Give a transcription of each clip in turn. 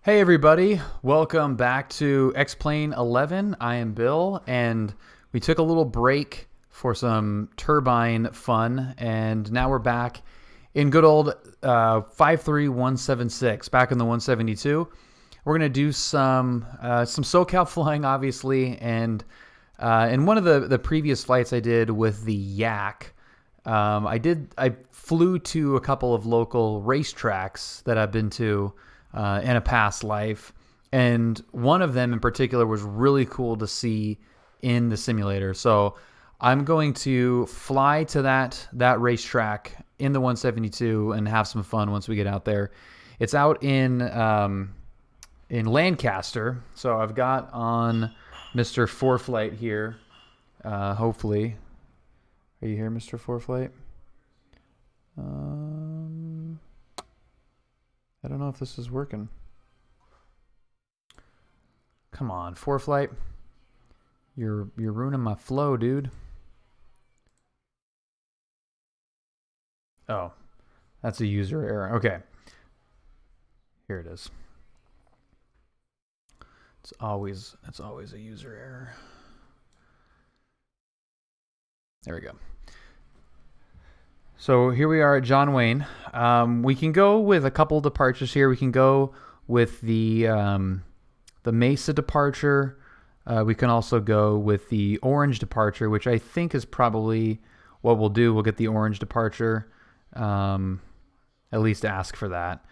Hey everybody, welcome back to X-Plane 11. I am Bill, and we took a little break for some turbine fun, and now we're back in good old 53176, back in the 172. We're going to do some SoCal flying, obviously, and in one of the previous flights I did with the Yak, I flew to a couple of local racetracks that I've been to in a past life, and one of them in particular was really cool to see in the simulator. So I'm going to fly to that racetrack in the 172 and have some fun once we get out there. It's out in Lancaster, so I've got on Mr. Foreflight here. Hopefully, are you here, Mr. Foreflight? I don't know if this is working. Come on, Foreflight. You're ruining my flow, dude. Oh, that's a user error. Okay. Here it is. It's always a user error. There we go. So here we are at John Wayne. We can go with a couple departures here. We can go with the Mesa departure. We can also go with the orange departure, which I think is probably what we'll do. We'll get the orange departure, at least ask for that.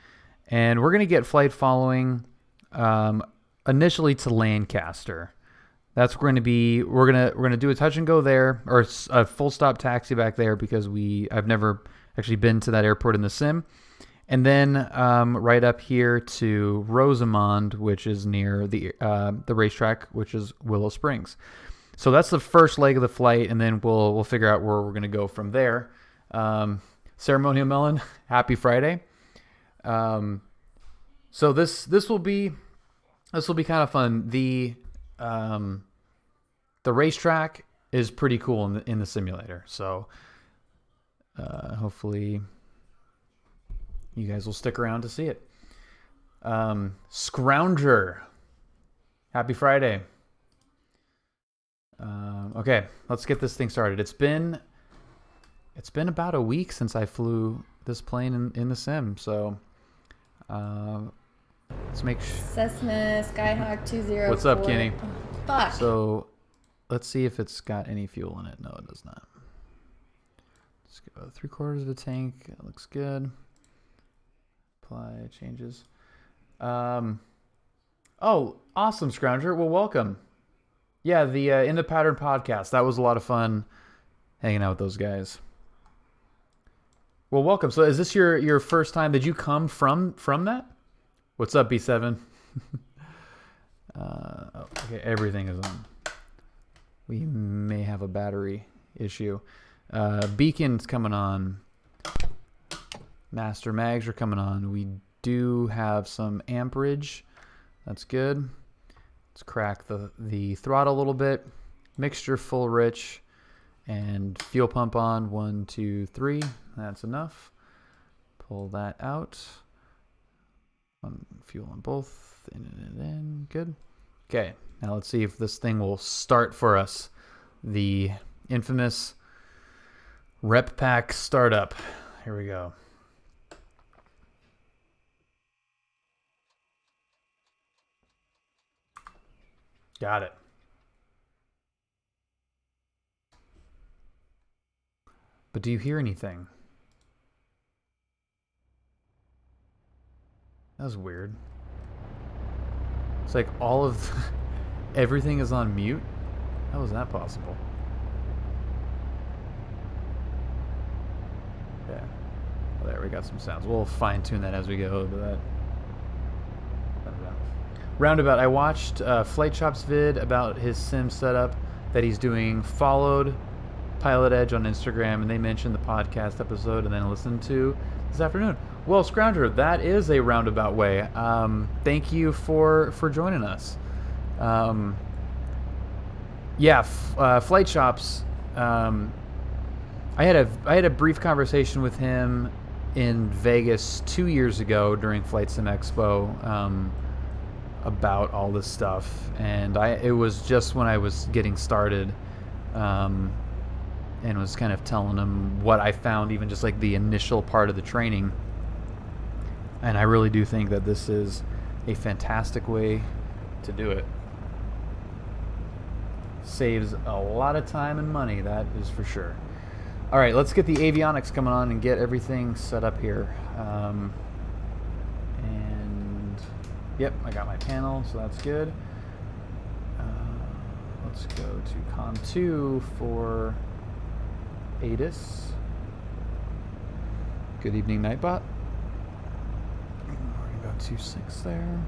And we're going to get flight following initially to Lancaster. That's going to be we're gonna do a touch and go there, or a full stop taxi back there, because I've never actually been to that airport in the sim, and then right up here to Rosamond, which is near the racetrack, which is Willow Springs. So that's the first leg of the flight, and then we'll figure out where we're gonna go from there. Ceremonial Melon, happy Friday. So this will be kind of fun. The racetrack is pretty cool in the simulator, so hopefully you guys will stick around to see it. Scrounger, happy Friday. Okay, let's get this thing started. It's been about a week since I flew this plane in the sim, so let's make sure. Cessna Skyhawk 204. What's up, Kenny? Oh, fuck. So let's see if it's got any fuel in it. No, it does not. Let's go 3/4 of the tank. That looks good. Apply changes. Oh, awesome, Scrounger. Well, welcome. Yeah, the In the Pattern podcast. That was a lot of fun hanging out with those guys. Well, welcome. So is this your first time? Did you come from that? What's up, B7? Okay, everything is on. We may have a battery issue. Beacon's coming on. Master mags are coming on. We do have some amperage. That's good. Let's crack the throttle a little bit. Mixture full rich. And fuel pump on. 1, 2, 3. That's enough. Pull that out. Fuel on both. In. Good. Okay. Now let's see if this thing will start for us. The infamous rep pack startup. Here we go. Got it. But do you hear anything? That was weird. It's like all of everything is on mute. How is that possible? Yeah. Well, there, we got some sounds. We'll fine tune that as we go to that. Roundabout. I watched Flight Shop's vid about his sim setup that he's doing. Followed PilotEdge on Instagram, and they mentioned the podcast episode, and then listened to this afternoon. Well, Scrounger, that is a roundabout way. Thank you for joining us. Flight Shops. I had a brief conversation with him in Vegas 2 years ago during Flight Sim Expo. about all this stuff, and it was just when I was getting started, and was kind of telling him what I found, even just like the initial part of the training. And I really do think that this is a fantastic way to do it. Saves a lot of time and money, that is for sure. All right, let's get the avionics coming on and get everything set up here. And yep, I got my panel, so that's good. Let's go to COM 2 for ATIS. Good evening, Nightbot. We're going to go 2.6 there.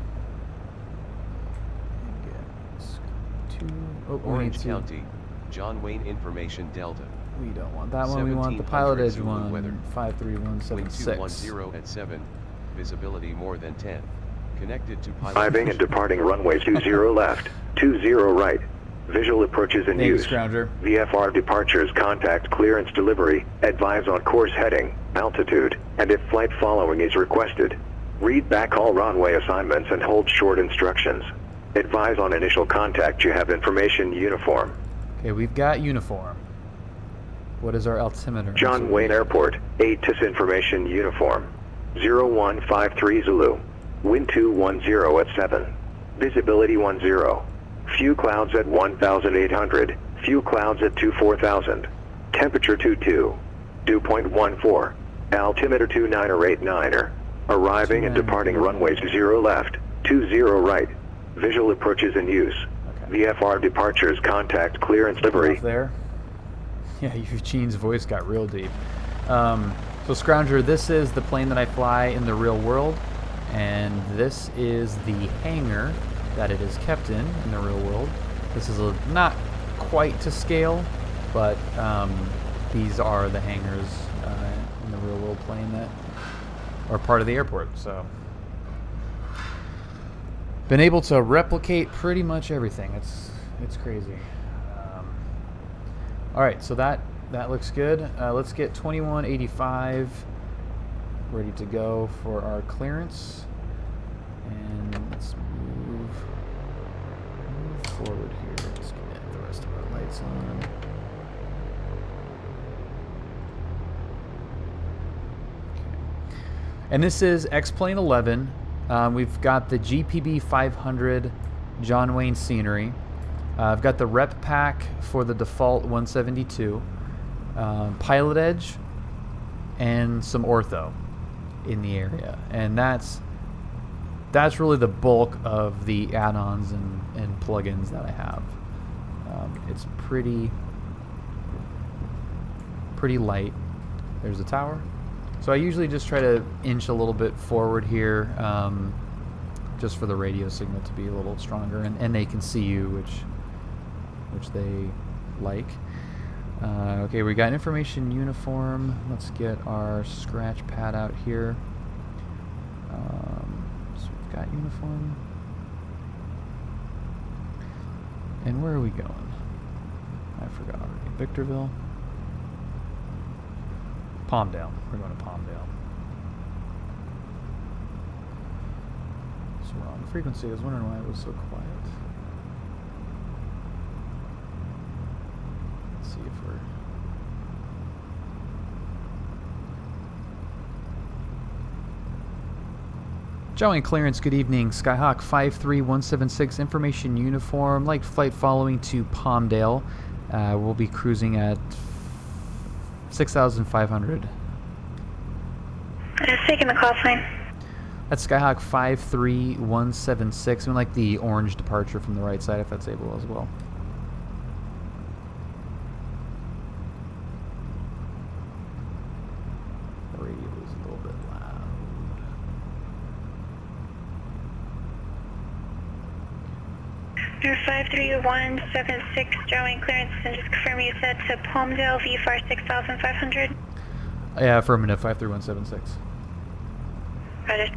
And get 2. Oh, Orange County, John Wayne Information Delta. We don't want that one. We want the PilotEdge one. Weather. 53176. Wind 210 at 7. Visibility more than 10. Connected to pilot. Arriving and departing runway 20 left, 20 right. Visual approaches in use. Scrounger. VFR departures, contact clearance delivery, advise on course heading, altitude, and if flight following is requested. Read back all runway assignments and hold short instructions. Advise on initial contact you have information uniform. Okay, we've got uniform. What is our altimeter? John Wayne Airport, ATIS information uniform. 0153 Zulu. Wind 210 at 7. Visibility 10. Few clouds at 1,800. Few clouds at 24,000. Temperature 22. Dew point 14. Altimeter 29er. Arriving and departing runways 0 left, 20 right. Visual approaches in use. Okay. VFR departures, contact clearance delivery. There. Yeah, Eugene's voice got real deep. So Scrounger, this is the plane that I fly in the real world, and this is the hangar that it is kept in the real world. This is not quite to scale, but these are the hangars in the real world plane that are part of the airport. So been able to replicate pretty much everything. It's crazy. All right, so that looks good. Let's get 2185 ready to go for our clearance, and let's move forward here. Let's get the rest of our lights on. Okay. And this is X-Plane 11. We've got the GPB 500 John Wayne scenery. I've got the rep pack for the default 172, PilotEdge, and some ortho in the area, and that's really the bulk of the add-ons and plugins that I have. It's pretty light. There's a tower, so I usually just try to inch a little bit forward here, just for the radio signal to be a little stronger, and they can see you, which they like. Okay, we got information uniform. Let's get our scratch pad out here. So we've got uniform. And where are we going? I forgot already. Victorville. Palmdale. We're going to Palmdale. So we're on the frequency. I was wondering why it was so quiet. See if we're Joey clearance. Good evening, Skyhawk 53176 information uniform, light flight following to Palmdale. We'll be cruising at 6,500. Just taking the call sign. That's Skyhawk 53176. We like the orange departure from the right side if that's able as well. You're 53176, Joey clearance, and just confirm you said to Palmdale, VFR 6,500? Yeah, affirmative, 53176. Roger.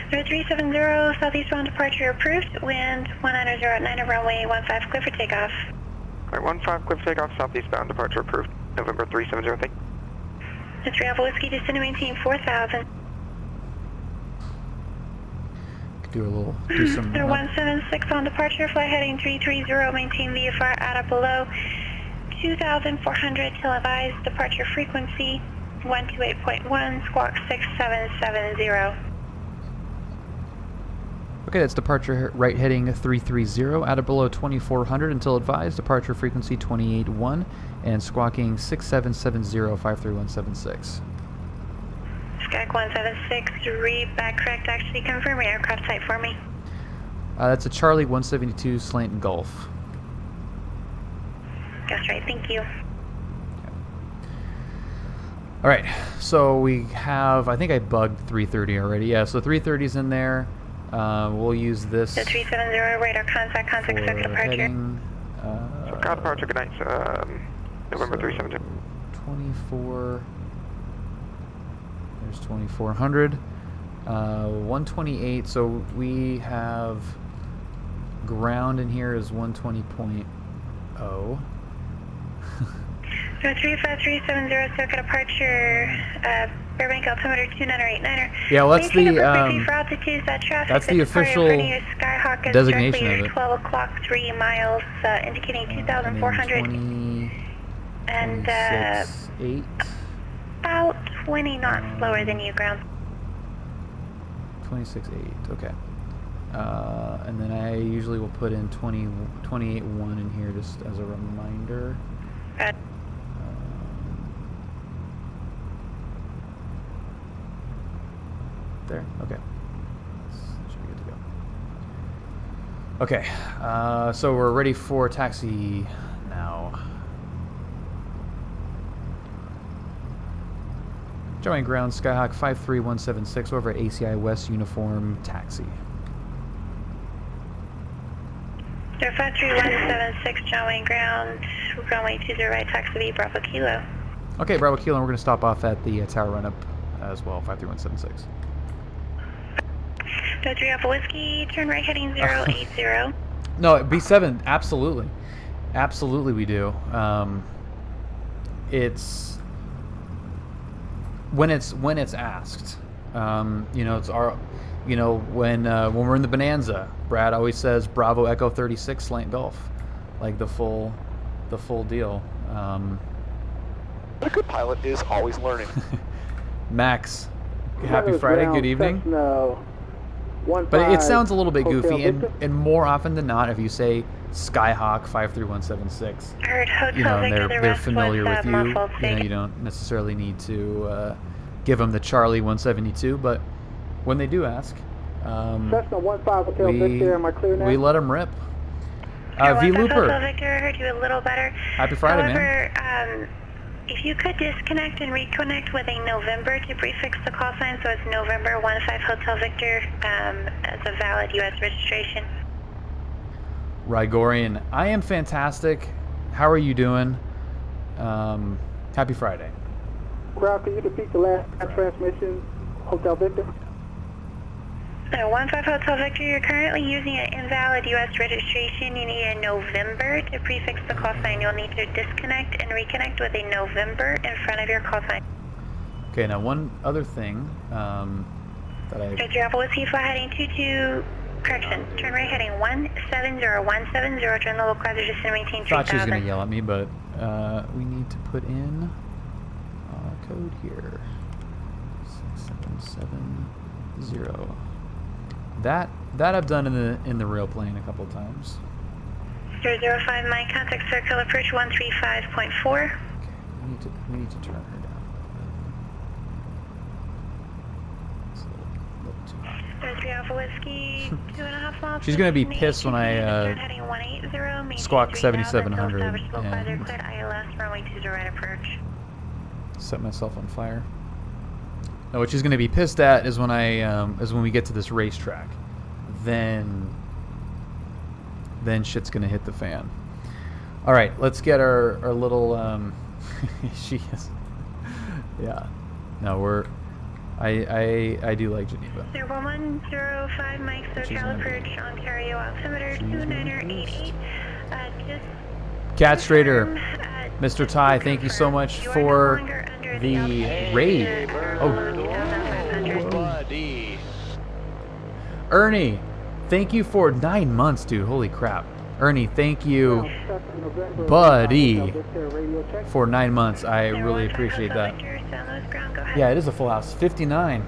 0370, southeastbound departure approved, wind 190 at 9 runway 15, clear for takeoff. Alright, 15, clear for takeoff, southeastbound departure approved, November 370, thank you. It's Alpha Whiskey, descend to maintain 4,000. Do some. Clear 176 on departure, fly heading 330, maintain VFR at or below 2,400 till advised, departure frequency 128.1, squawk 6770. Okay, that's departure right heading 330 at or below 2400 until advised, departure frequency 28.1 and squawking 6770 53176. Skyhawk 176, read back correct, actually confirm your aircraft type for me. That's a Charlie 172 Slant Gulf. That's right, thank you. All right, so we have, I think I bugged 330 already. Yeah, so 330's in there. We'll use this So 370, radar contact circuit departure. heading, Got departure, good night, November 370. 24, there's 2400, 128, so we have ground in here is 120.0. So 35370, circuit departure, Burbank altimeter 2989er. Yeah, well, that's Maintain the, a frequency for altitudes, traffic that's the official Skyhawk is designation directly of it. 12 o'clock, 3 miles, indicating 2,400. 20, And 26.8. about 20 knots slower than you, ground. 26.8, okay. And then I usually will put in 28.1 in here just as a reminder. There, okay. Should be good to go. Okay, so we're ready for taxi now. Join ground, Skyhawk 53176 over at ACI West Uniform Taxi. Sir 53176, John Wayne ground, runway 20 right, taxi B, Bravo Kilo. Okay, Bravo Kilo, and we're going to stop off at the tower run-up as well, 53176. So 3 Alpha Whiskey, turn right heading 080. No, B7, absolutely. Absolutely we do. It's when it's asked. You know, it's our, you know, when we're in the Bonanza, Brad always says Bravo Echo 36 Slant Gulf, like the full deal. A good pilot is always learning. Max, happy Friday, good evening. No. But it sounds a little bit goofy, and more often than not, if you say Skyhawk 53176, Heard Hotel you know, and Victor, the they're rest familiar was, with you. muffled. You know, you don't necessarily need to give them the Charlie 172, but when they do ask, Cessna 15 Hotel Victor, am I clear now? we let them rip. Hotel V Looper, Victor, I heard you a little better. happy Friday, man. However, if you could disconnect and reconnect with a November to prefix the call sign, so it's November 15 Hotel Victor as a valid U.S. registration. Rigorian, I am fantastic. How are you doing? Happy Friday. Crowd, can you repeat the last transmission, Hotel Victor? 15 Hotel Victor, you're currently using an invalid U.S. registration. You need a November to prefix the call sign. You'll need to disconnect and reconnect with a November in front of your call sign. Okay, now one other thing that I... Victor Alpha Whiskey, fly heading 22, correction, turn right heading 170, turn the local clouds just to maintain 3000. thought she was going to yell at me, but we need to put in our code here. 6770. That I've done in the real plane a couple times. 005, my contact circle approach 135.4. Okay, we need to turn her down a little bit. It's a little too hot. 03 Alpha Whiskey, 2.5 miles. She's gonna be pissed when I turn heading 180, squawk 7700 7700 and cleared ILS runway 20 right approach. set myself on fire. Now, what she's going to be pissed at is when when we get to this racetrack, then shit's going to hit the fan. All right, let's get our little. She is. Yeah. No, I do like Geneva. 0105 Mike SoCal approach Ontario altimeter 2988. Just Cat Strader, confirm, Mr. Ty, thank you so much you are no for longer under the altitude raid. or Oh. below 2500. Buddy. Ernie, thank you for 9 months, dude. Holy crap. Ernie, thank you, buddy, for 9 months. I really appreciate that. Yeah, it is a full house. 59.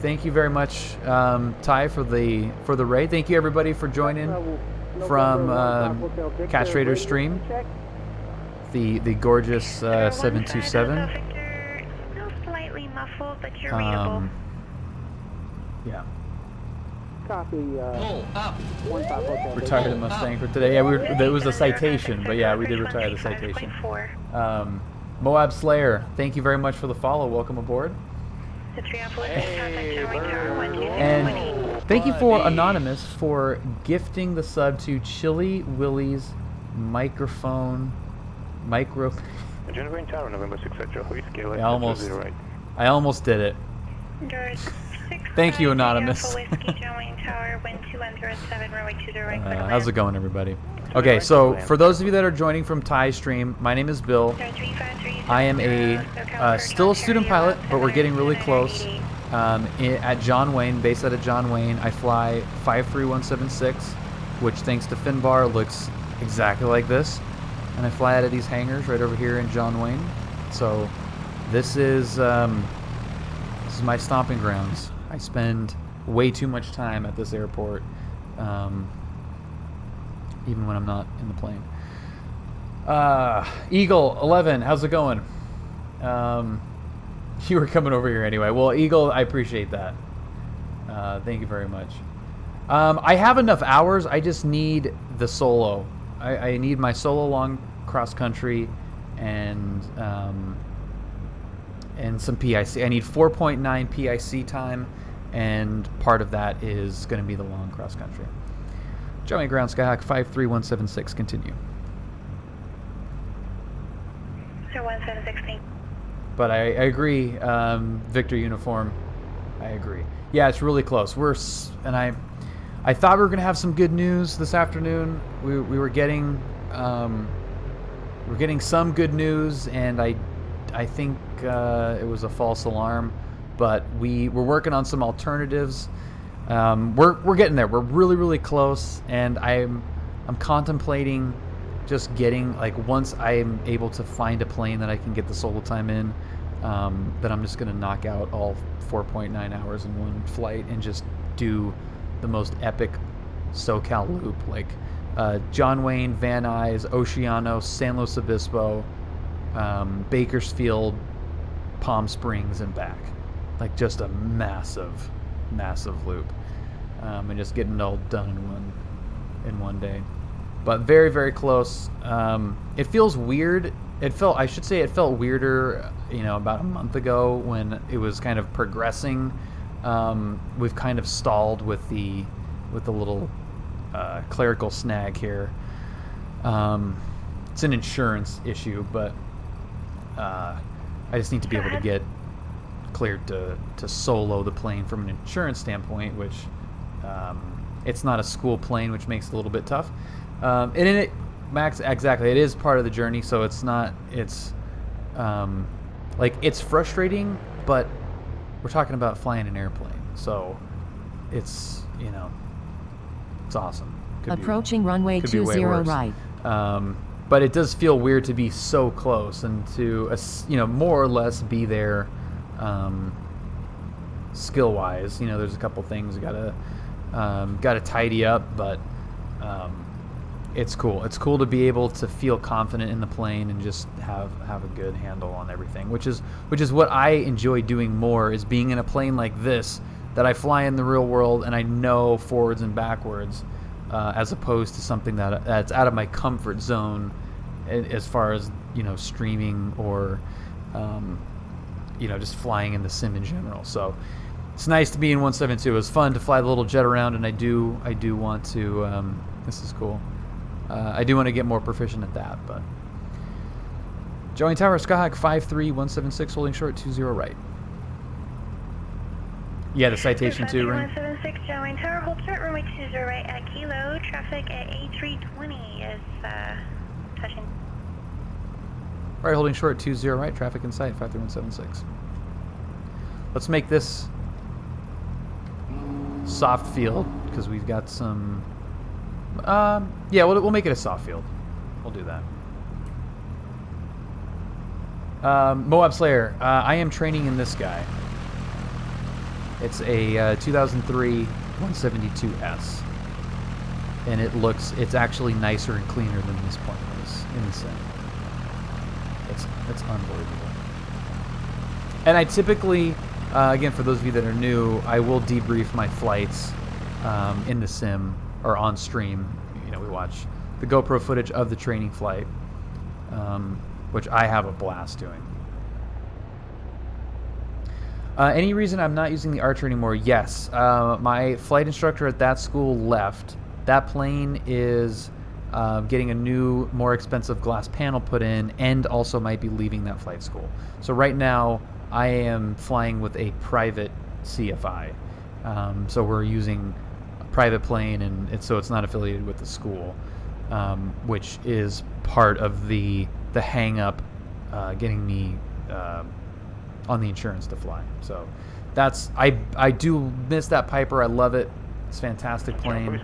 Thank you very much, Ty, for the raid. Thank you everybody for joining from Catch Raider's stream. The gorgeous 727. Still slightly muffled, but you're readable. Yeah. Copy. Retired the Mustang for today. Yeah, there was a citation, but yeah, we did retire the citation. Moab Slayer, thank you very much for the follow. Welcome aboard. And thank you for Anonymous for gifting the sub to Chili Willie's micro. Tower, November 6 I almost did it. Thank you, Anonymous. How's it going, everybody? Okay, so for those of you that are joining from Ty's stream, my name is Bill. I am still a student pilot, but we're getting really close. At John Wayne, based out of John Wayne, I fly 53176, which thanks to Finbar looks exactly like this. And I fly out of these hangars right over here in John Wayne. So this is my stomping grounds. I spend way too much time at this airport, even when I'm not in the plane. Eagle 11, how's it going? You were coming over here anyway. Well, Eagle, I appreciate that. Thank you very much. I have enough hours. I just need the solo. I need my solo long cross country and some PIC. I need 4.9 PIC time, and part of that is going to be the long cross country. Joey Ground Skyhawk 53176, continue. Sir 176. But I agree, Victor Uniform. I agree. Yeah, it's really close. I thought we were going to have some good news this afternoon. We were getting some good news, and I think it was a false alarm. But we're working on some alternatives. We're getting there. We're really close, and I'm contemplating just getting, like, once I'm able to find a plane that I can get the solo time in, that I'm just going to knock out all 4.9 hours in one flight and just do the most epic SoCal loop, like John Wayne, Van Nuys, Oceano, San Luis Obispo, Bakersfield, Palm Springs, and back. Like, just a massive loop, and just getting it all done in one day. But very close. It feels weird. It felt weirder, about a month ago when it was kind of progressing. We've kind of stalled with the little clerical snag here. It's an insurance issue, but I just need to be able to get cleared to solo the plane from an insurance standpoint, which it's not a school plane, which makes it a little bit tough. And in it, Max, exactly, it is part of the journey, so it's frustrating, but we're talking about flying an airplane, so it's it's awesome. Approaching runway 20 right. But it does feel weird to be so close and to more or less be there skill wise. There's a couple things you gotta tidy up, but it's cool. It's cool to be able to feel confident in the plane and just have a good handle on everything, which is what I enjoy doing more, is being in a plane like this that I fly in the real world and I know forwards and backwards, as opposed to something that's out of my comfort zone as far as streaming or just flying in the sim in general. So it's nice to be in 172. It was fun to fly the little jet around, and I do want to. This is cool. I do want to get more proficient at that, but. Joey Tower, Skyhawk 53176, holding short 20 right. Yeah, the citation too, right? 176, Joey Tower, hold short, runway 20 right at Kilo. Traffic at A320 is touching. All right, holding short 20 right, traffic in sight, 53176. Let's make this soft field because we've got some. Yeah, we'll make it a soft field. We'll do that. Moab Slayer. I am training in this guy. It's a 2003 172S, and it's actually nicer and cleaner than this plane is in the sim. It's unbelievable. And I typically, again, for those of you that are new, I will debrief my flights in the sim or on stream. You know, we watch the GoPro footage of the training flight, which I have a blast doing. Any reason I'm not using the Archer anymore? Yes. My flight instructor at that school left. That plane is getting a new, more expensive glass panel put in, and also might be leaving that flight school. So right now, I am flying with a private CFI. So we're using a private plane, and so it's not affiliated with the school, which is part of the hang-up getting me on the insurance to fly. So that's I do miss that Piper. I love it. It's a fantastic plane.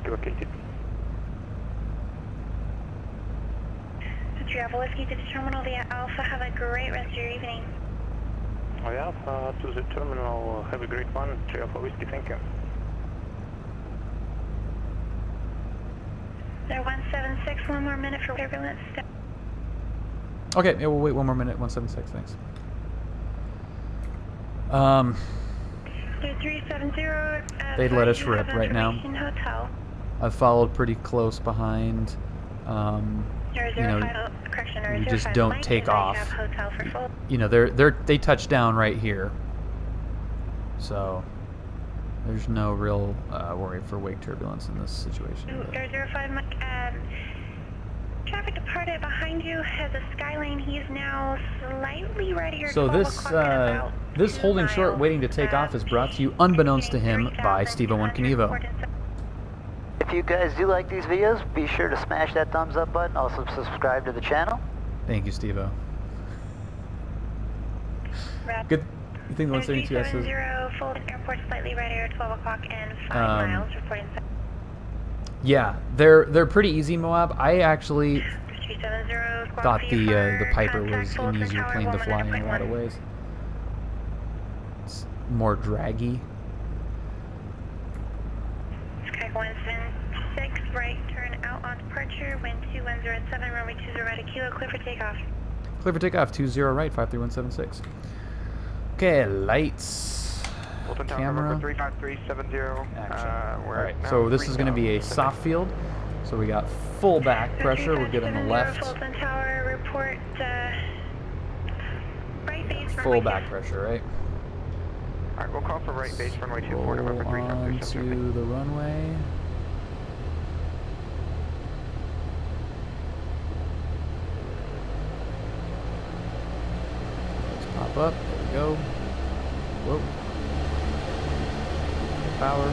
Travel Whiskey to the terminal via Alpha. Have a great rest of your evening. Oh yeah, to the terminal. Have a great one. Travel Whiskey, thank you. There 176. One more minute for turbulence. Okay, yeah, we'll wait 1 more minute. 176. Thanks. There 370. They'd let us rip right now. Hotel. I've followed pretty close behind. You know, we just don't take off. You know, they touch down right here, so there's no real worry for wake turbulence in this situation. 005 Mike. Traffic departed behind you has a Skylane. He is now slightly readier. So this holding short, waiting to take off, is brought to you unbeknownst to him by Steve01 Knievo. If you guys do like these videos, be sure to smash that thumbs up button. Also subscribe to the channel. Thank you, Steve-O. Good. You think the 172S is... Fulton Airport slightly readier, 12 o'clock and 5 miles. Reporting. Yeah, they're pretty easy, Moab. I actually thought the Piper was an easier plane to fly in a lot of ways. It's more draggy. Sky 176, right turn out on departure, wind 2107, runway 20 right a kilo, clear for takeoff. Clear for takeoff, 20 right, 53176. Okay, lights. Camera. 35370. Action. Alright, so this is going to be a soft field. So we got full back pressure. We'll get on the left. Fulton Tower, report right base. Full back pressure, right? Alright, we'll call for right base runway 24, November 35370. On to the runway. Let's pop up. There we go. Whoa. Power.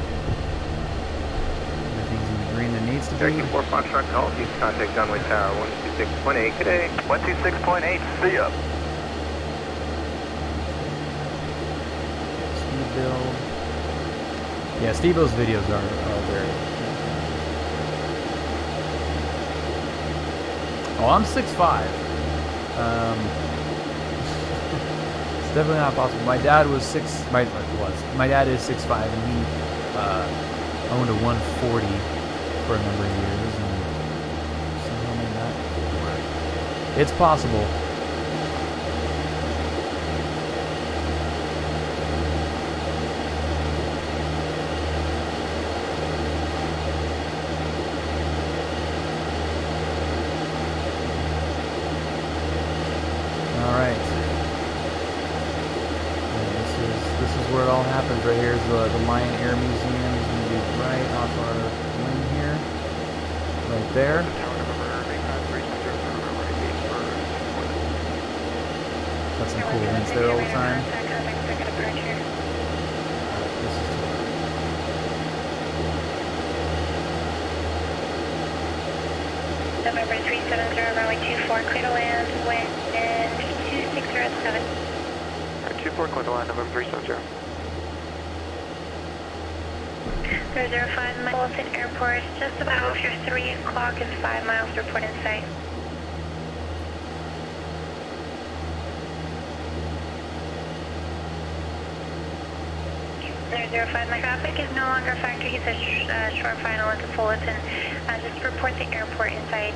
Everything's in the green that needs to be. Cherokee 4 Foxtrot call. Use contact runway tower 126.8. Good day. 126.8. See ya. Speed build. Yeah, Steve-O's videos are very... Oh, I'm 6'5". It's definitely not possible. My dad was my dad is 6'5", and he owned a 140 for a number of years, and somehow made that work. It's possible. All right. This is where it all happens. Right here is the Mayan Air Museum. Is going to be right off our wing here, right there. Got some cool winds there all the time. This is November 370, runway 24, clear to land, wind 2607. 24, clear to land, November 370. 005 Fulton Airport, just about after 3 o'clock and 5 miles report in sight. 005, my traffic is no longer factory. He's a short final into Fulton. Just report the airport in sight.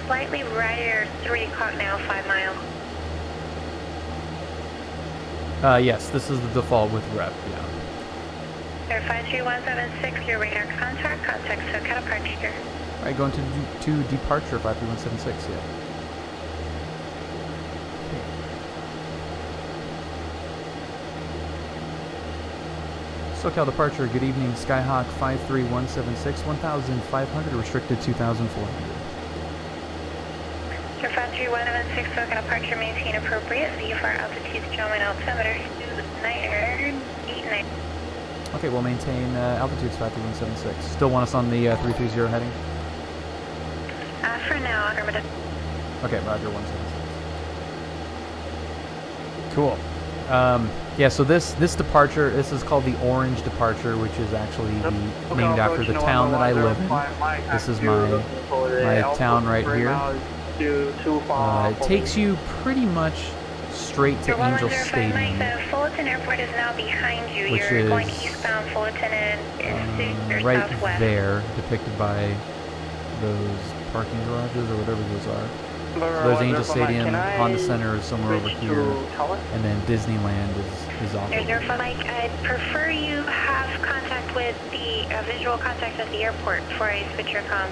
Slightly righter, 3 o'clock now, 5 miles. Yes, this is the default with rep, yeah. 53176, your radar contact SoCal departure. Alright, going to departure 53176, yeah. SoCal departure, good evening, Skyhawk 53176, 1,500, restricted 2,400. 53176, SoCal departure, maintain appropriate VFR altitude, German altimeter, 989. Okay, we'll maintain altitudes 53176. Still want us on the 330 heading? For now, affirmative. Okay, roger, 176. Cool. Yeah, so this departure, this is called the Orange Departure, which is actually named after the town that I live in. This is my town right here. It takes you pretty much straight to Angel Stadium, The Fulton Airport is now behind you. which You're is going eastbound Fulton and right southwest. there, depicted by those parking garages or whatever those are. So there's Angel Stadium, Honda Center is somewhere over here, and then Disneyland is off. Mike, I'd prefer you have contact with the visual contact at the airport before I switch your comms.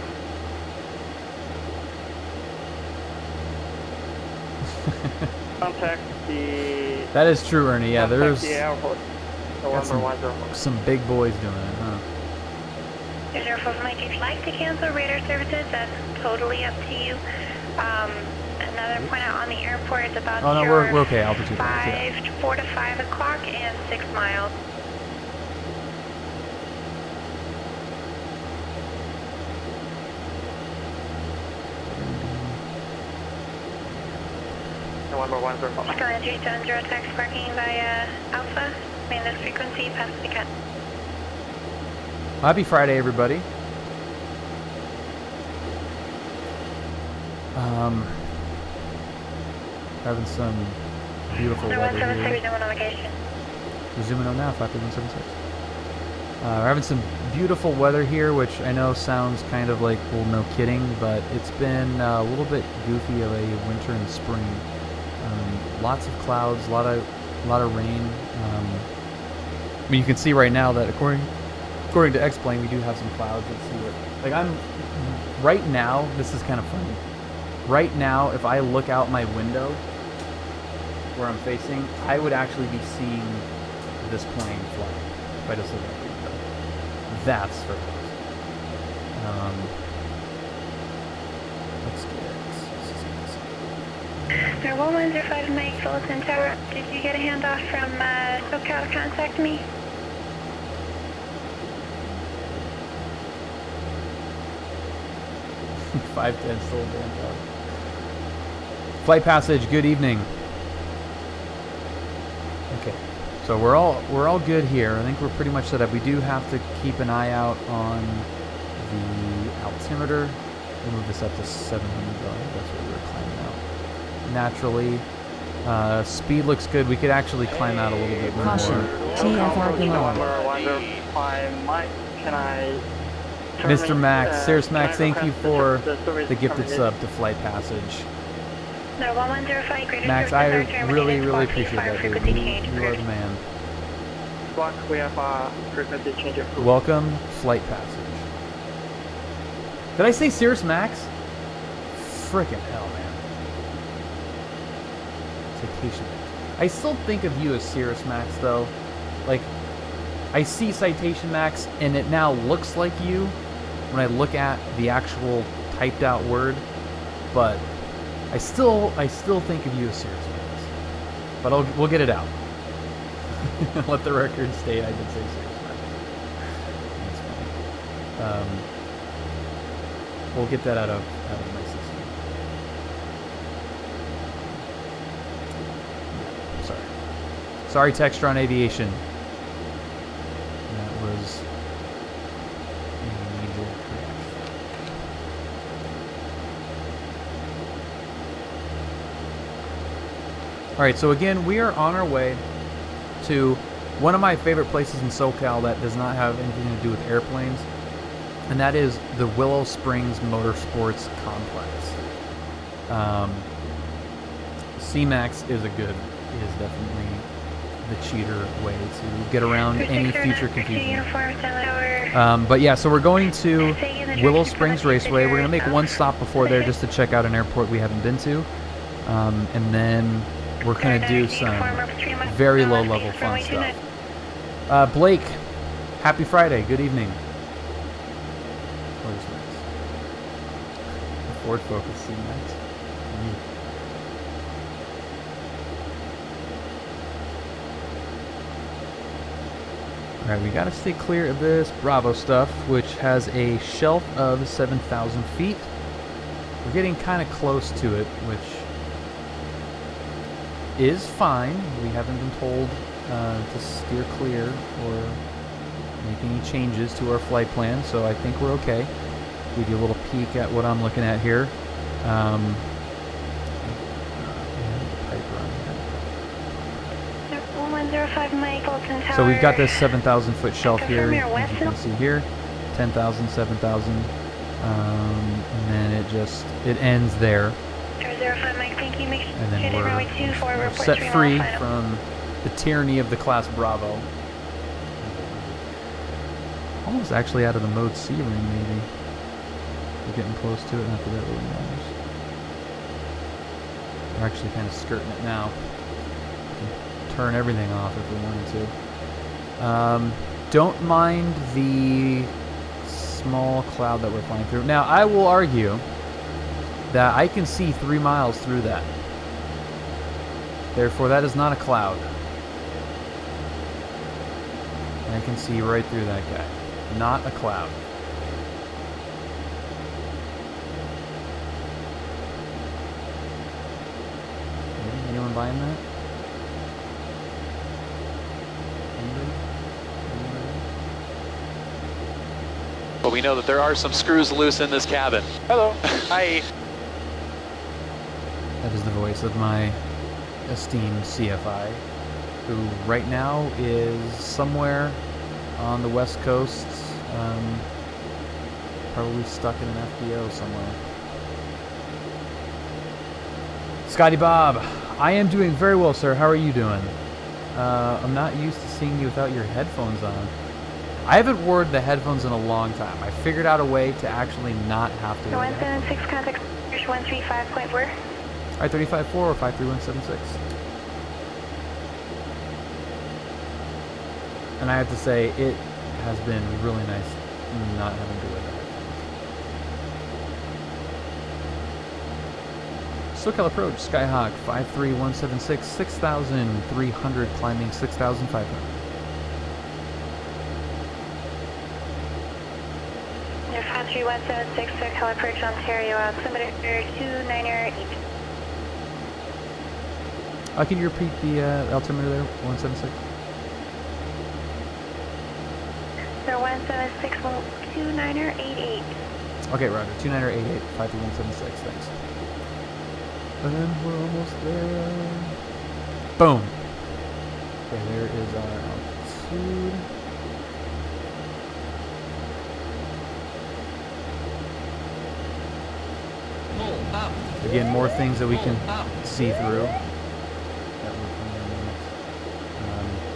Contact the... That is true, Ernie. Yeah, there's the airport. got some big boys doing it, huh? Mike, if you'd like to cancel radar services, that's totally up to you. Another point out on the airport is about Oh no, we're okay. Altitude. 4 to 5 o'clock and 6 miles. November 105. Skyline 370, taxi parking via Alpha. Main this frequency, past the cut. Happy Friday, everybody. Having some beautiful weather here. 176, no one on location. We're zooming on now, 53176. We're having some beautiful weather here, which I know sounds kind of like, well, no kidding, but it's been a little bit goofy of a winter and spring. Lots of clouds, a lot of rain. I mean, you can see right now that according to X-Plane, we do have some clouds. Let's see what. Like right now, this is kind of funny. Right now, if I look out my window where I'm facing, I would actually be seeing this plane fly if I just look out the window. That's for let's get. There 1105 Mike Fulton Tower. Did you get a handoff from SoCal to contact me? Five 10 still in down. Flight passage. Good evening. Okay, so we're all good here. I think we're pretty much set up. We do have to keep an eye out on the altimeter. We'll move this up to 700. That's where we were climbing out. Naturally, speed looks good. We could actually climb out a little bit more. Caution, TFR below. Mike, can I... Mr. Max, Cirrus Max, thank you for the gifted sub to Flight Passage. No, 1105 Greater Max, Service I Center, really terminated appreciate that, dude. frequency You change are the approved. man. Block, we have frequency change approved. Welcome, Flight Passage. Did I say Cirrus Max? Frickin' hell, man. Citation Max. I still think of you as Cirrus Max, though. Like, I see Citation Max, and it now looks like you when I look at the actual typed out word, but I still think of you as Cirrus Max. But we'll get it out. Let the record state I did say Cirrus Max. That's funny. We'll get that out of my system. Sorry, Textron Aviation. That was All right, so again, we are on our way to one of my favorite places in SoCal that does not have anything to do with airplanes, and that is the Willow Springs Motorsports Complex. C-Max is definitely the cheater way to get around any future confusion. But yeah, so we're going to Willow Springs Raceway. We're going to make one stop before there just to check out an airport we haven't been to. And then we're going to do some very low-level fun stuff. Blake, happy Friday. Good evening. Where's Max? The Ford Focus C-Max. Alright, we gotta stay clear of this Bravo stuff, which has a shelf of 7,000 feet. We're getting kind of close to it, which is fine. We haven't been told to steer clear or make any changes to our flight plan, so I think we're okay. Give you a little peek at what I'm looking at here. So we've got this 7,000 foot shelf here, as you can see here, 10,000, 7,000, and then it ends there, and then we're set free from the tyranny of the Class Bravo. Almost actually out of the mode C ring, maybe. We're getting close to it, not that that really matters. We're actually kind of skirting it now. Turn everything off if we wanted to. Don't mind the small cloud that we're flying through. Now, I will argue that I can see 3 miles through that. Therefore, that is not a cloud. I can see right through that guy. Not a cloud. Anyone buying that? But we know that there are some screws loose in this cabin. Hello. Hi. That is the voice of my esteemed CFI, who right now is somewhere on the West Coast, probably stuck in an FBO somewhere. Scotty Bob, I am doing very well, sir. How are you doing? I'm not used to seeing you without your headphones on. I haven't worn the headphones in a long time. I figured out a way to actually not have to wear the headphones. 176 contact 135.4. Alright, 35.4 or 53176. And I have to say, it has been really nice not having to wear the headphones. SoCal approach, Skyhawk 53176, 6,300 climbing 6,500. Air 53176, SoCal approach Ontario, altimeter 298. Can you repeat the altimeter there, 176? So 176, 2988. Okay, roger, 2988, 53176, thanks. And we're almost there. Boom. Okay, there is our altitude. Again, more things that we can see through.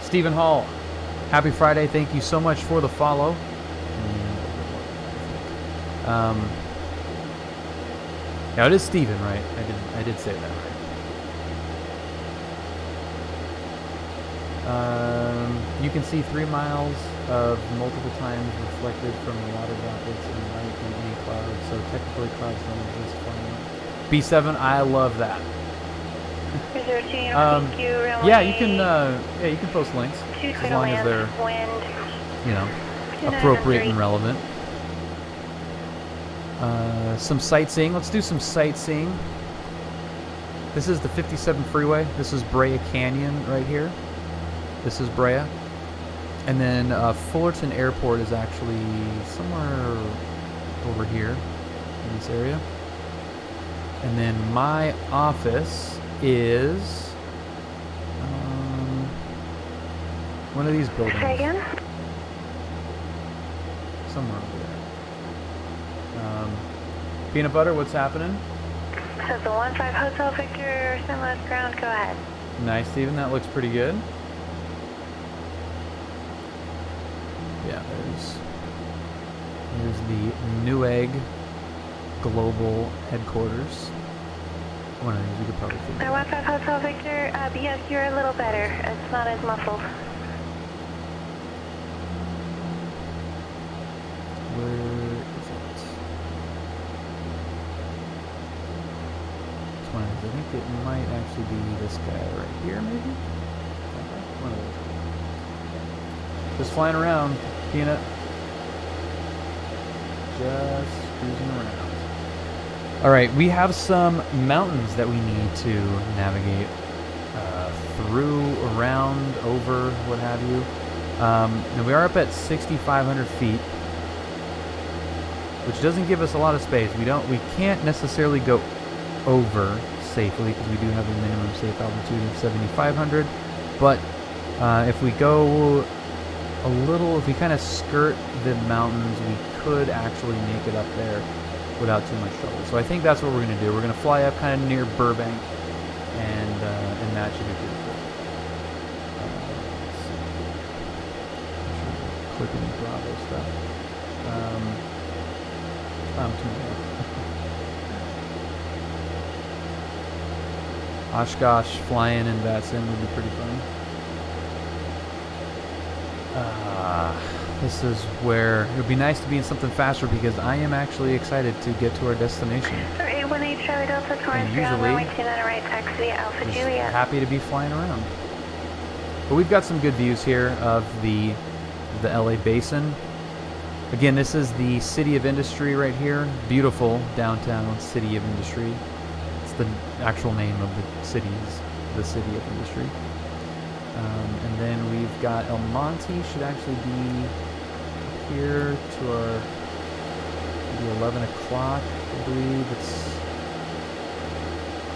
Stephen Hall, happy Friday. Thank you so much for the follow. Now it is Stephen, right? I did say that right. You can see 3 miles of multiple times reflected from the water droplets and light in any cloud, so technically clouds don't exist flying. B7, I love that. Yeah, you can post links as long as they're, you know, appropriate and relevant. Some sightseeing. Let's do some sightseeing. This is the 57 freeway. This is Brea Canyon right here. This is Brea. And then Fullerton Airport is actually somewhere over here in this area. And then my office is One of these buildings. Say again? Somewhere over there. Peanut butter, what's happening? So the 1-5 Hotel Victor, Sunless ground, go ahead. Nice, Steven. That looks pretty good. Yeah, there's the Newegg Global Headquarters. One of these we could probably figure The 1-5 Hotel Victor, yes, you're a little better. It's not as muffled. Where is it? It's one of these. I think it might actually be this guy right here, maybe? One of those. Just flying around, Peanut. Just cruising around. Alright, we have some mountains that we need to navigate through, around, over, what have you. And we are up at 6,500 feet, which doesn't give us a lot of space. We can't necessarily go over safely because we do have a minimum safe altitude of 7,500. But if we go a little, if we kind of skirt the mountains, we could actually make it up there without too much trouble. So I think that's what we're going to do. We're going to fly up kind of near Burbank, and that should be pretty cool. Let's see. Click any Bravo stuff. Oshkosh flying in Vatsin would be pretty fun. This is where it would be nice to be in something faster because I am actually excited to get to our destination. 818 Charlie Delta Torrance, And usually, runway 29 right, taxi Alpha just Juliet. happy to be flying around. But we've got some good views here of the LA Basin. Again, this is the City of Industry right here. Beautiful downtown City of Industry. It's the actual name of the city, is the City of Industry. And then we've got El Monte, should actually be here to our maybe 11 o'clock, I believe. It's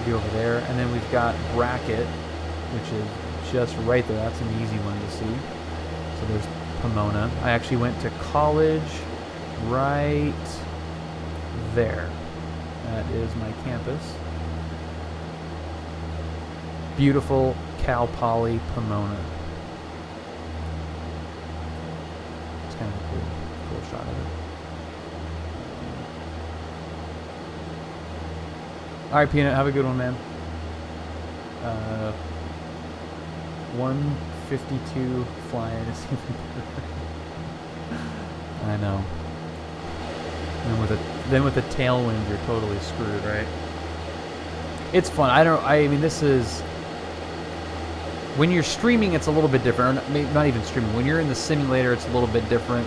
be over there. And then we've got Brackett, which is just right there. That's an easy one to see. So there's Pomona. I actually went to college right there. That is my campus. Beautiful Cal Poly Pomona. It's kind of a cool shot of it. Alright, Peanut, have a good one, man. 152 flying is even better. I know. And then with a tailwind, you're totally screwed, right? It's fun. I mean, this is... When you're streaming, it's a little bit different. Or not even streaming. When you're in the simulator, it's a little bit different.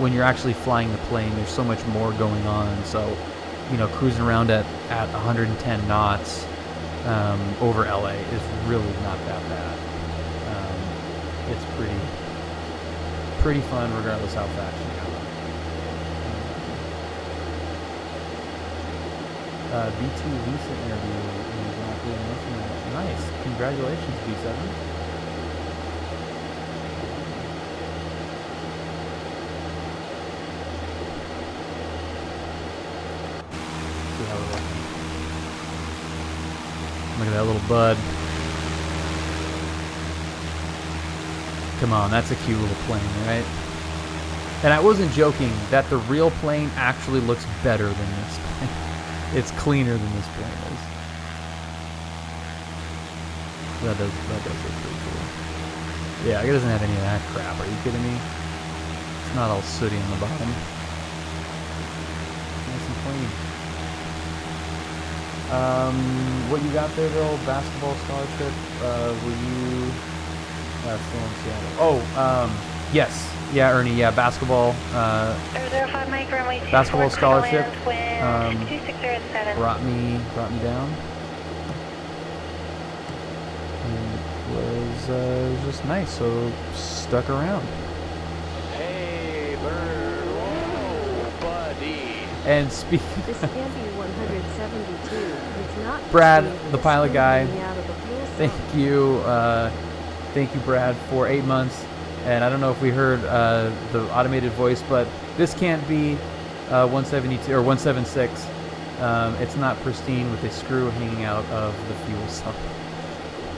When you're actually flying the plane, there's so much more going on. So, you know, cruising around at 110 knots over LA is really not that bad. It's pretty fun, regardless how fast you go. B2 Visa interview. Nice. Congratulations, B7. See how we're looking. Look at that little bud. Come on, that's a cute little plane, right? And I wasn't joking that the real plane actually looks better than this plane. It's cleaner than this plane is. That does look pretty cool. Yeah, it doesn't have any of that crap. Are you kidding me? It's not all sooty on the bottom. Nice and clean. What you got there, Bill? Basketball scholarship? Were you still in Seattle? Oh, yes. Yeah, Ernie. Yeah, basketball. 005 Mike, runway 24, Basketball scholarship. Wind 2607. Brought me down. It was just nice, so stuck around. Hey, bird. Whoa, buddy. And speaking This can't be 172. It's not Brad, even the pilot guy, coming out of the fuel thank cell. you Thank you, Brad, for 8 months. And I don't know if we heard the automated voice, but this can't be 172 or 176. It's not pristine with a screw hanging out of the fuel cell.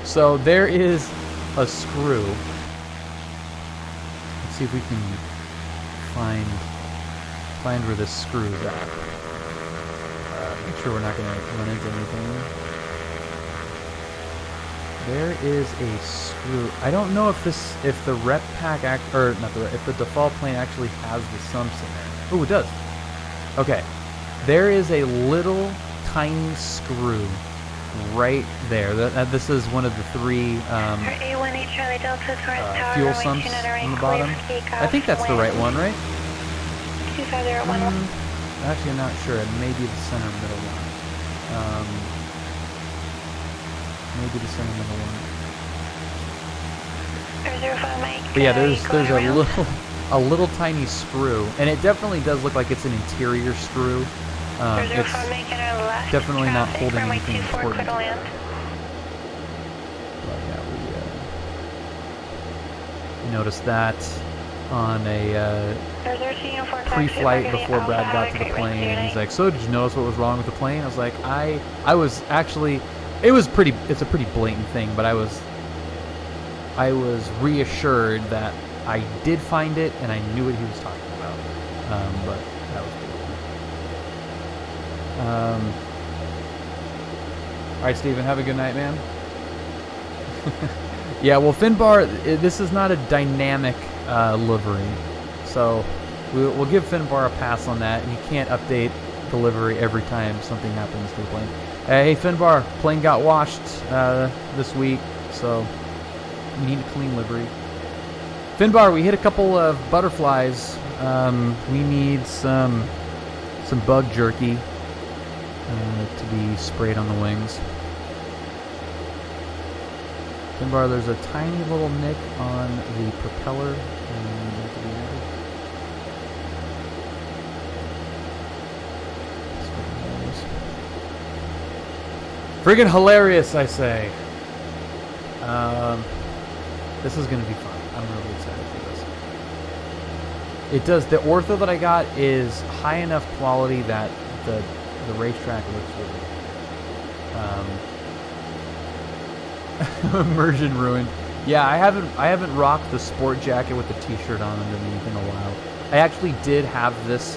So there is a screw. Let's see if we can find where this screw is at. Make sure we're not going to run into anything. There is a screw. I don't know if the rep pack if the default plane actually has the sumps in there. Oh, it does. Okay, there is a little tiny screw right there. This is one of the three fuel sumps on the bottom. I think that's the right one, right? 25011. Actually, I'm not sure. It may be the center middle one. Maybe the center middle one. But yeah, there's a little tiny screw, and it definitely does look like it's an interior screw. It's definitely not holding anything important. But yeah, we noticed that on a pre-flight before Brad got to the plane, and he's like, "So did you notice what was wrong with the plane?" I was like, I was actually, it's a pretty blatant thing, but I was reassured that I did find it and I knew what he was talking about. But that was good. All right, Steven, have a good night, man. Yeah, well, Finbar, this is not a dynamic livery, so we'll give Finbar a pass on that. You can't update the livery every time something happens to the plane. Hey, Finbar, plane got washed this week, so we need a clean livery. Finbar, we hit a couple of butterflies. We need some bug jerky to be sprayed on the wings. Finbar, there's a tiny little nick on the propeller. Friggin' hilarious, I say. This is gonna be fun. I'm really excited for this. It does. The ortho that I got is high enough quality that the racetrack looks really. Immersion ruined. Yeah, I haven't rocked the sport jacket with the t-shirt on underneath in a while. I actually did have this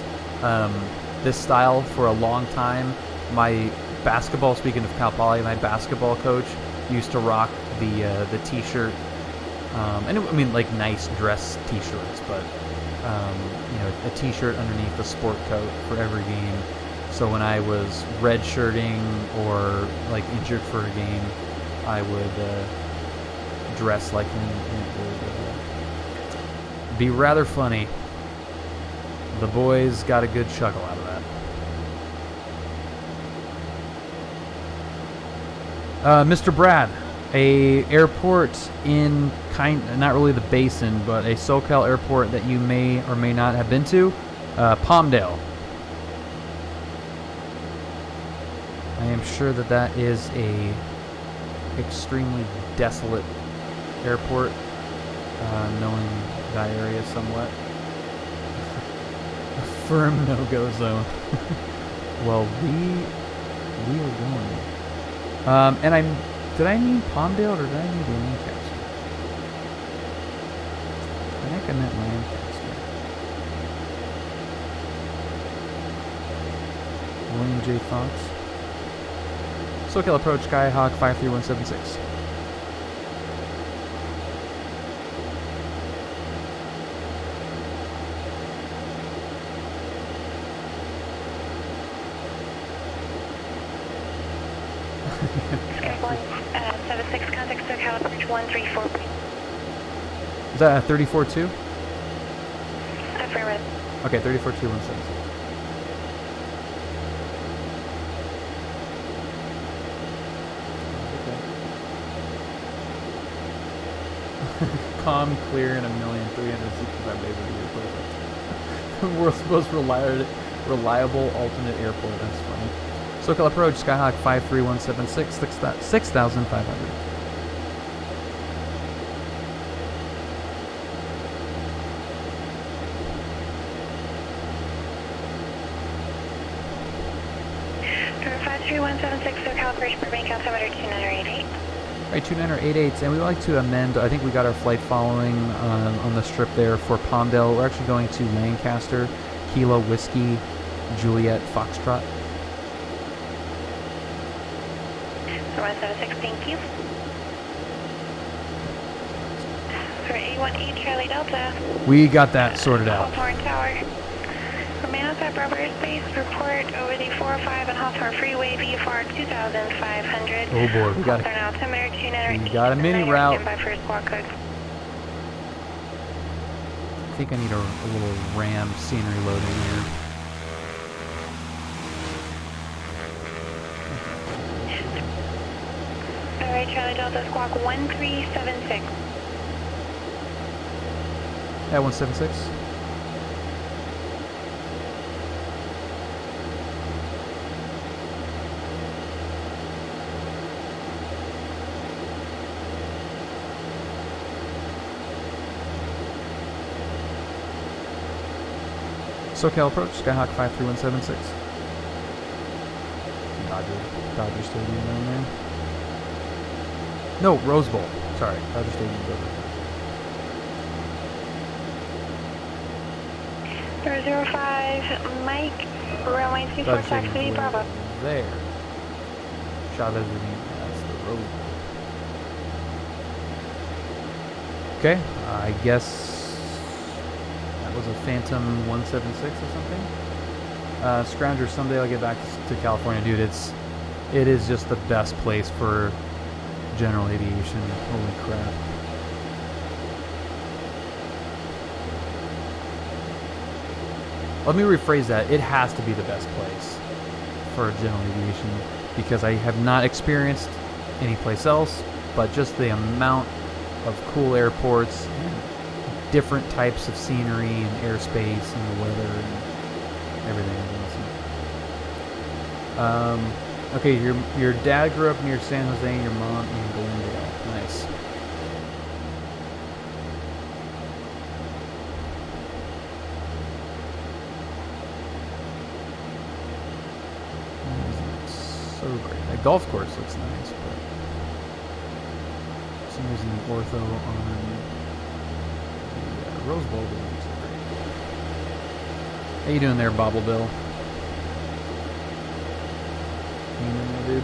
this style for a long time. My basketball, speaking of Cal Poly, my basketball coach used to rock the t-shirt, and I mean like nice dress t-shirts, but you know, a t-shirt underneath the sport coat for every game. So when I was redshirting or like injured for a game, I would dress like him, and it would be rather funny. The boys got a good chuckle out of that. Mr. Brad, a airport in not really the basin, but a SoCal airport that you may or may not have been to, Palmdale. I am sure that is a extremely desolate airport, knowing that area somewhat. A firm no-go zone. Well, we are going. And did I mean Palmdale or did I mean Lancaster? I think I meant Lancaster. William J. Fox. SoCal approach, Skyhawk 53176. Skyline 76, contact SoCal approach 134. Is that 34-2? Affirmative. Okay, 34-2-176. Calm, clear, and 1,365 days of the year. Perfect. The world's most reliable alternate airport. That's funny. SoCal approach, Skyhawk 53176, 6,500. For 53176, so calibration Burbank, altimeter 2988. All right, 2988, and we would like to amend. I think we got our flight following on the strip there for Palmdale. We're actually going to Lancaster, Kilo Whiskey, Juliet, Foxtrot. So 176, thank you. For 818 Charlie Delta. We got that sorted out. Hawthorne Tower. Remain outside Bravo airspace. Report over the 405 and Hawthorne Freeway, VFR 2500. Oh boy, we got Hawthorne altimeter 2988. We got a mini route. By first squawk code. I think I need a little Ram scenery load in here. Alright, Charlie Delta, squawk 1376. Yeah, 176. SoCal approach, Skyhawk 53176. Dodger Stadium down there. No, Rose Bowl. Sorry, Dodger Stadium over. 005, Mike, runway 24, taxi, Bravo. There. Chavez Ravine, that's the Rose Bowl. Okay, I guess that was a Phantom 176 or something. Scrounger, someday I'll get back to California, dude. It is just the best place for general aviation. Holy crap. Let me rephrase that. It has to be the best place for general aviation because I have not experienced any place else, but just the amount of cool airports and different types of scenery and airspace and the weather and everything is awesome. Okay, your dad grew up near San Jose and your mom in Glendale. Nice. So great. That golf course looks nice, but for some reason the ortho on the Rose Bowl doesn't look so great. How you doing there, Bobble Bill? Hanging in there, dude?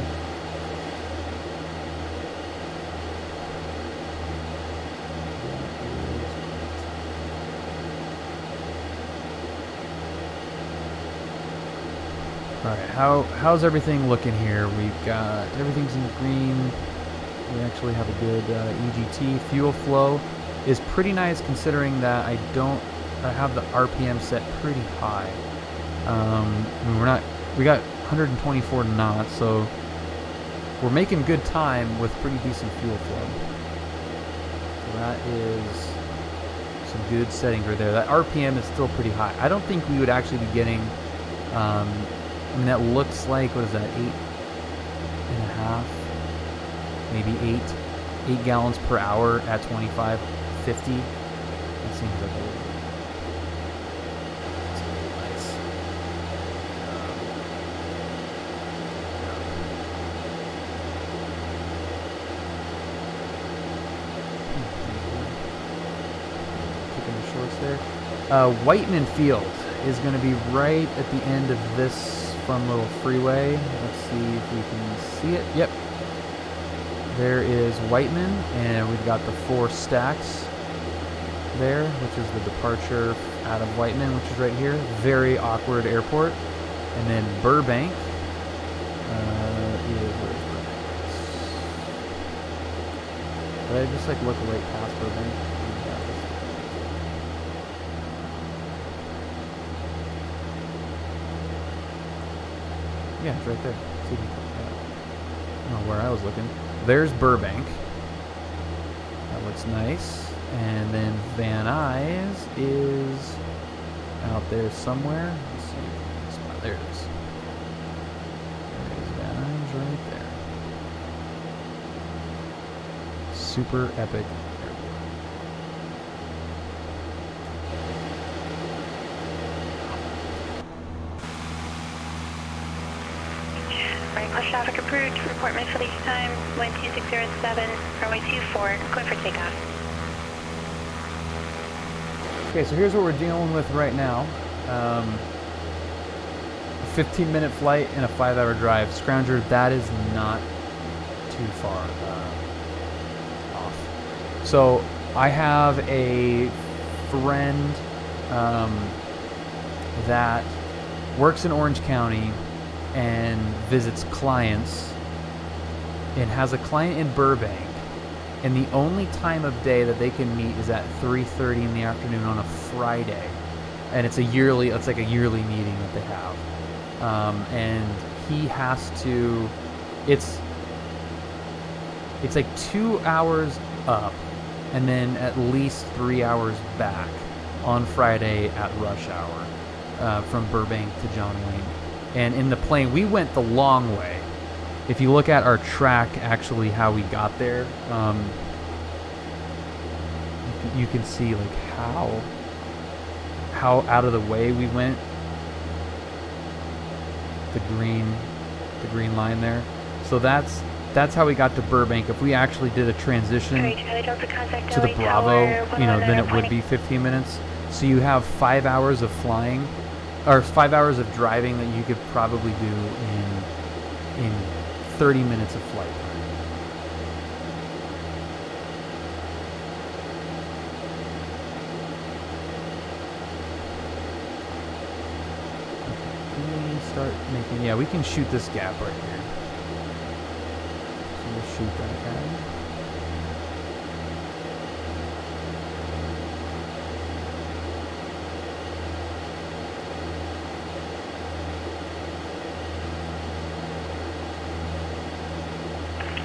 Alright, how's everything looking here? We've got everything's in green. We actually have a good EGT. Fuel flow is pretty nice considering that I have the RPM set pretty high. I mean, we got 124 knots, so we're making good time with pretty decent fuel flow. So that is some good settings right there. That RPM is still pretty high. I don't think we would actually be getting I mean, that looks like, what is that, 8.5, maybe 8 gallons per hour at 25, 50. That seems like a little nice. Kicking the shorts there. Whiteman Field is going to be right at the end of this fun little freeway. Let's see if we can see it. Yep. There is Whiteman, and we've got the 4 stacks there, which is the departure out of Whiteman, which is right here. Very awkward airport. And then Burbank. Where's Burbank? Did I just like look right past Burbank? Yeah, it's right there. See, I don't know where I was looking. There's Burbank. That looks nice. And then Van Nuys is out there somewhere. Let's see. There it is. There's Van Nuys right there. Super epic airport. Right, plus traffic approved. Report my release time, wind 2607, runway 24, clear for takeoff. Okay, so here's what we're dealing with right now. A 15-minute flight and a 5-hour drive. Scrounger, that is not too far off. So I have a friend that works in Orange County and visits clients and has a client in Burbank, and the only time of day that they can meet is at 3:30 in the afternoon on a Friday, and it's like a yearly meeting that they have, and he has to, it's like 2 hours up and then at least 3 hours back on Friday at rush hour, from Burbank to John Wayne. And in the plane, we went the long way. If you look at our track, actually how we got there, you can see like how out of the way we went. The green line there. So that's how we got to Burbank. If we actually did a transition to the Bravo, then it would be 15 minutes. So you have 5 hours of flying, or 5 hours of driving that you could probably do in 30 minutes of flight time. Start making, yeah, we can shoot this gap right here. So we'll shoot that guy.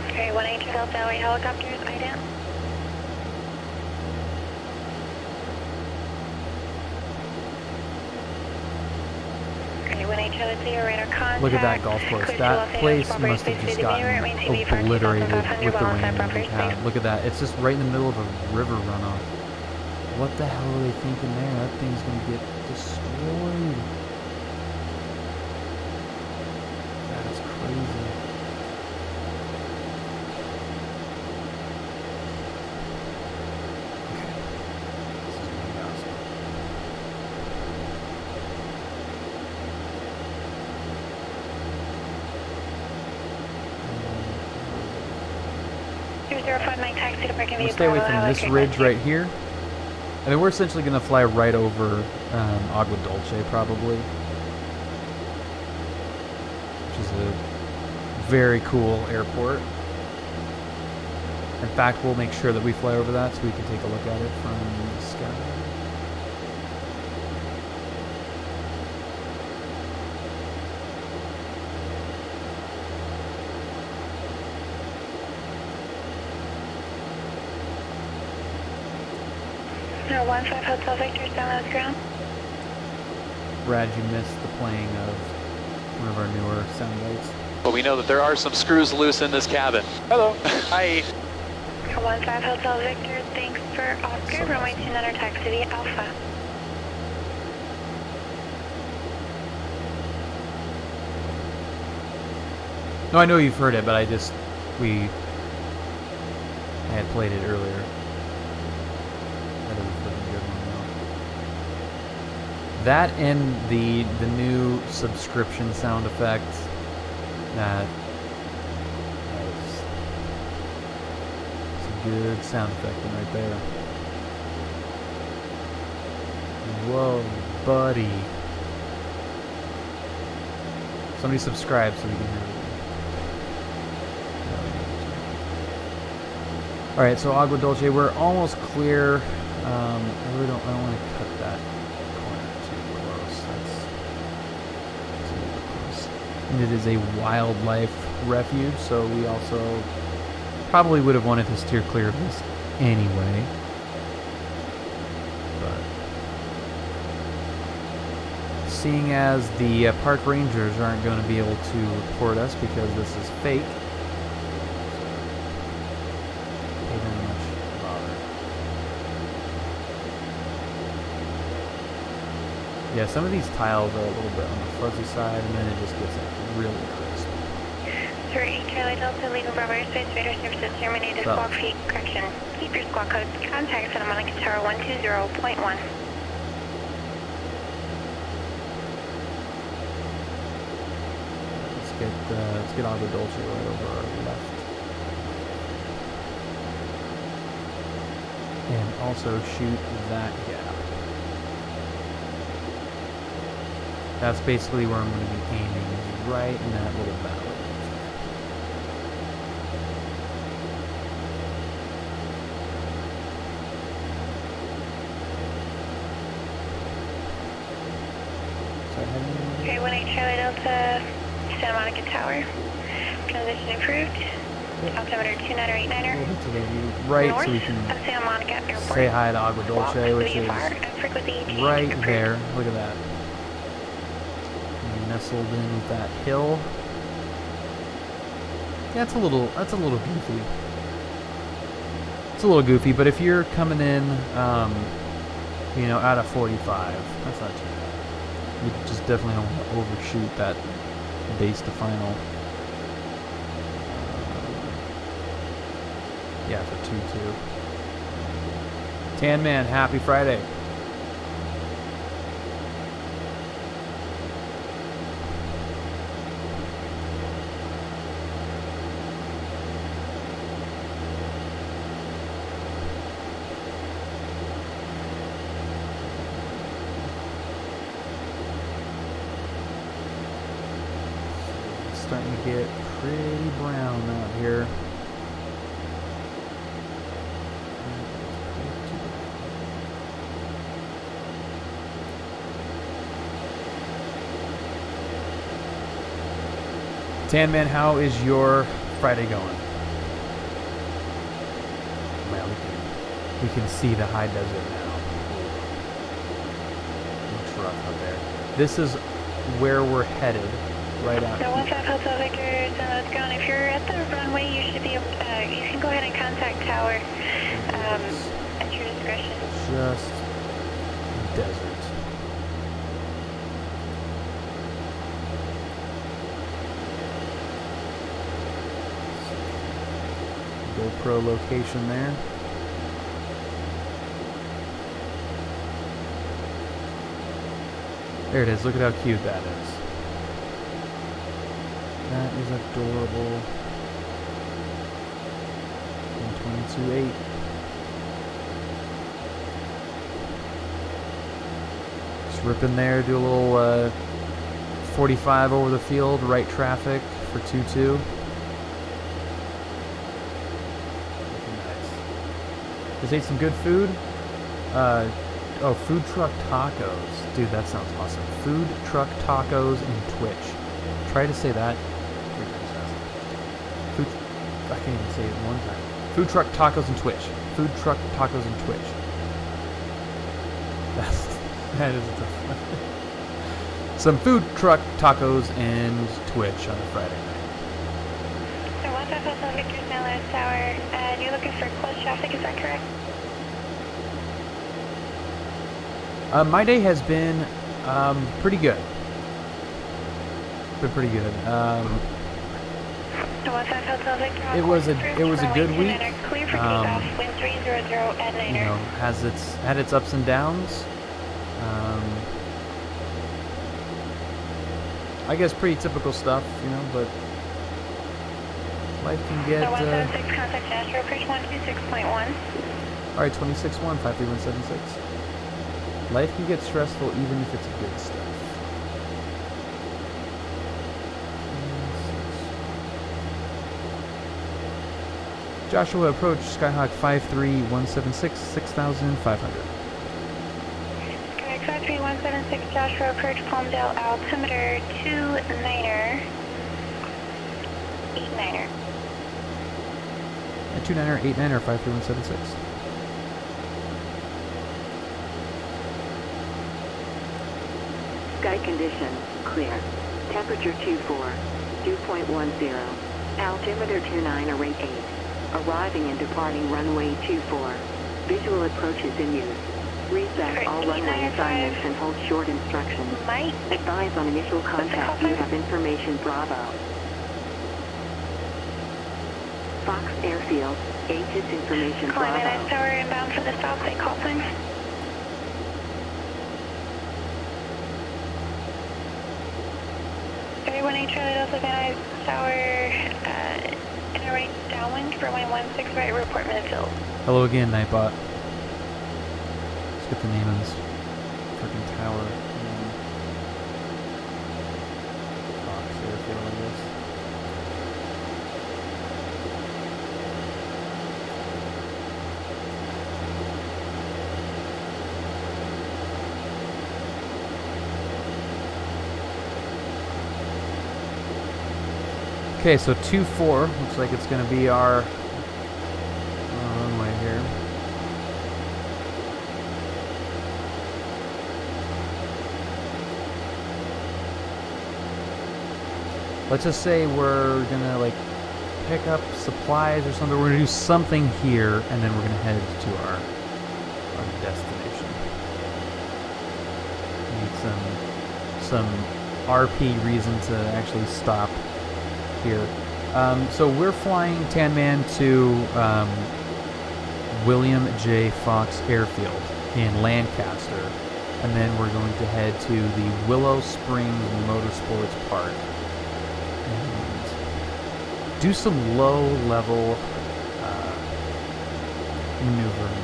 Okay, 1-8 South Valley helicopters, eye down. Look at that golf course. That place must have just gotten obliterated with the rain that we've had. Look at that. It's just right in the middle of a river runoff. What the hell are they thinking there? That thing's going to get destroyed. That's crazy. We'll stay away from this ridge right here. I mean, we're essentially going to fly right over Agua Dulce, probably. Which is a very cool airport. In fact, we'll make sure that we fly over that so we can take a look at it from the sky. No, 1-5 Hotel Victor, down on ground. Brad, you missed the playing of one of our newer sound bites. But we know that there are some screws loose in this cabin. Hello. Hi. 1-5 Hotel Victor, thanks for Oscar, runway 29 taxi via Alpha. No, I know you've heard it, but I had played it earlier. That and the new subscription sound effect that is a good sound effect right there. Whoa, buddy. Somebody subscribe so we can hear it. Alright, so Agua Dulce, we're almost clear. I don't want to cut that corner too close. That's too close. And it is a wildlife refuge, so we also probably would have wanted to steer clear of this anyway. But seeing as the park rangers aren't going to be able to report us because this is fake, yeah, some of these tiles are a little bit on the fuzzy side, and then it just gets like really crisp. For 8 Charlie Delta, leaving Bravo airspace, radar services terminated, squawk feet, correction. Keep your squawk code. Contact Santa Monica Tower 120.1. Let's get Agua Dulce right over our left. And also shoot that gap. That's basically where I'm going to be aiming, is right in that little valley. Okay, 18 Charlie Delta, Santa Monica Tower. Transition approved. Altimeter 2989er. Right, North so we can of Santa Monica Airport. say hi to Agua Dulce, which is right there. Look at that. Nestled in with that hill. Yeah, it's a little goofy. It's a little goofy, but if you're coming in, you know, out of 45, that's not too bad. You just definitely don't want to overshoot that base to final. Yeah, for 2-2. Tan Man, happy Friday. Starting to get pretty brown out here. Tan Man, how is your Friday going? Man, we can see the high desert now. Looks rough out there. This is where we're headed. Right out. So 15 Hotel Victor, Sunrise Ground. If you're at the runway, you should be. You can go ahead and contact tower at your discretion. Just desert. GoPro location there. There it is. Look at how cute that is. That is adorable. 122.8. Just rip in there, do a little 45 over the field, right traffic for 2-2. Nice. Just ate some good food. Oh, food truck tacos. Dude, that sounds awesome. Food truck tacos and Twitch. Try to say that 3 times fast. I can't even say it one time. Food truck tacos and Twitch. Food truck tacos and Twitch. That is a tough one. Some food truck tacos and Twitch on a Friday night. So 15 Hotel Victor, Snellers Tower. You're looking for close traffic, is that correct? My day has been pretty good. Been pretty good. It was a good week. You know, had its ups and downs. I guess pretty typical stuff, you know, but life can get. 176, contact Astro Approach 126.1. All right, 26-1, 53176. Life can get stressful even if it's good stuff. Joshua approach Skyhawk 53176, 6,500. Skyhawk 53176, Joshua approach Palmdale, altimeter 29er. 89er. 29er, 89er, 53176. Sky condition, clear. Temperature 24, dew point 10. Altimeter 29 or rate 8. Arriving and departing runway 24. Visual approaches in use. Read back all runway assignments and hold short instructions. Advise on initial contact. You have information, Bravo. Fox Airfield, ATIS information Climate Bravo. Ice Tower inbound for the stop site call sign. Everyone, Charlie Delta Van Ice Tower, enter right downwind for 116 right, report midfield. Hello again, Nightbot. Let's get the name of this freaking tower. Fox Airfield, I guess. Okay, so 2-4 looks like it's going to be our runway here. Let's just say we're going to like pick up supplies or something. We're going to do something here, and then we're going to head to our destination. Need some RP reason to actually stop here. So we're flying Tanman to William J. Fox Airfield in Lancaster, and then we're going to head to the Willow Springs Motorsports Park and do some low-level maneuvering.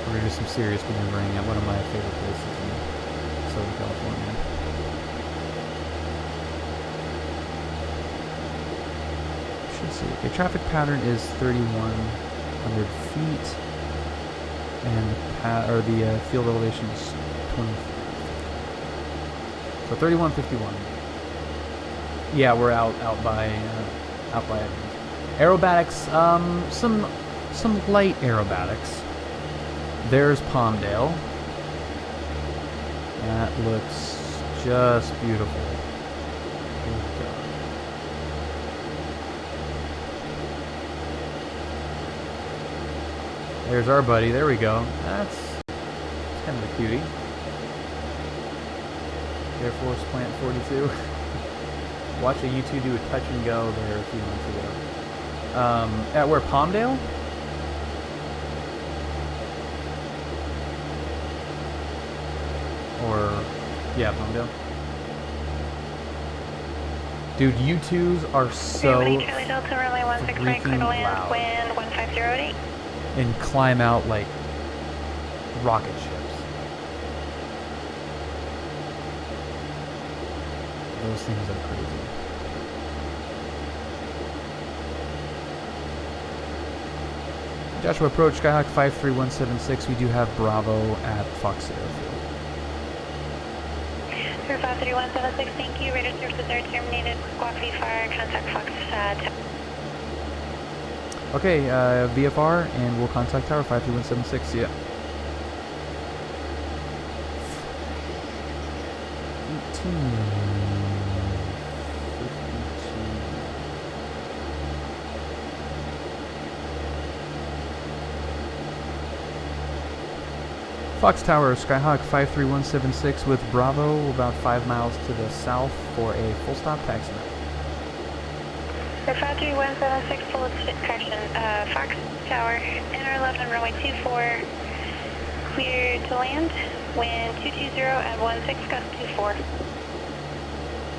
We're going to do some serious maneuvering at one of my favorite places in Southern California. See. Okay, traffic pattern is 3,100 feet, and the field elevation is 20. So 3,151. Yeah, we're out by aerobatics. Some light aerobatics. There's Palmdale. That looks just beautiful. There's our buddy. There we go. That's kind of a cutie. Air Force Plant 42. Watch a U2 do a touch and go there a few months ago. At where, Palmdale? Or, yeah, Palmdale. Dude, U2s are so freaking loud. Wind 15008. And climb out like rocket ships. Those things are crazy. Joshua approach, Skyhawk 53176. We do have Bravo at Fox Airfield. 53176, thank you. Radar services are terminated. Squawk V-Fire, contact Fox. Okay, VFR, and we'll contact Tower 53176. Yeah. 1852. Fox Tower, Skyhawk 53176 with Bravo about 5 miles to the south for a full stop taxi. 53176, full correction. Fox Tower, NR11, runway 24, clear to land, wind 220 at 16, gust 24.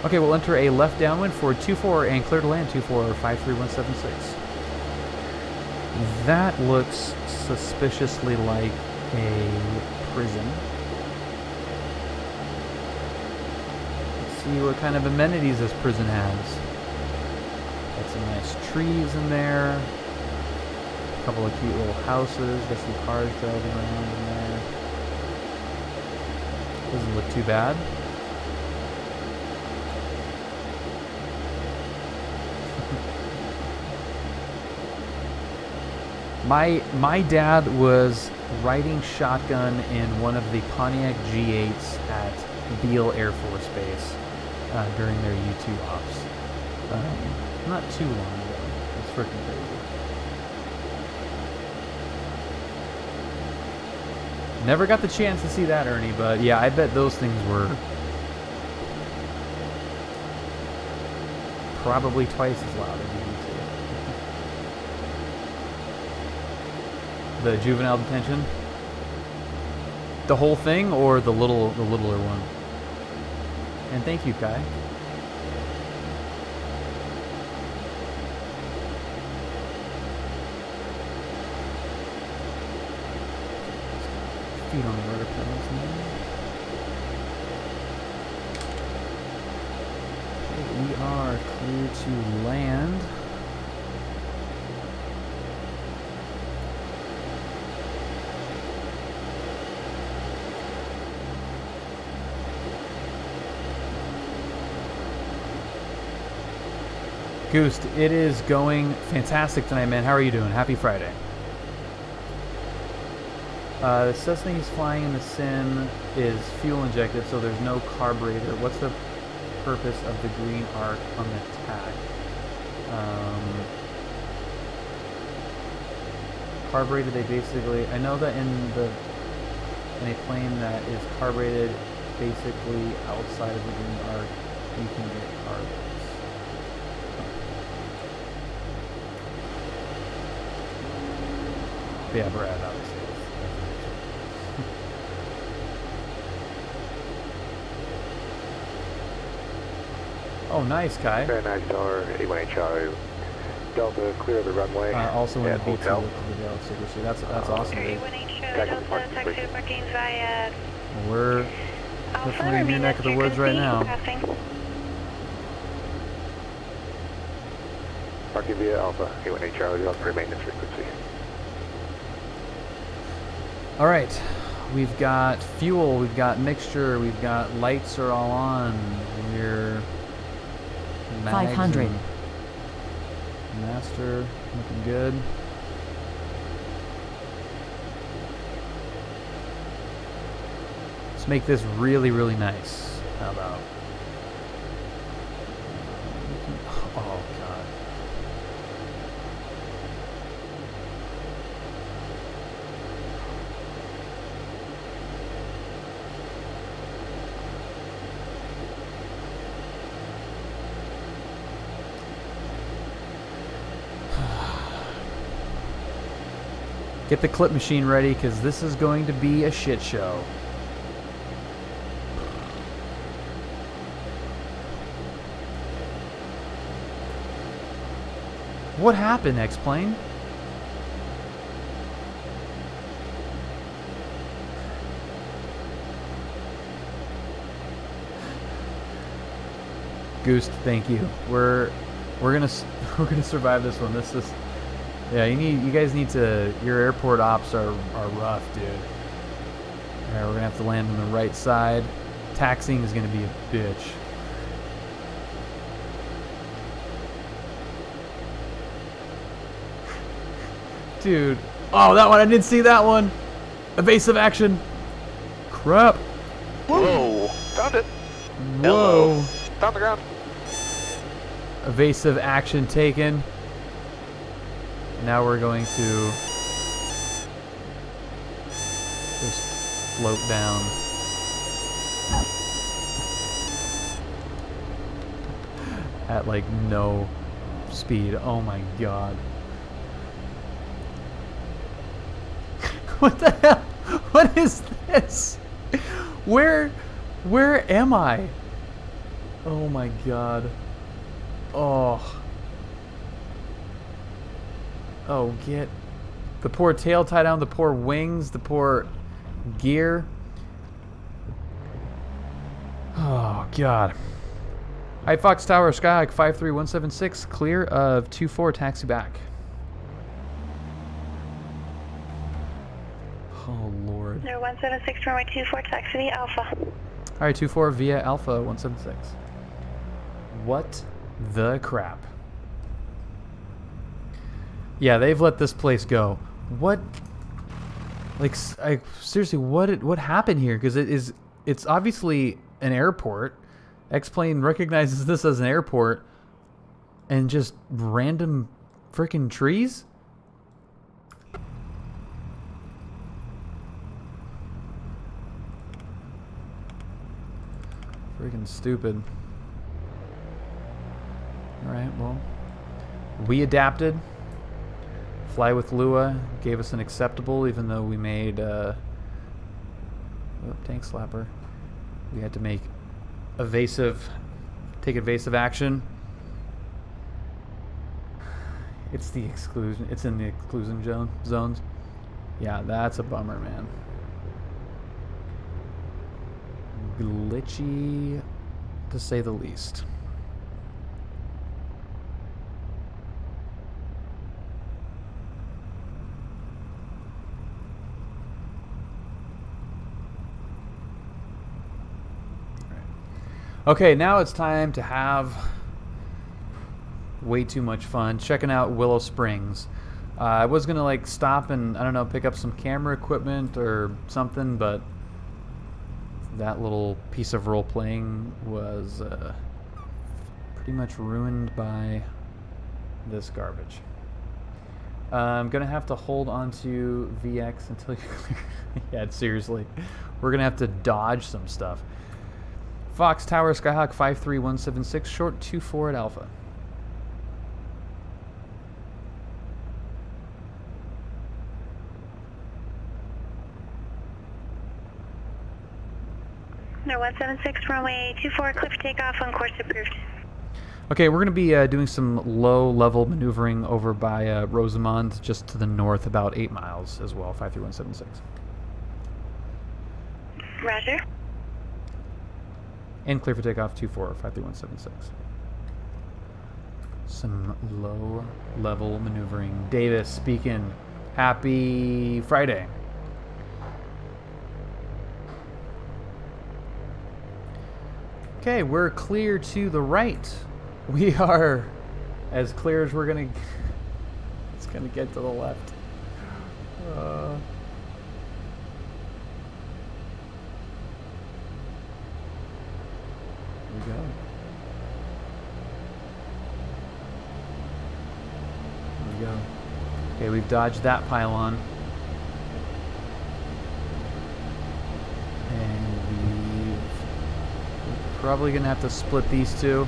Okay, we'll enter a left downwind for 24 and clear to land 24, 53176. That looks suspiciously like a prison. Let's see what kind of amenities this prison has. Got some nice trees in there. A couple of cute little houses. Got some cars driving around in there. Doesn't look too bad. My dad was riding shotgun in one of the Pontiac G8s at Beale Air Force Base during their U2 ops. Not too long ago. It's freaking crazy. Never got the chance to see that, Ernie, but yeah, I bet those things were probably twice as loud as you do. The juvenile detention? The whole thing or the littler one? And thank you, Kai. Feet on the rudder pedals now. Okay, we are clear to land. Goose, it is going fantastic tonight, man. How are you doing? Happy Friday. The Cessna he's flying in the sim is fuel injected, so there's no carburetor. What's the purpose of the green arc on the tag? Carbureted, they basically... I know that in a plane that is carbureted, basically outside of the green arc, you can get carbs. Yeah, Brad, obviously. Oh, nice, Kai. Very nice, Tower 81 Charlie. Delta, clear the runway. Also in the B2 hotel. with the Galaxy. That's awesome, dude. We're definitely in your neck of the woods right now. Parking via Alpha 81 Charlie, Delta, maintenance frequency. All right, we've got fuel, we've got mixture, we've got lights are all on. We're 500. Master, looking good. Let's make this really, really nice. How about? Oh God. Get the clip machine ready, because this is going to be a shit show. What happened, X-Plane? Goose, thank you. We're gonna survive this one. This is. Yeah, you guys need to. Your airport ops are rough, dude. All right, we're gonna have to land on the right side. Taxiing is gonna be a bitch. Dude, oh, that one, I didn't see that one. Evasive action. Crap. Whoa, found it. Whoa. Found the ground. Evasive action taken. Now we're going to just float down. At like no speed. Oh my God. What the hell? What is this? Where am I? Oh my God. Oh. Oh, get the poor tail tie down, the poor wings, the poor gear. Oh, God. Hi, Fox Tower, Skyhawk 53176, clear of 24, taxi back. Oh, Lord. 176 runway 24, taxi via Alpha. All right, 24 via Alpha 176. What the crap? Yeah, they've let this place go. What? Like, seriously, what happened here? Because it's obviously an airport. X-Plane recognizes this as an airport, and just random freaking trees. Freaking stupid. All right, well, we adapted. Fly with Lua gave us an acceptable, even though we made tank slapper. We had to make take evasive action. It's the exclusion. It's in the exclusion zones. Yeah, that's a bummer, man. Glitchy, to say the least. Okay, now it's time to have way too much fun checking out Willow Springs. I was gonna like stop and, I don't know, pick up some camera equipment or something, but that little piece of role playing was pretty much ruined by this garbage. I'm gonna have to hold on to VX until you clear. Yeah, seriously, we're gonna have to dodge some stuff. Fox Tower Skyhawk 53176, short 24 at Alpha. No 176, runway 24, clear for takeoff, on course approved. Okay, we're going to be doing some low-level maneuvering over by Rosamond, just to the north, about 8 miles as well, 53176. Roger. And clear for takeoff, 24, 53176. Some low-level maneuvering. Davis speaking. Happy Friday. Okay, we're clear to the right. We are as clear as we're gonna. It's gonna get to the left. Here we go. Here we go. Okay, we've dodged that pylon. And we're probably gonna have to split these two.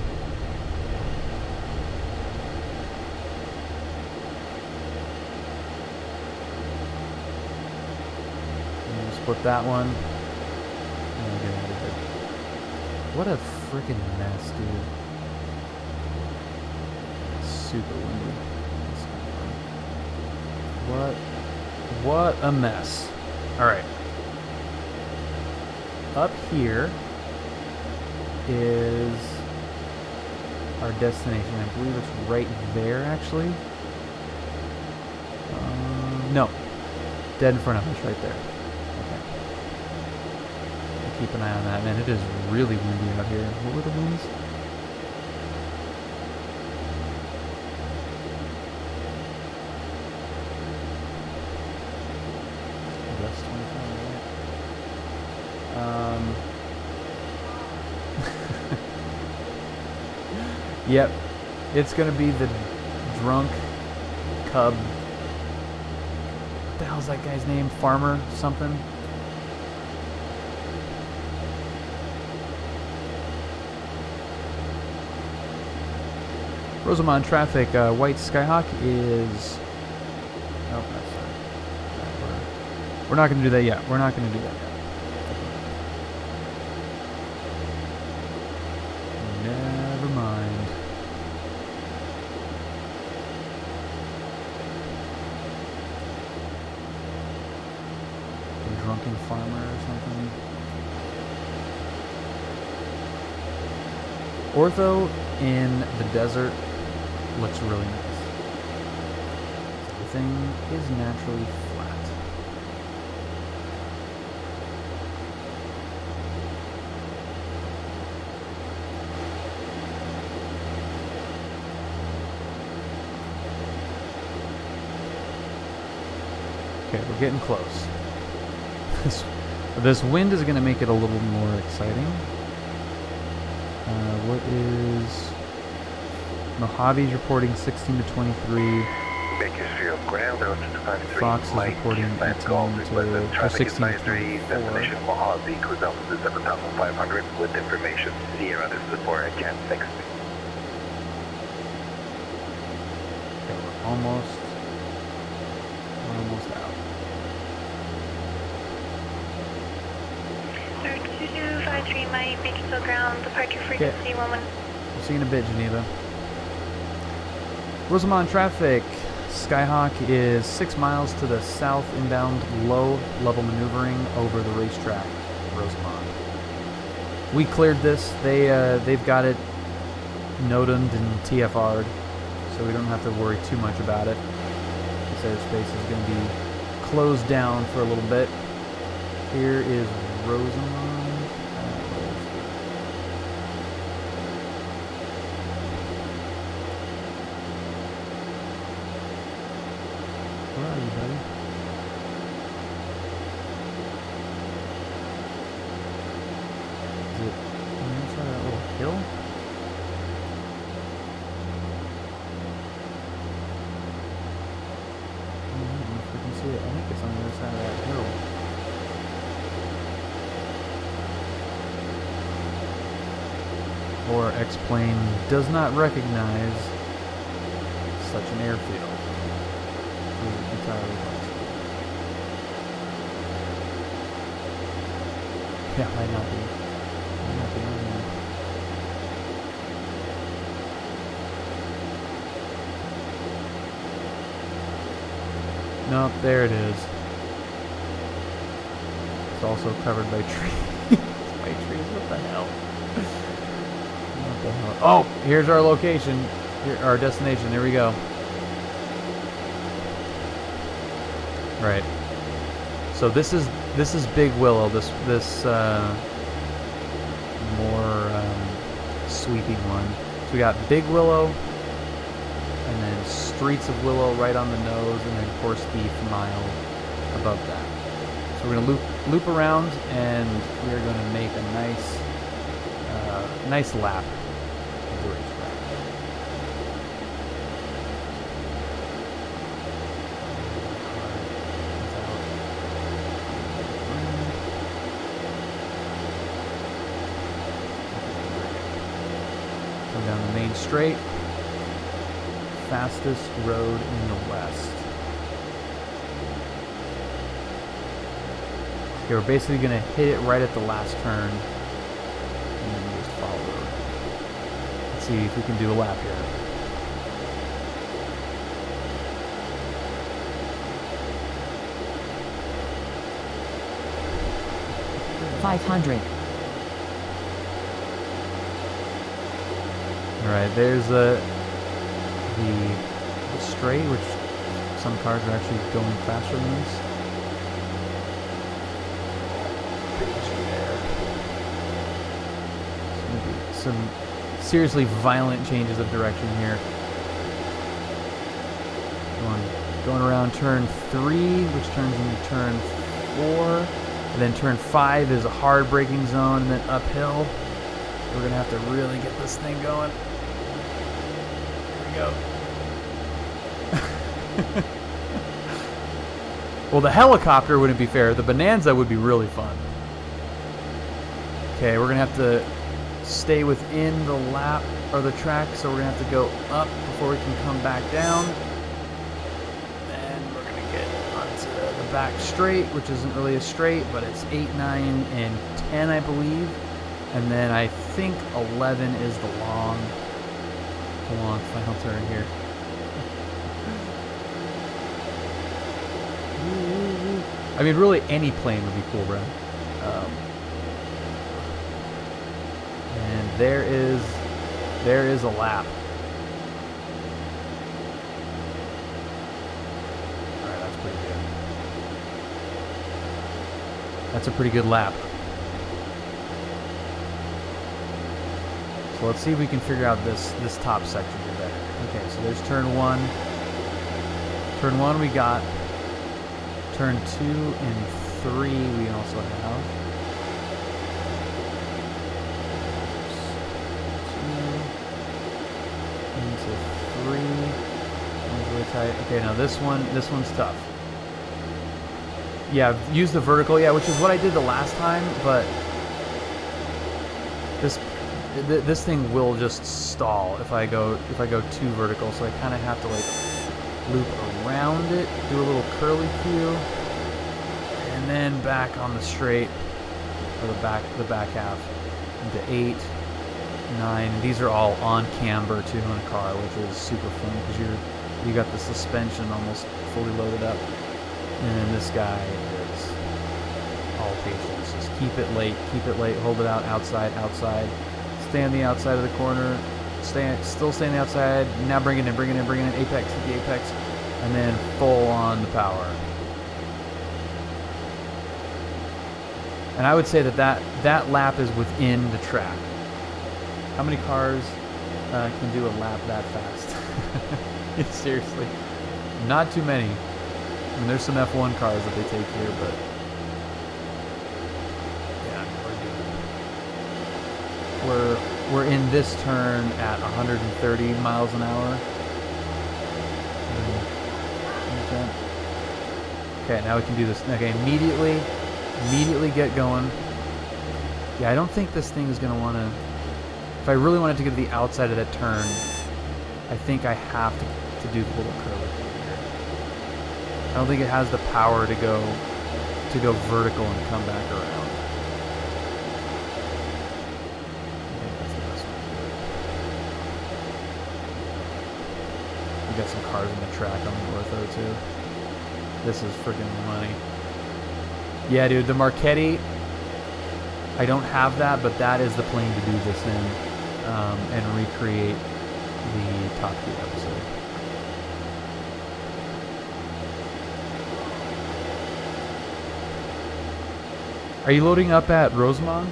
Split that one. And we're gonna get it. What a freaking mess, dude. Super windy. What a mess. Alright. Up here is our destination. I believe it's right there, actually. No. Dead in front of us, right there. Keep an eye on that, man. It is really windy out here. What were the winds? West 25, right? Yep. It's gonna be the drunk cub. What the hell's that guy's name? Farmer something? Rosamond traffic, white Skyhawk is... Oh, that's sorry. We're not going to do that yet. We're not going to do that yet. Never mind. A drunken farmer or something. Ortho in the desert looks really nice. Everything is naturally flat. Okay, we're getting close. This wind is going to make it a little more exciting. What is... Mojave's reporting 16 to 23. Fox is reporting 18 to 16 to 24. Mojave, cruise altitude 7,500 with information. Sierra, this is 4 at Cat 6. Okay, we're almost my Bakersfield ground departure frequency 11. We'll see you in a bit, Geneva. Rosamond traffic. Skyhawk is 6 miles to the south inbound, low-level maneuvering over the racetrack. Rosamond. We cleared this. They've got it notamed and TFR'd, so we don't have to worry too much about it. This airspace is going to be closed down for a little bit. Here is Rosamond. Where are you, buddy? Is it on the other side of that little hill? I don't know if we can see it. I think it's on the other side of that hill. Or X-plane does not recognize such an airfield. Entirely possible. Yeah, might not be on there. Nope, there it is. It's also covered by trees. By trees, what the hell? What the hell? Oh, here's our location. Here, our destination. There we go. Right. So this is Big Willow. This more sweeping one. So we got Big Willow, and then Streets of Willow right on the nose, and then Horse Thief mile above that. So we're gonna loop around, and we are gonna make a nice lap of the racetrack. Down the main straight, fastest road in the west. Okay, we're basically going to hit it right at the last turn, and then just follow the road. Let's see if we can do a lap here. $500. Alright, there's the straight, which some cars are actually going faster than this. There's going to be some seriously violent changes of direction here. Going around turn 3, which turns into turn 4. And then turn 5 is a hard braking zone, and then uphill. We're going to have to really get this thing going. Go. Well, the helicopter wouldn't be fair. The Bonanza would be really fun. Okay, we're gonna have to stay within the lap or the track, so we're gonna have to go up before we can come back down. Then we're gonna get onto the back straight, which isn't really a straight, but it's 8, 9, and 10, I believe. And then I think 11 is the long final turn here. I mean, really, any plane would be cool, bro. And there is a lap. All right, that's pretty good. That's a pretty good lap. So let's see if we can figure out this top section here better. Okay, so there's turn 1. Turn 1 we got. Turn 2 and 3 we also have. 2 into 3. One's really tight. Okay, now this one's tough. Yeah, use the vertical, yeah, which is what I did the last time, but this thing will just stall if I go too vertical, so I kind of have to like loop around it, do a little curly Q, and then back on the straight, or the back half. into 8, 9. And these are all on camber too in a car, which is super fun because you got the suspension almost fully loaded up. And then this guy is all patience. Just keep it late, hold it out, outside. Stay on the outside of the corner, still stay on the outside. Now bring it in, apex, hit the apex, and then full on the power. And I would say that lap is within the track. How many cars can do a lap that fast? Seriously, not too many. I mean, there's some F1 cars that they take here, but yeah, we're in this turn at 130 miles an hour. Okay, now we can do this. Okay, immediately get going. Yeah, I don't think this thing is gonna want to. If I really wanted to get to the outside of that turn, I think I have to do the little curve here. I don't think it has the power to go vertical and come back around. I think that's the best way to do it. We got some cars on the track on the ortho too. This is freaking money. Yeah, dude, the Marchetti, I don't have that, but that is the plane to do this in and recreate the Top Gear episode. Are you loading up at Rosemont?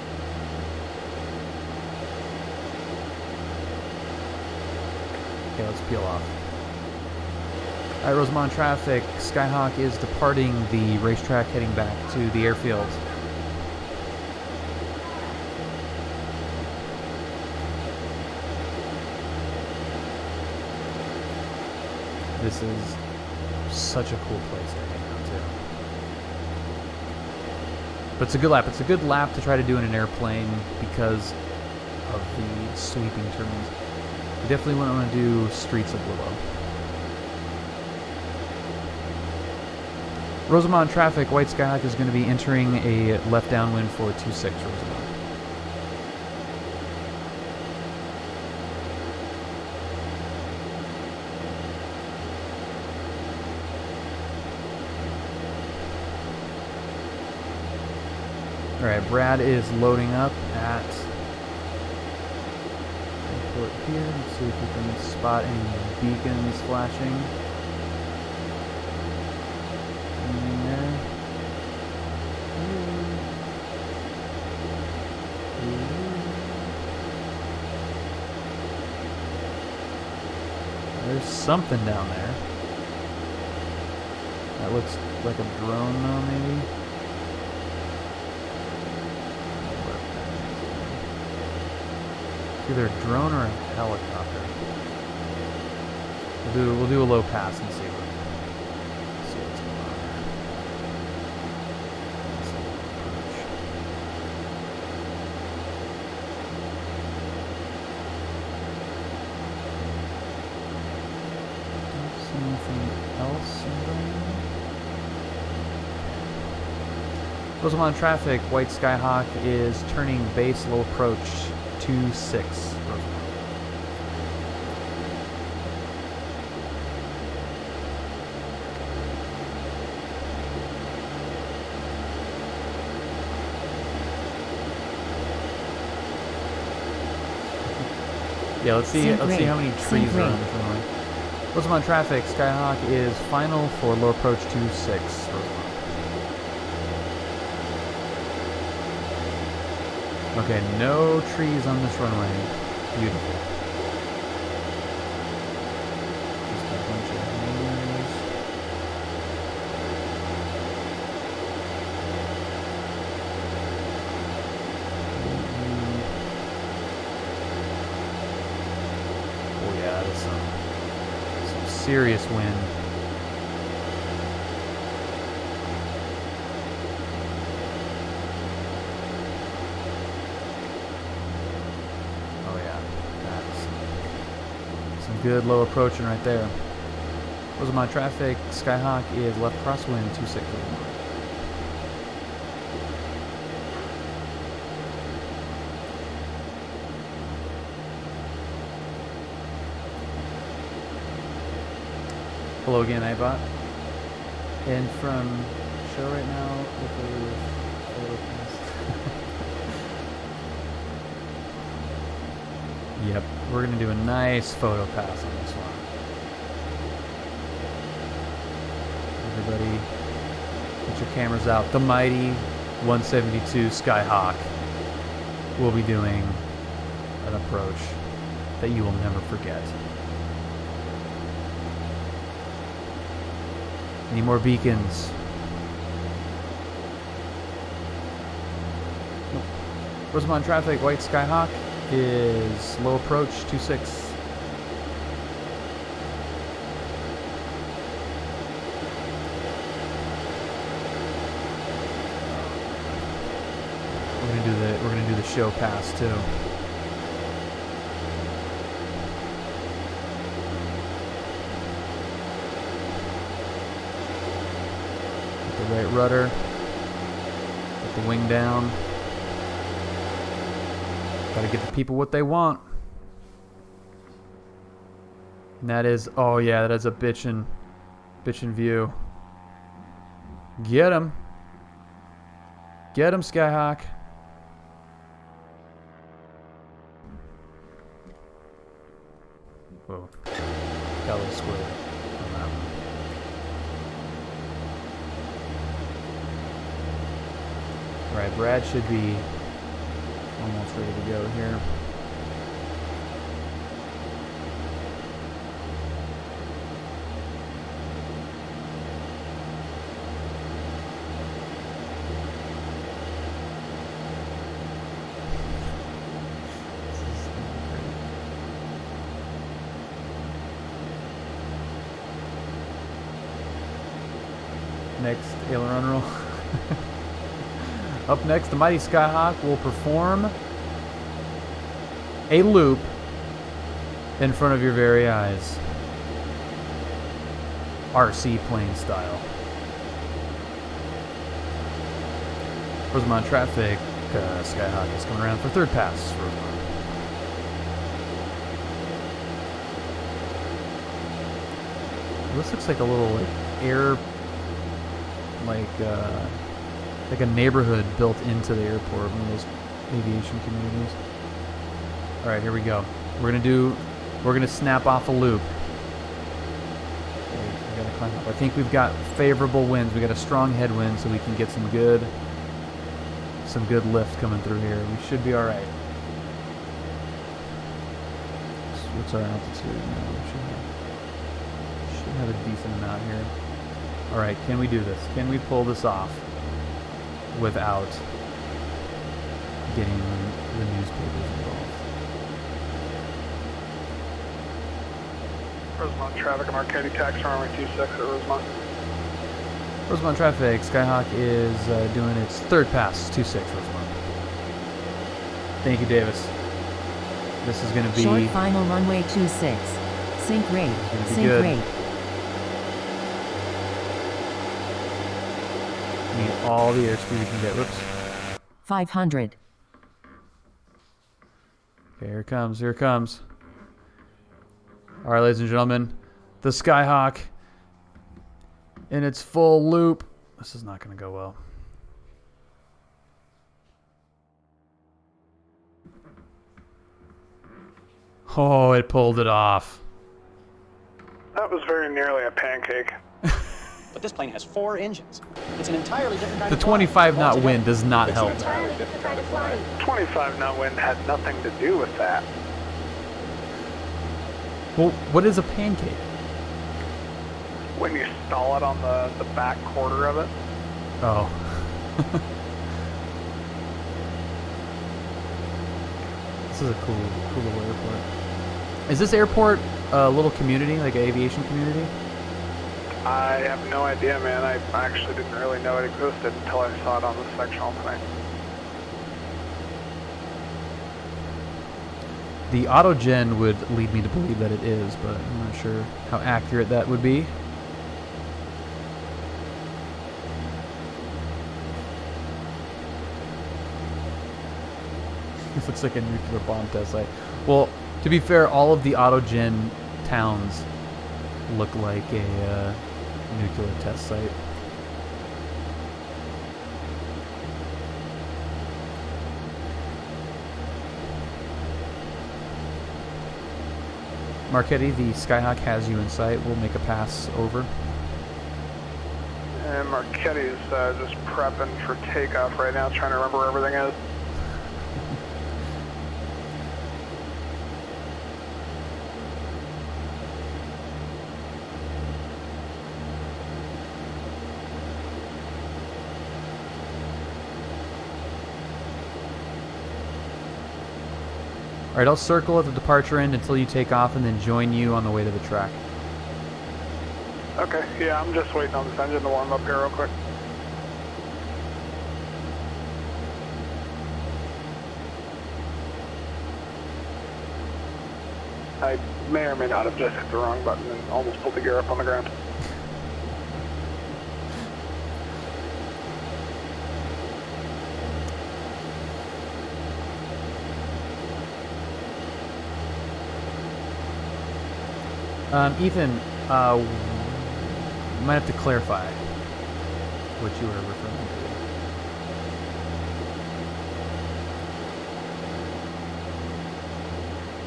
Okay, let's peel off. Alright, Rosemont traffic. Skyhawk is departing the racetrack, heading back to the airfield. This is such a cool place to hang out to. But it's a good lap. It's a good lap to try to do in an airplane because of the sweeping turns. You definitely wouldn't want to do streets of Willow. Rosemont traffic, White Skyhawk is going to be entering a left downwind for 26 Rosemont. Alright, Brad is loading up at airport here. Let's see if we can spot any beacons flashing. Anything there? There's something down there. That looks like a drone though, maybe? Either a drone or a helicopter. We'll do a low pass and see what's going on there. Don't see anything else in there. Rosemont traffic, White Skyhawk is turning base low approach 26. Yeah, let's see how many trees are on this runway. Rosemont traffic, Skyhawk is final for low approach 26. Rosemont. Okay, no trees on this runway. Beautiful. Just a bunch of hangars. Oh yeah, that is some serious wind. Good low approaching right there. Rosemont traffic, Skyhawk is left crosswind 26. Hello again, iBot. And from show right now with the photo pass. Yep, we're gonna do a nice photo pass on this one. Everybody, get your cameras out. The mighty 172 Skyhawk will be doing an approach that you will never forget. Any more beacons? Nope. Rosamond traffic, white Skyhawk is low approach 26. We're gonna do the show pass too. Get the right rudder. Get the wing down. Gotta give the people what they want. And that is, oh yeah, that is a bitchin' view. Get him. Get him, Skyhawk. Whoa. Got a little squirrely on that one. Alright, Brad should be almost ready to go here. Next, aileron roll. Up next, the mighty Skyhawk will perform a loop in front of your very eyes. RC plane style. Rosamond traffic, Skyhawk is coming around for third pass. Rosamond. This looks like a little like air, like a neighborhood built into the airport, one of those aviation communities. All right, here we go. We're gonna snap off a loop. Okay, we gotta climb up. I think we've got favorable winds. We got a strong headwind, so we can get some good lift coming through here. We should be all right. So what's our altitude now? We should have a decent amount here. All right, can we do this? Can we pull this off without getting the newspapers involved? Rosamond traffic, I'm Arcady taxi runway 26 at Rosamond. Rosamond traffic, Skyhawk is doing its third pass, 26 Rosamond. Thank you, Davis. This is going to be short final runway 26. Sync rate. Sync good. rate. Need all the airspeed we can get. Whoops. 500. Okay, here it comes. Here it comes. All right, ladies and gentlemen, the Skyhawk in its full loop. This is not going to go well. Oh, it pulled it off. That was very nearly a pancake. But this plane has 4 engines. It's an entirely different kind The of flying. 25 knot wind does not help. 25 knot wind had nothing to do with that. Well, what is a pancake? When you stall it on the back quarter of it. Oh. This is a cool little airport. Is this airport a little community, like an aviation community? I have no idea, man. I actually didn't really know it existed until I saw it on the sectional tonight. The autogen would lead me to believe that it is, but I'm not sure how accurate that would be. This looks like a nuclear bomb test site. Well, to be fair, all of the autogen towns look like a nuclear test site. Marchetti, the Skyhawk has you in sight. We'll make a pass over. And Marchetti's just prepping for takeoff right now, trying to remember where everything is. Alright, I'll circle at the departure end until you take off and then join you on the way to the track. Okay, yeah, I'm just waiting on this engine to warm up here real quick. I may or may not have just hit the wrong button and almost pulled the gear up on the ground. Ethan, you might have to clarify what you were referring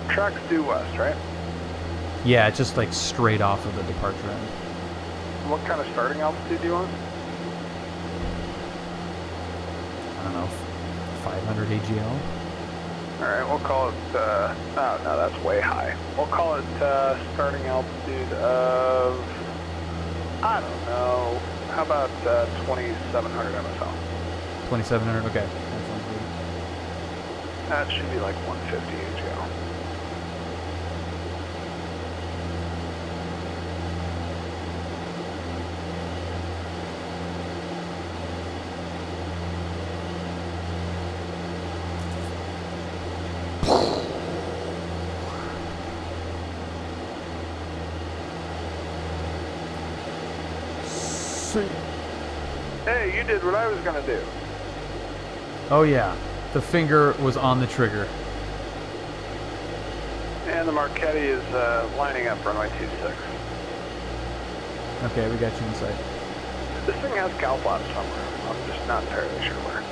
to. Track's due west, right? Yeah, it's just like straight off of the departure end. What kind of starting altitude do you want? I don't know, 500 AGL? Alright, we'll call it, oh no, that's way high. We'll call it starting altitude of, I don't know, how about 2,700 MSL? 2,700, okay. That sounds good. That should be like 150 AGL. Hey, you did what I was gonna do. Oh yeah, the finger was on the trigger. And the Marchetti is lining up runway 26. Okay, we got you in sight. This thing has cow flaps somewhere. I'm just not entirely sure where.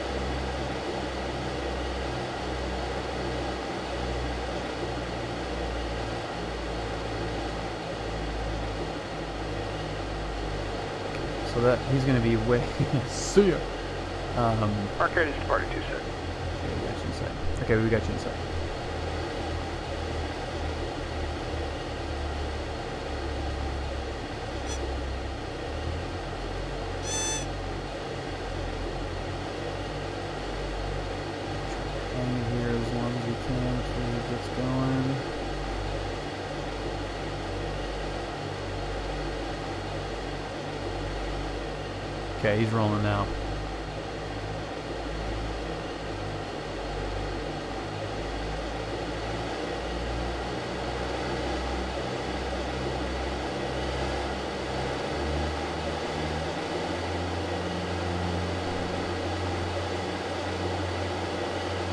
So that he's going to be way. See ya. Marchetti's departing 26. Okay, we got you in sight. Okay, we got you in sight. Hang here as long as we can before he gets going. Okay, he's rolling now.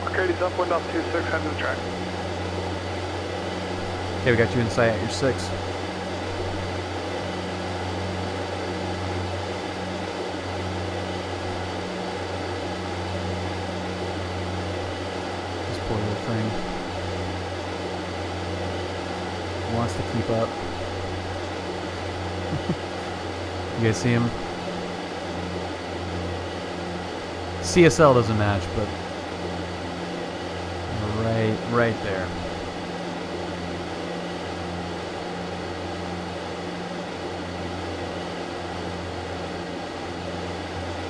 Marchetti's upwind off 26, head to the track. Okay, we got you in sight at your 6. Poor little thing. Wants to keep up. You guys see him? CSL doesn't match, but right there.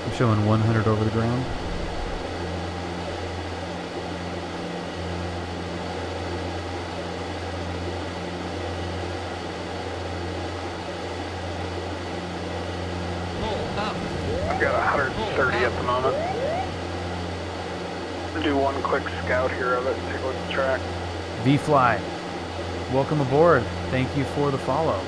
I'm showing 100 over the ground. I've got 130 at the moment. I'll do one quick scout here of it and take a look at the track. V-Fly, welcome aboard. Thank you for the follow.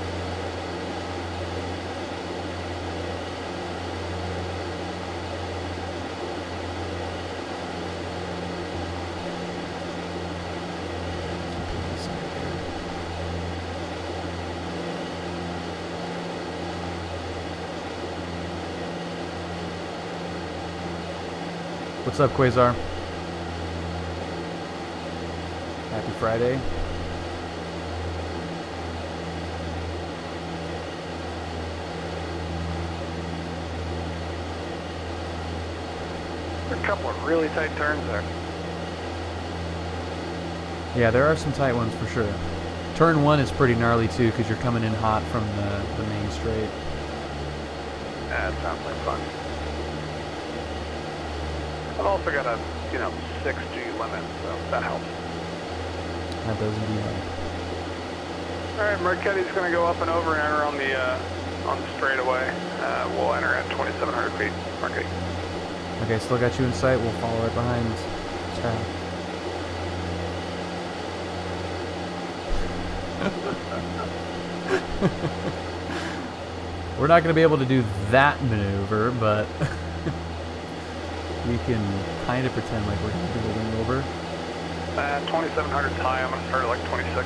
What's up, Quasar? Happy Friday. There are a couple of really tight turns there. Yeah, there are some tight ones for sure. Turn 1 is pretty gnarly too because you're coming in hot from the main straight. That sounds like fun. I've also got a, 6G limit, so that helps. That does indeed help. Alright, Marquette's going to go up and over and enter on the straightaway. We'll enter at 2,700 feet. Marquette. Okay, still got you in sight. We'll follow right behind Chad. We're not going to be able to do that maneuver, but we can kind of pretend like we're going to do the wing over. 2,700 is high. I'm going to start at like 26.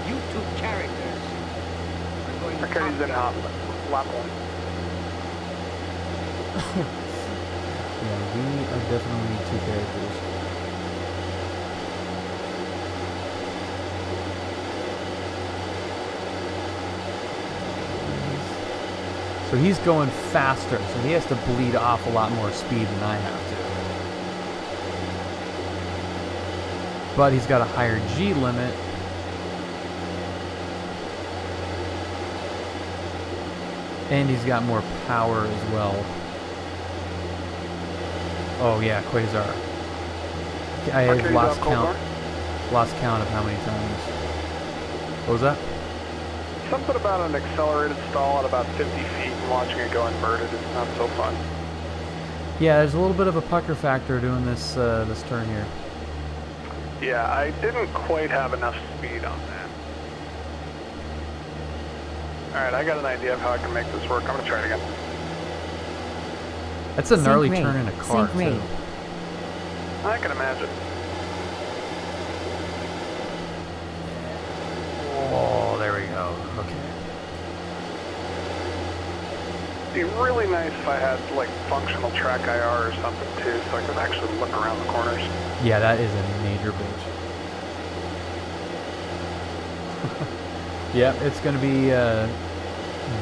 You two characters are going to Marquette's in hot. Lap 1. Yeah, we are definitely two characters. So he's going faster, so he has to bleed off a lot more speed than I have to. But he's got a higher G limit. And he's got more power as well. Oh yeah, Quasar. I have lost count of how many times. What was that? Something about an accelerated stall at about 50 feet and watching it go inverted is not so fun. Yeah, there's a little bit of a pucker factor doing this this turn here. Yeah, I didn't quite have enough speed on that. Alright, I got an idea of how I can make this work. I'm going to try it again. That's a gnarly turn in a car, too. I can imagine. Oh, there we go. Okay. It'd be really nice if I had, like, functional track IR or something, too, so I could actually look around the corners. Yeah, that is a major bitch. Yep, it's going to be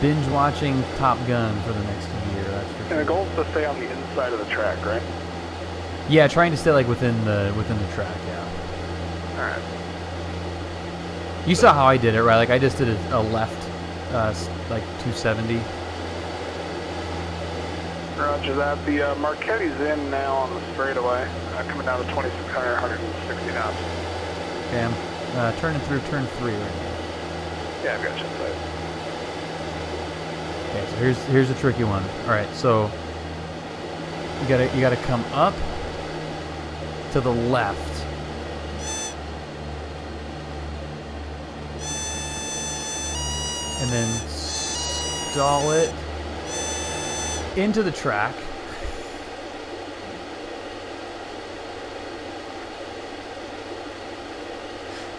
binge-watching Top Gun for the next year, that's for sure. And the goal is to stay on the inside of the track, right? Yeah, trying to stay like within the track, yeah. Alright. You saw how I did it, right? Like I just did a left, like 270. Roger that. The Marquette's in now on the straightaway, coming down to 2,600, 160 knots. Okay, I'm turning through turn 3 right now. Yeah, I've got you inside. Okay, so here's a tricky one. All right, so you gotta come up to the left. And then stall it into the track.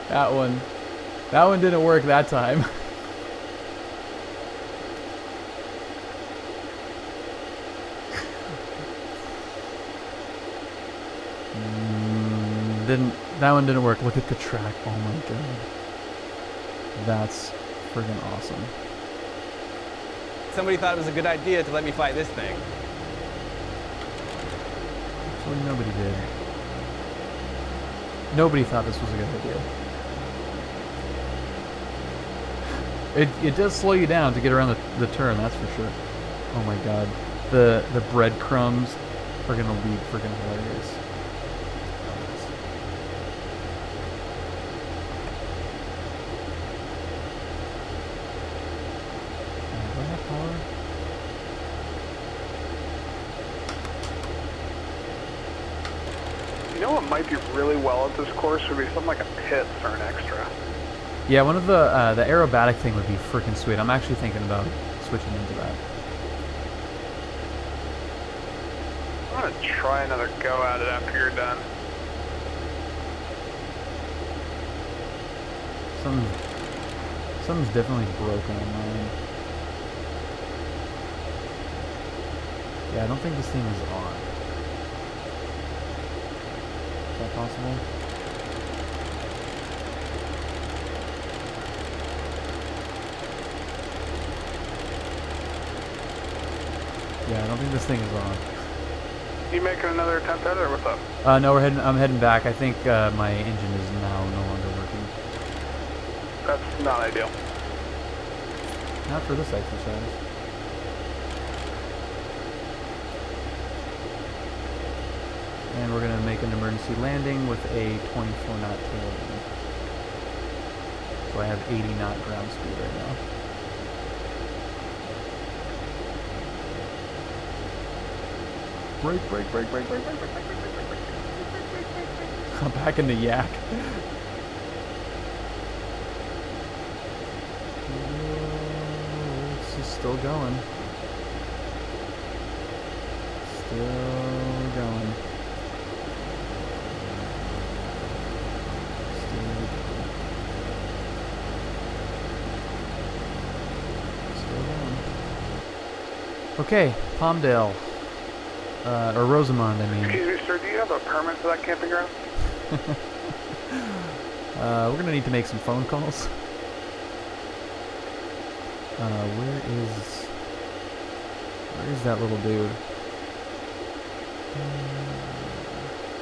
That one didn't work that time. That one didn't work. Look at the track. Oh my god. That's friggin' awesome. Somebody thought it was a good idea to let me fly this thing. Actually, nobody did. Nobody thought this was a good idea. It does slow you down to get around the turn, that's for sure. Oh my god. The breadcrumbs are gonna be friggin' hilarious. You know what might be really well at this course would be something like a pit for an extra. Yeah, one of the aerobatic thing would be freaking sweet. I'm actually thinking about switching into that. I'm gonna try another go at it after you're done. Something's definitely broken on mine. Yeah, I don't think this thing is on. Is that possible? Yeah, I don't think this thing is on. You making another attempt at it, or what's up? No, I'm heading back. I think my engine is now no longer working. That's not ideal. Not for this exercise. And we're going to make an emergency landing with a 24 knot tailwind. So I have 80 knot ground speed right now. Brake, brake, brake, brake, brake, brake, brake, brake, brake, brake, brake, brake, brake, brake, brake. I'm back in the yak. This is still going. Still going. Okay, Palmdale. Or Rosamond, I mean. Excuse me, sir, do you have a permit for that camping ground? We're gonna need to make some phone calls. Where is that little dude?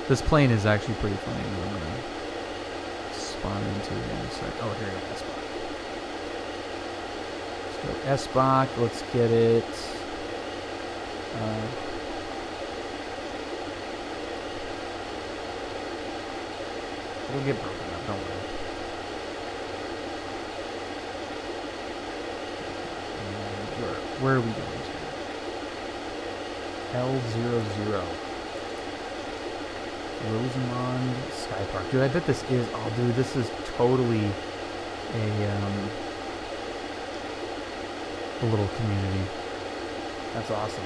This plane is actually pretty funny. I'm gonna spawn into it in a sec. Oh, here we go, S-Bach. Let's go S-Bach, let's get it. It'll get broken up, don't worry. Where are we going to? L00. Rosamond Sky Park. Dude, I bet this is... Oh, dude, this is totally a little community. That's awesome.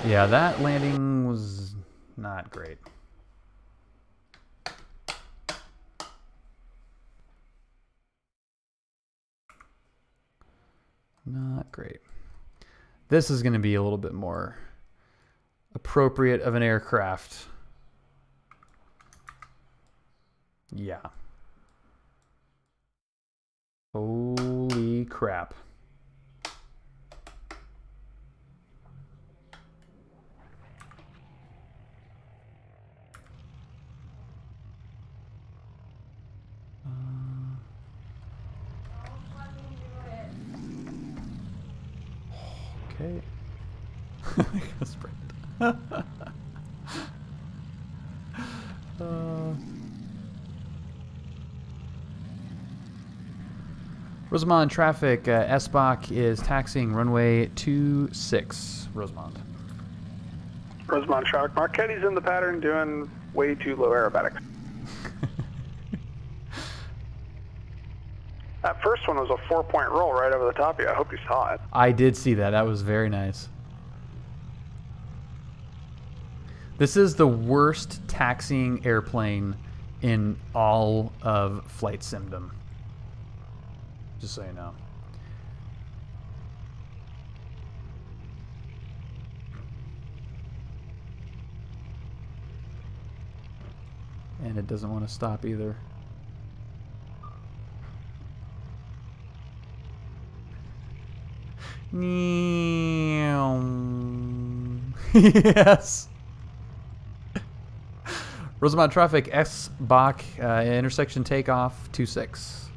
Yeah, that landing was not great. Not great. This is going to be a little bit more appropriate of an aircraft. Yeah. Holy crap. Okay. Rosamond traffic, S-Bach is taxiing runway 26. Rosamond. Rosamond traffic. Marquette's in the pattern doing way too low aerobatics. That first one was a 4-point roll right over the top of you. I hope you saw it. I did see that. That was very nice. This is the worst taxiing airplane in all of Flight Simdom. Just so you know. And it doesn't want to stop either. Yes. Rosamond traffic, S-Bach, intersection takeoff 26.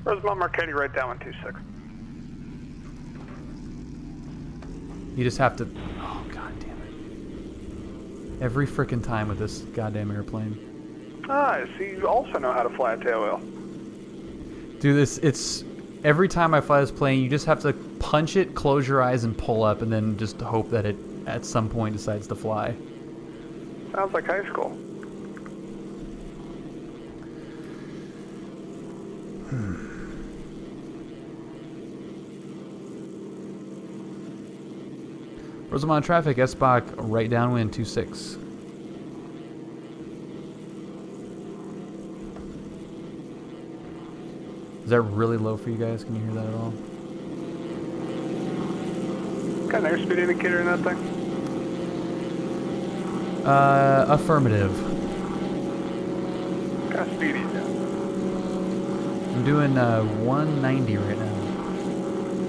Rosamond Marquette, right down 26. You just have to... Oh, god damn it. Every frickin' time with this goddamn airplane. Ah, so you also know how to fly a tailwheel. Dude, it's... Every time I fly this plane, you just have to punch it, close your eyes, and pull up, and then just hope that it, at some point, decides to fly. Sounds like high school. Rosamond traffic, S-Bach, right downwind 26. that really low for you guys? Can you hear that at all? Got an airspeed indicator in that thing? Affirmative. What kind of speed are you doing? I'm doing 190 right now.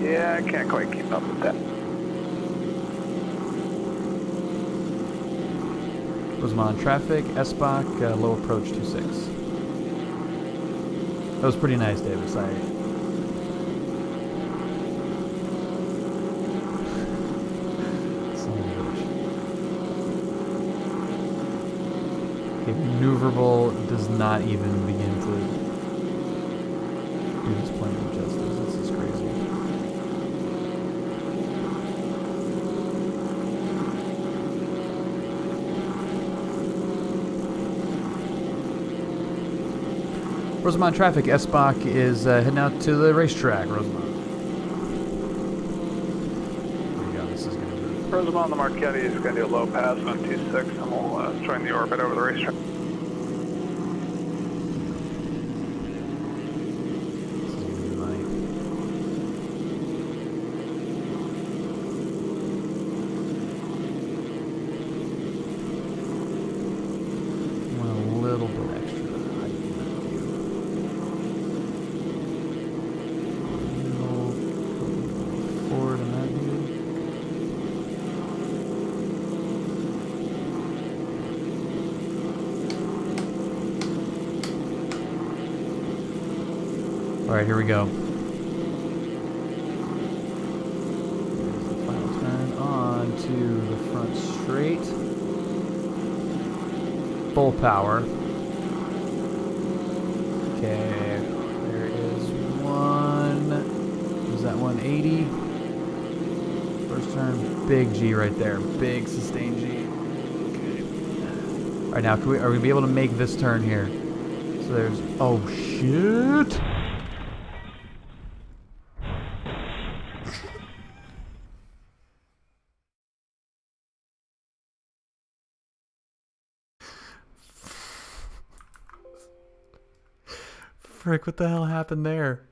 Yeah, I can't quite keep up with that. Rosemont traffic, SBOC, low approach 26. That was pretty nice, Davis. Son of a bitch. Okay, maneuverable does not even begin to do this plane justice. This is crazy. Rosemont traffic, SBOC is heading out to the racetrack, Rosemont. There we go, this is going to be... Rosemont, the Marquetti is going to do a low pass on 26, and we'll join the orbit over the racetrack. Alright, here we go. There's the final turn on to the front straight. Full power. Okay, there is one. Was that 180? First turn, big G right there. Big sustained G. Okay. Alright, now are we going to be able to make this turn here? So there's... Oh, shit! Frick, what the hell happened there?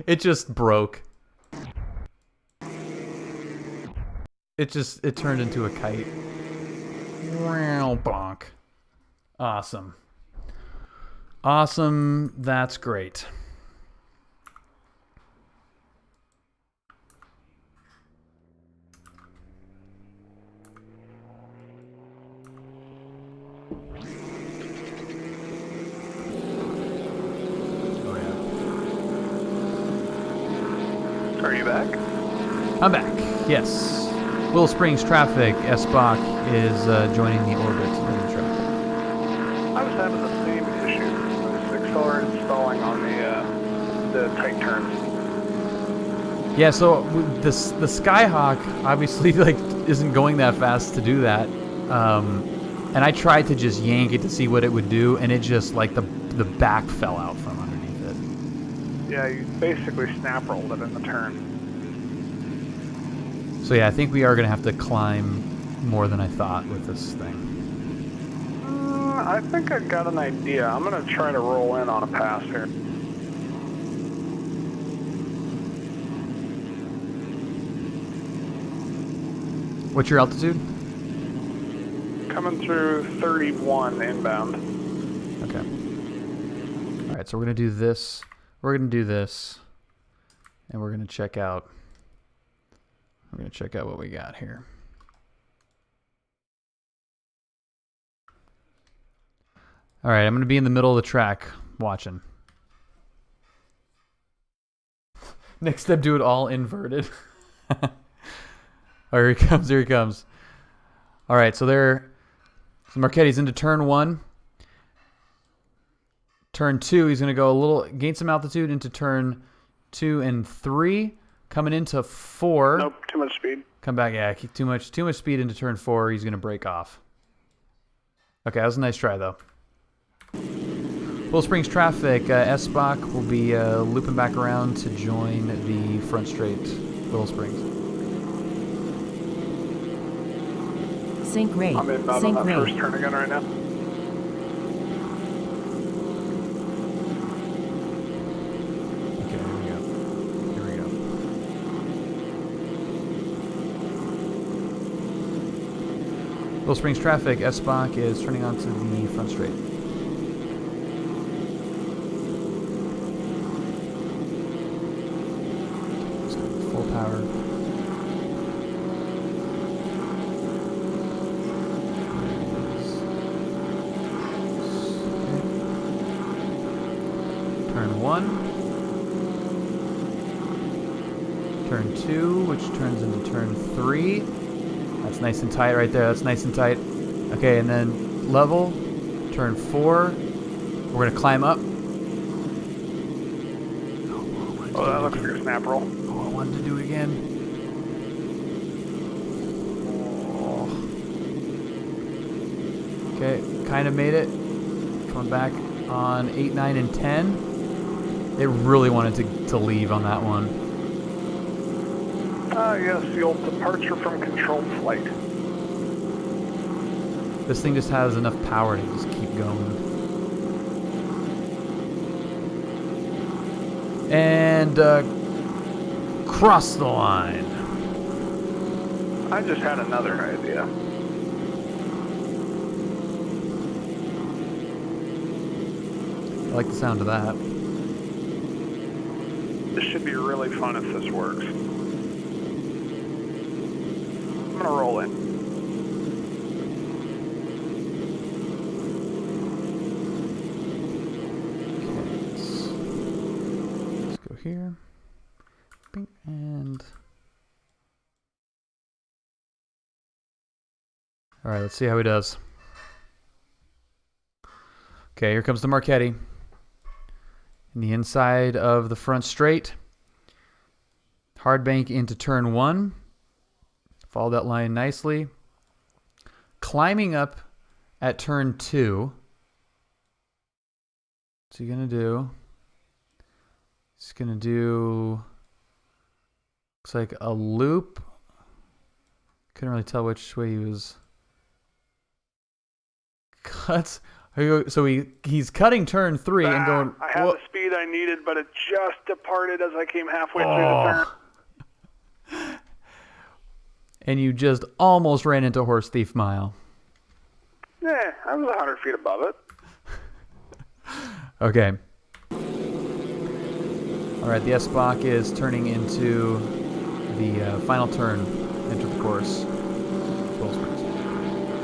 it just broke. It turned into a kite. Wow, bonk. Awesome. Awesome, that's great. Are you back? I'm back, yes. Willow Springs traffic, SBOC is joining the orbit in the traffic. I was having the same issue. This accelerated stalling on the tight turns. Yeah, so the Skyhawk obviously like isn't going that fast to do that. And I tried to just yank it to see what it would do, and it just like the back fell out from underneath it. Yeah, you basically snap rolled it in the turn. So yeah, I think we are going to have to climb more than I thought with this thing. I think I got an idea. I'm going to try to roll in on a pass here. What's your altitude? Coming through 31 inbound. Okay. All right, so we're going to do this. We're going to do this. And we're going to check out. We're going to check out what we got here. All right, I'm going to be in the middle of the track watching. Next step, do it all inverted. Oh, here he comes, here he comes. All right, so Marchetti's into turn 1. Turn 2, he's going to go gain some altitude into turn 2 and 3. Coming into 4. Nope, too much speed. Come back, yeah, too much speed into turn 4. He's going to break off. Okay, that was a nice try, though. Willow Springs traffic, SBOC will be looping back around to join the front straight Willow Springs. Sync rate. I'm inbound Sync on that rate. first turn again right now. Okay, here we go. Here we go. Little Springs traffic, S-Bach is turning onto the front straight. Just go full power. Turn 1. Turn 2, which turns into turn 3. That's nice and tight right there. That's nice and tight. Okay, and then level. Turn 4. We're going to climb up. Oh, that looks like a snap roll. Oh, I wanted to do it again. Oh. Okay, kind of made it. Coming back on 8, 9, and 10. It really wanted to leave on that one. Yes, the old departure from controlled flight. This thing just has enough power to just keep going. And cross the line. I just had another idea. I like the sound of that. This should be really fun if this works. I'm gonna roll in. Let's go here. Bing, and all right, let's see how he does. Okay, here comes the Marchetti. In the inside of the front straight. Hard bank into turn 1. Follow that line nicely. Climbing up at turn 2. What's he going to do? He's going to do, looks like a loop. Couldn't really tell which way he was. Cuts. So he's cutting turn 3 and going. I had the speed I needed, but it just departed as I came halfway through the turn. And you just almost ran into Horse Thief Mile. Yeah, I was 100 feet above it. Okay. All right, the S-Bach is turning into the final turn into the course. Full springs.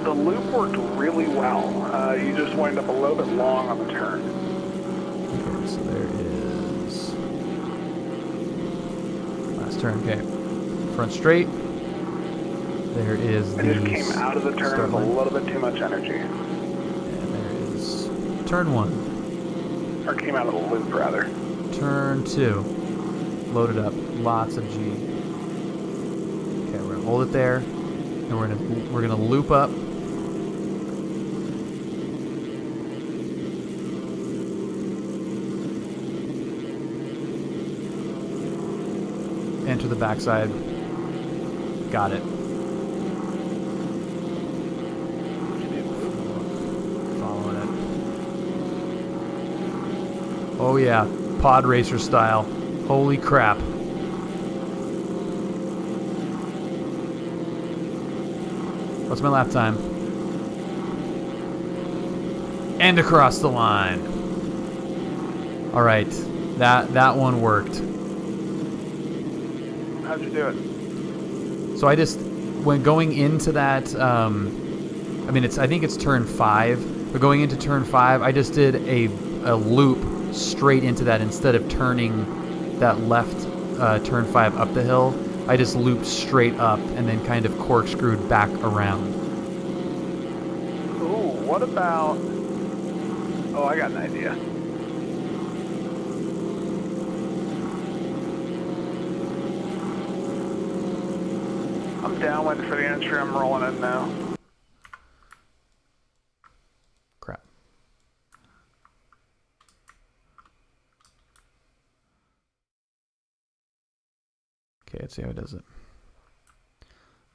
The loop worked really well. You just wind up a little bit long on the turn. Okay, so there is last turn. Okay, front straight. There is I just came out of the turn with a little bit too much energy. And there is turn 1. Or came out of the loop, rather. Turn 2. Loaded up. Lots of G. Okay, we're gonna hold it there, and we're gonna loop up. Enter the backside. Got it. Following it. Oh yeah, pod racer style. Holy crap. What's my lap time? And across the line. All right, that one worked. How'd you do it? So I just, when going into that, I think it's turn 5, but going into turn 5, I just did a loop straight into that instead of turning that left turn 5 up the hill. I just looped straight up and then kind of corkscrewed back around. Ooh, what about... Oh, I got an idea. I'm downwind for the entry. I'm rolling in now. Crap. Okay, let's see how it does it.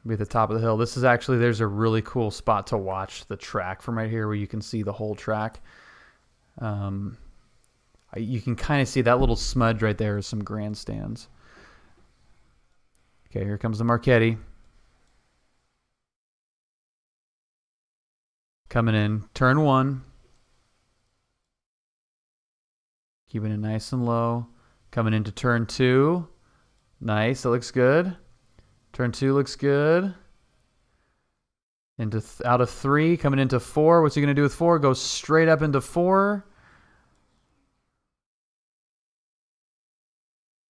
Be at the top of the hill. This is actually, there's a really cool spot to watch the track from right here where you can see the whole track. You can kind of see that little smudge right there is some grandstands. Okay, here comes the Marchetti. Coming in, turn 1. Keeping it nice and low. Coming into turn 2. Nice, that looks good. Turn 2 looks good. Into out of 3, coming into 4. What's he going to do with 4? Go straight up into 4.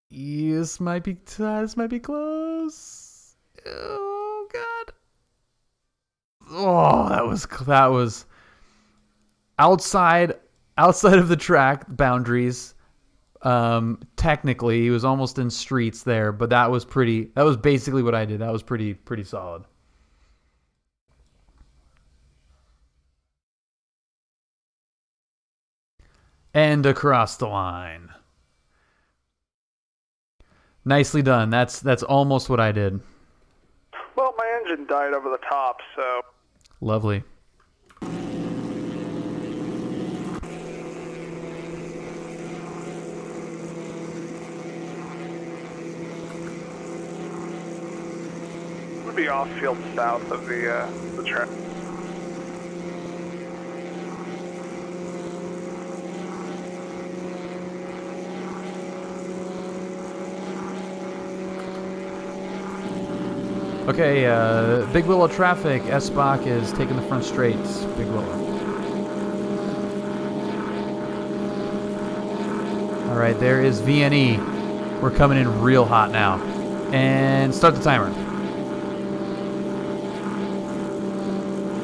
This might be close. Oh God. Oh, that was outside of the track boundaries. Technically, he was almost in streets there, but that was basically what I did. That was pretty solid. And across the line. Nicely done. That's almost what I did. Well, my engine died over the top, so... Lovely. Would be off-field south of the track. Okay, Big Willow traffic. S-Bach is taking the front straights. Big Willow. All right, there is VNE. We're coming in real hot now. And start the timer.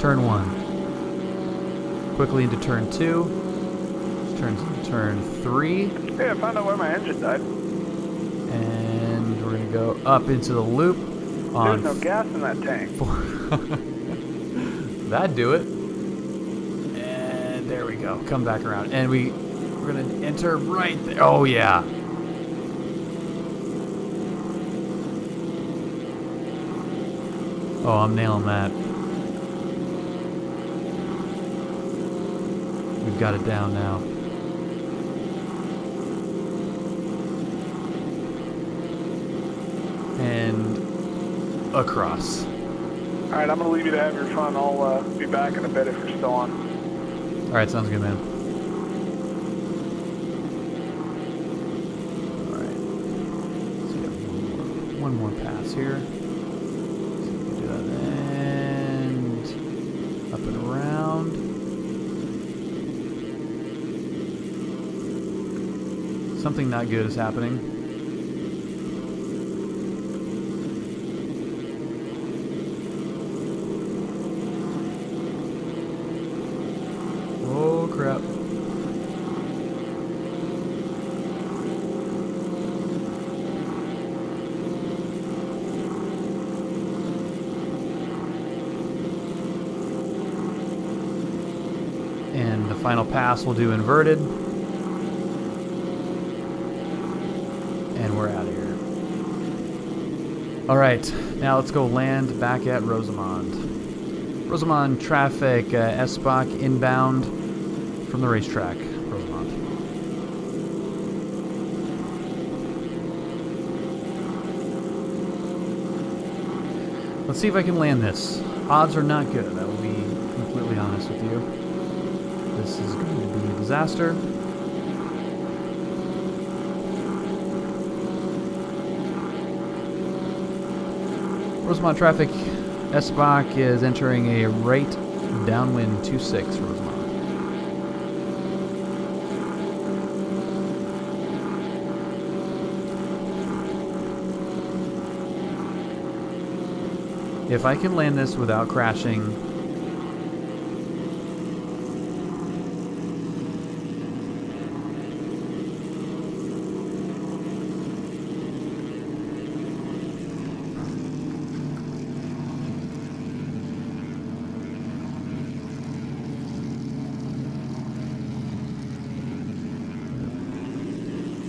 Turn 1. Quickly into turn 2. Turns into turn 3. Hey, I found out why my engine died. And we're going to go up into the loop. There's no gas in that tank. That'd do it. And there we go. Come back around. And we're going to enter right there. Oh, yeah. Oh, I'm nailing that. We've got it down now. And across. Alright, I'm going to leave you to have your fun. I'll be back in a bit if you're still on. Alright, sounds good, man. Alright. Let's get one more pass here. So we can do that. And up and around. Something not good is happening. Oh, crap. And the final pass we'll do inverted. And we're out of here. All right, now let's go land back at Rosamond. Rosamond traffic, S-Bach inbound from the racetrack, Rosamond. Let's see if I can land this. Odds are not good, I will be completely honest with you. This is going to be a disaster. Rosamond traffic, S-Bach is entering a right downwind 26, Rosamond. If I can land this without crashing,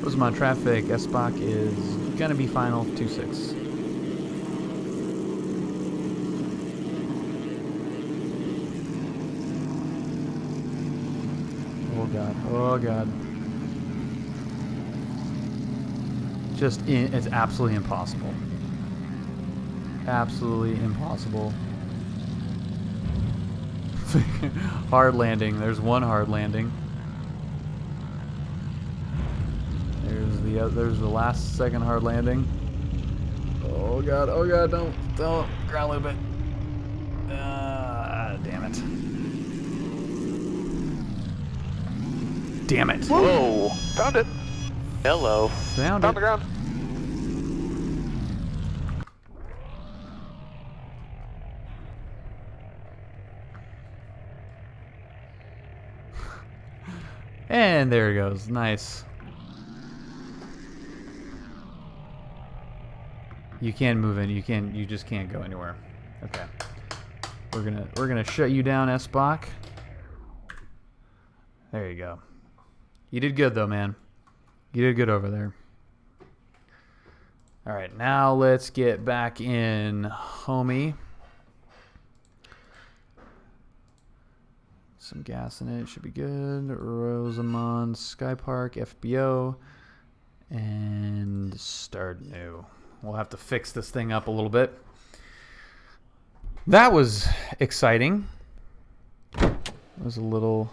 Rosamond traffic, S-Bach is gonna be final 26. Oh god. It's absolutely impossible. Absolutely impossible. Hard landing. There's one hard landing. There's the last second hard landing. Oh god, don't ground a little bit. Damn it. Damn it. Whoa! Found it. Hello. Found the it. ground. And there it goes. Nice. You can't move in. You just can't go anywhere. Okay. We're gonna shut you down, S-Bach. There you go. You did good though, man. You did good over there. All right, now let's get back in homie. Some gas in it should be good. Rosamond, Sky Park, FBO, and start new. We'll have to fix this thing up a little bit. That was exciting. It was a little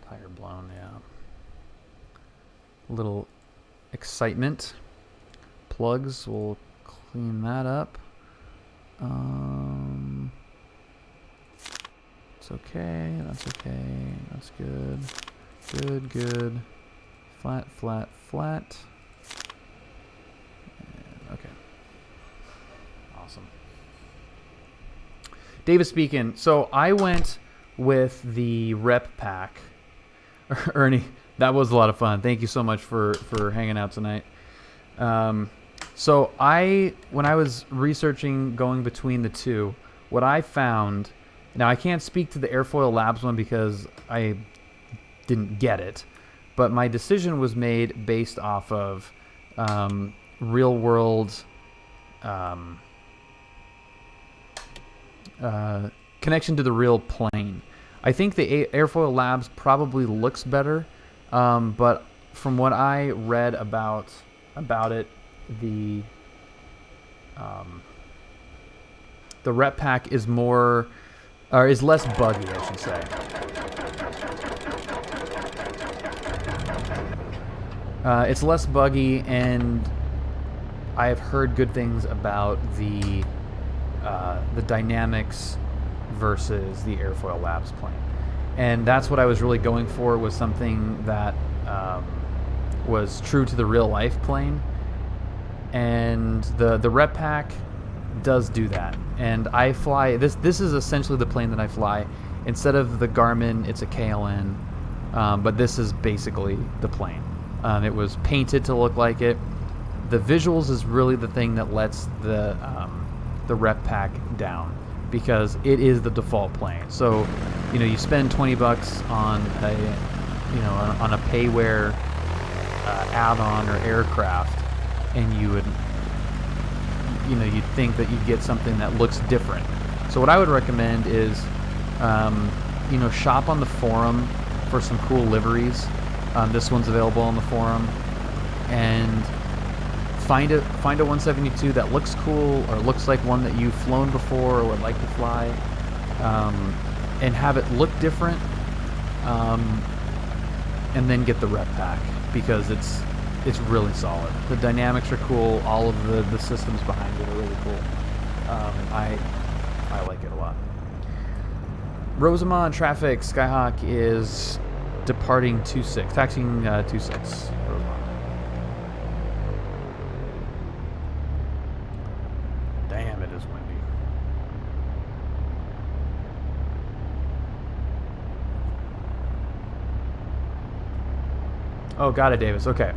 tire blown, yeah. A little excitement. Plugs, we'll clean that up. It's okay, that's okay, that's good. Good, good. Flat, flat, flat. And, okay. Awesome. Davis speaking. So I went with the rep pack. Ernie, that was a lot of fun. Thank you so much for hanging out tonight. So when I was researching going between the two, what I found, now I can't speak to the Airfoil Labs one because I didn't get it, but my decision was made based off of real world connection to the real plane. I think the Airfoil Labs probably looks better, but from what I read about it, the rep pack is is less buggy, I should say. It's less buggy, and I have heard good things about the dynamics versus the Airfoil Labs plane, and that's what I was really going for, was something that was true to the real life plane, and the rep pack does do that. And I fly this is essentially the plane that I fly. Instead of the Garmin, it's a KLN, but this is basically the plane. It was painted to look like it. The visuals is really the thing that lets the rep pack down, because it is the default plane. So, you spend $20 on a payware add-on or aircraft, and you'd think that you'd get something that looks different. So what I would recommend is, shop on the forum for some cool liveries. This one's available on the forum, and find a 172 that looks cool or looks like one that you've flown before or would like to fly, and have it look different, and then get the rep pack, because it's really solid. The dynamics are cool. All of the systems behind it are really cool. I like it a lot. Rosamond traffic. Skyhawk is departing 26, taxiing 26. Rosamond. Damn, it is windy. Oh, got it, Davis. Okay.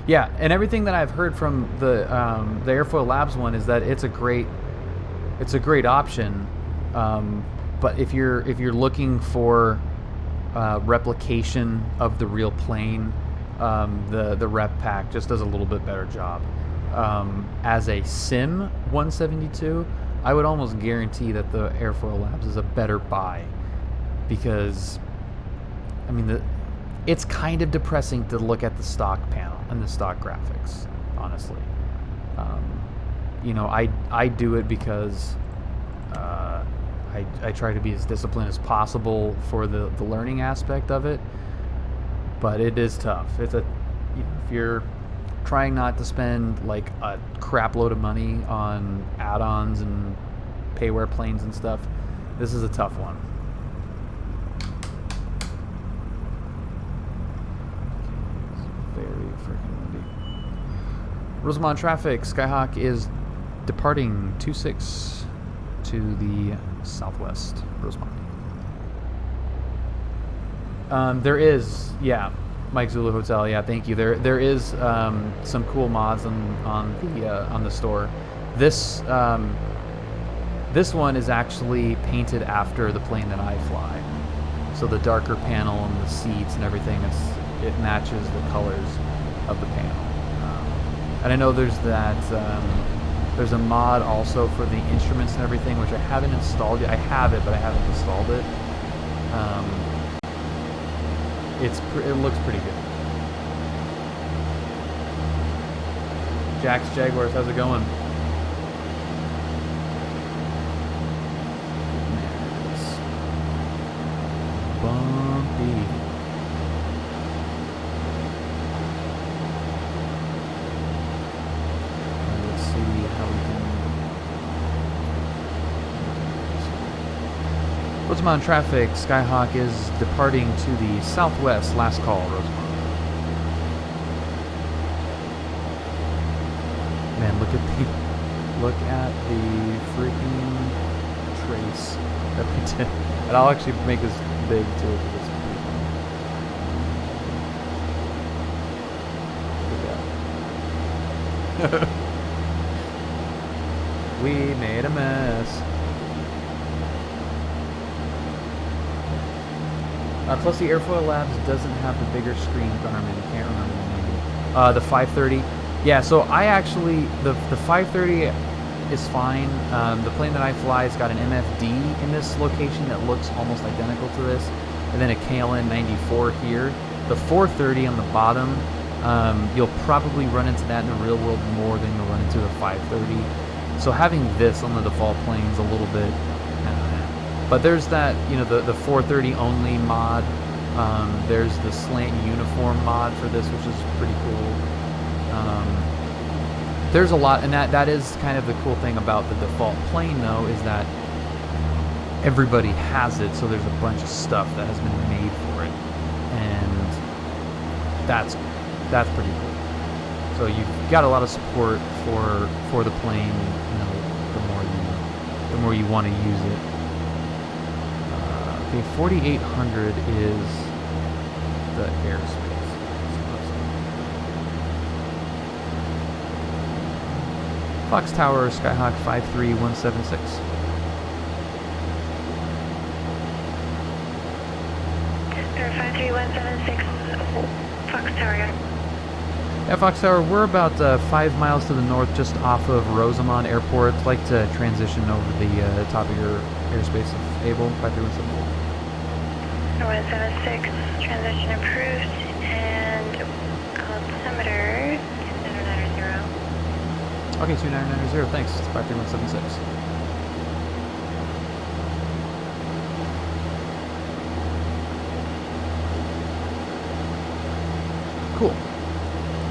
Yeah, and everything that I've heard from the Airfoil Labs one is that it's a great option, but if you're looking for replication of the real plane, the rep pack just does a little bit better job. As a sim 172, I would almost guarantee that the Airfoil Labs is a better buy, because I mean, it's kind of depressing to look at the stock panel and the stock graphics, honestly. You know, I do it because I try to be as disciplined as possible for the learning aspect of it, but it is tough. It's if you're trying not to spend like a crap load of money on add-ons and payware planes and stuff, this is a tough one. Very freaking windy. Rosamond traffic. Skyhawk is departing 26 to the southwest. Rosamond. There is, yeah, Mike Zulu Hotel. Yeah, thank you. There is some cool mods on the store. This one is actually painted after the plane that I fly. So the darker panel and the seats and everything, it matches the colors of the panel. And I know there's there's a mod also for the instruments and everything, which I haven't installed yet. I have it, but I haven't installed it. It looks pretty good. Jack's Jaguars, how's it going? It's bumpy. Let's see how we can. Rosamond traffic. Skyhawk is departing to the southwest. Last call, Rosamond. Man, look at the freaking trace that we did. And I'll actually make this big too. Look at that. We made a mess. Plus, the Airfoil Labs doesn't have the bigger screen, Garmin. Can't remember the name. The 530. Yeah, so I actually, the 530 is fine. The plane that I fly has got an MFD in this location that looks almost identical to this, and then a KLN 94 here. The 430 on the bottom, you'll probably run into that in the real world more than you'll run into the 530. So having this on the default plane is a little bit, but there's that, you know, the 430 only mod. There's the slant uniform mod for this, which is pretty cool. There's a lot, and that is kind of the cool thing about the default plane, though, is that everybody has it, so there's a bunch of stuff that has been made for it, and that's pretty cool. So you've got a lot of support for the plane, you know, the more you want to use it. Okay, 4800 is the airspace. Fox Tower, Skyhawk 53176. Sir, 53176, Fox Tower. Yeah, Fox Tower, we're about 5 miles to the north, just off of Rosamond Airport. I'd like to transition over the top of your airspace if able. 53176. 176, transition approved, and altimeter 2990. Okay, 2990, thanks. 53176. Cool.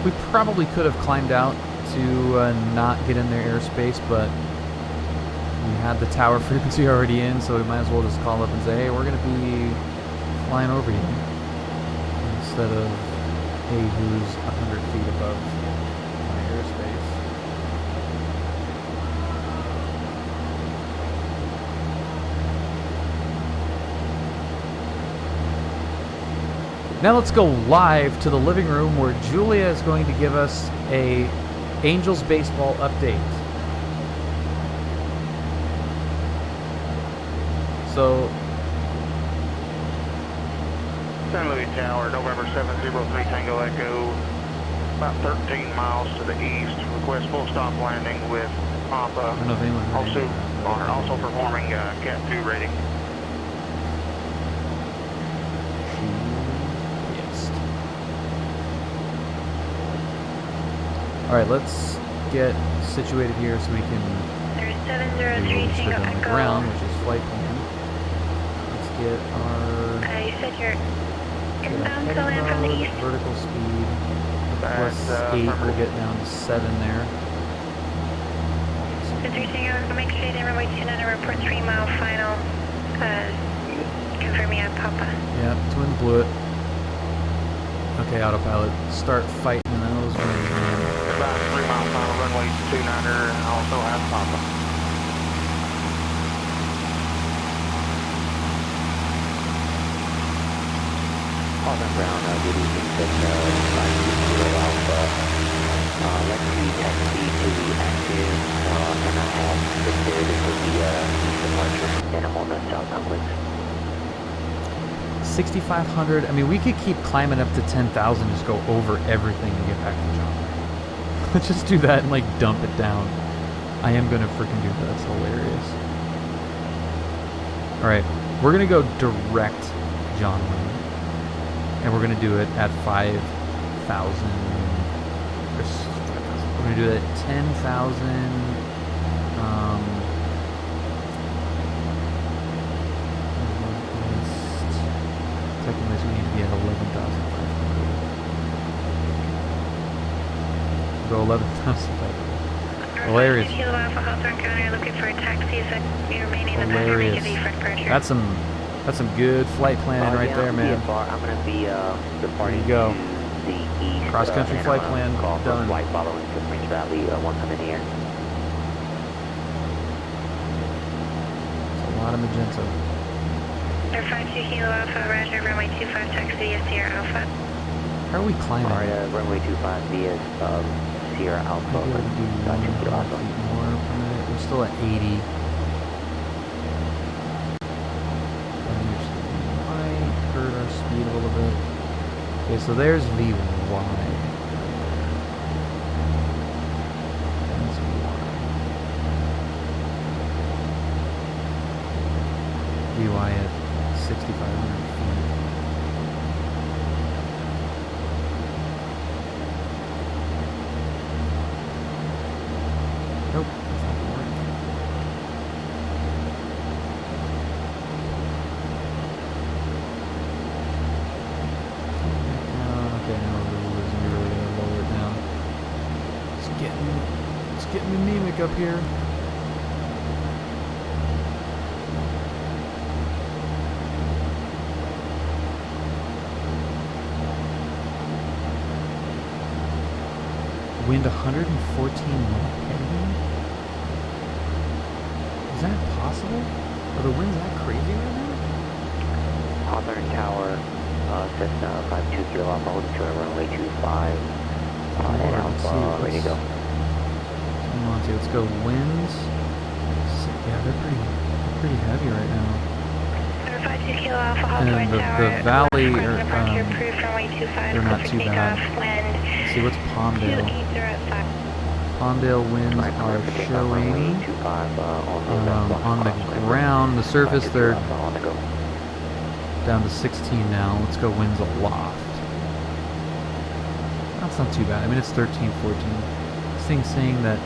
We probably could have climbed out to not get in their airspace, but we had the tower frequency already in, so we might as well just call up and say, hey, we're going to be flying over you, instead of, hey, who's 100 feet above my airspace. Now let's go live to the living room where Julia is going to give us a Angels baseball update. So, San Luis Tower, November 703 Tango Echo, about 13 miles to the east. Request full stop landing with Papa. I don't know if anyone heard Also performing Cat 2 rating. Alright, let's get situated here so we can There's do 703 what Tango on the Echo. ground, which is flight plan. Let's get our You said you're get a inbound to heading land from the mode, east? vertical speed, plus 8, we'll get down to 7 there. 3 Tango, make sure they runway 29 and report 3 mile final. Confirm me at Papa. Yep, twins blew it. Okay, autopilot, start fighting those. About 3 mile final runway 29er and also have Papa. Auburn Brown, good evening, but 520 Alpha. Let's see, taxi to the active, and I have prepared it for the departure, and I'm on the south downwind. 6,500. I mean, we could keep climbing up to 10,000, just go over everything to get back to John. Let's just do that and like dump it down. I am gonna freaking do that. That's hilarious. All right, we're gonna go direct John Wayne, and we're gonna do it at 5,000. We're gonna do it at 10,000. Technically, we need to be at 11,500. Go 11,500. Hilarious. Kilo Alpha Hawthorne County, looking for a taxi. Is that you remaining in the pattern of the front pressure? That's some good flight planning right there, man. I'm going to be departing There you go. to the east. Cross country and flight I'm plan call for done. flight following to Prince Valley once I'm in the air. It's a lot of magenta. Air 52 Kilo Alpha, Roger, runway 25 taxi via Sierra Alpha. How are we climbing? Alright, runway 25 via Sierra Alpha. Maybe we'll do 1 feet more per minute. We're still at 80. Might hurt our speed a little bit. Okay, so there's VY. That's VY at 6,500 feet. Nope, that's not gonna work. Okay, now we're losing. We're really gonna lower it down. It's getting anemic up here. Wind 114 knot headwind? Is that possible? Are the winds that crazy right now? Hawthorne Tower, Cessna 52 Kilo Alpha, holding to runway 25, and Alpha, ready to go. Let's go winds. Yeah, they're pretty heavy right now. Air 52 Kilo Alpha, And Hawthorne the Tower. valley are, Approved runway 25, they're not too bad. wind. Let's see, what's Palmdale? 2805. Palmdale winds are showing on the ground. The surface, they're down to 16 now. Let's go winds aloft. That's not too bad. I mean, it's 13, 14. This thing's saying that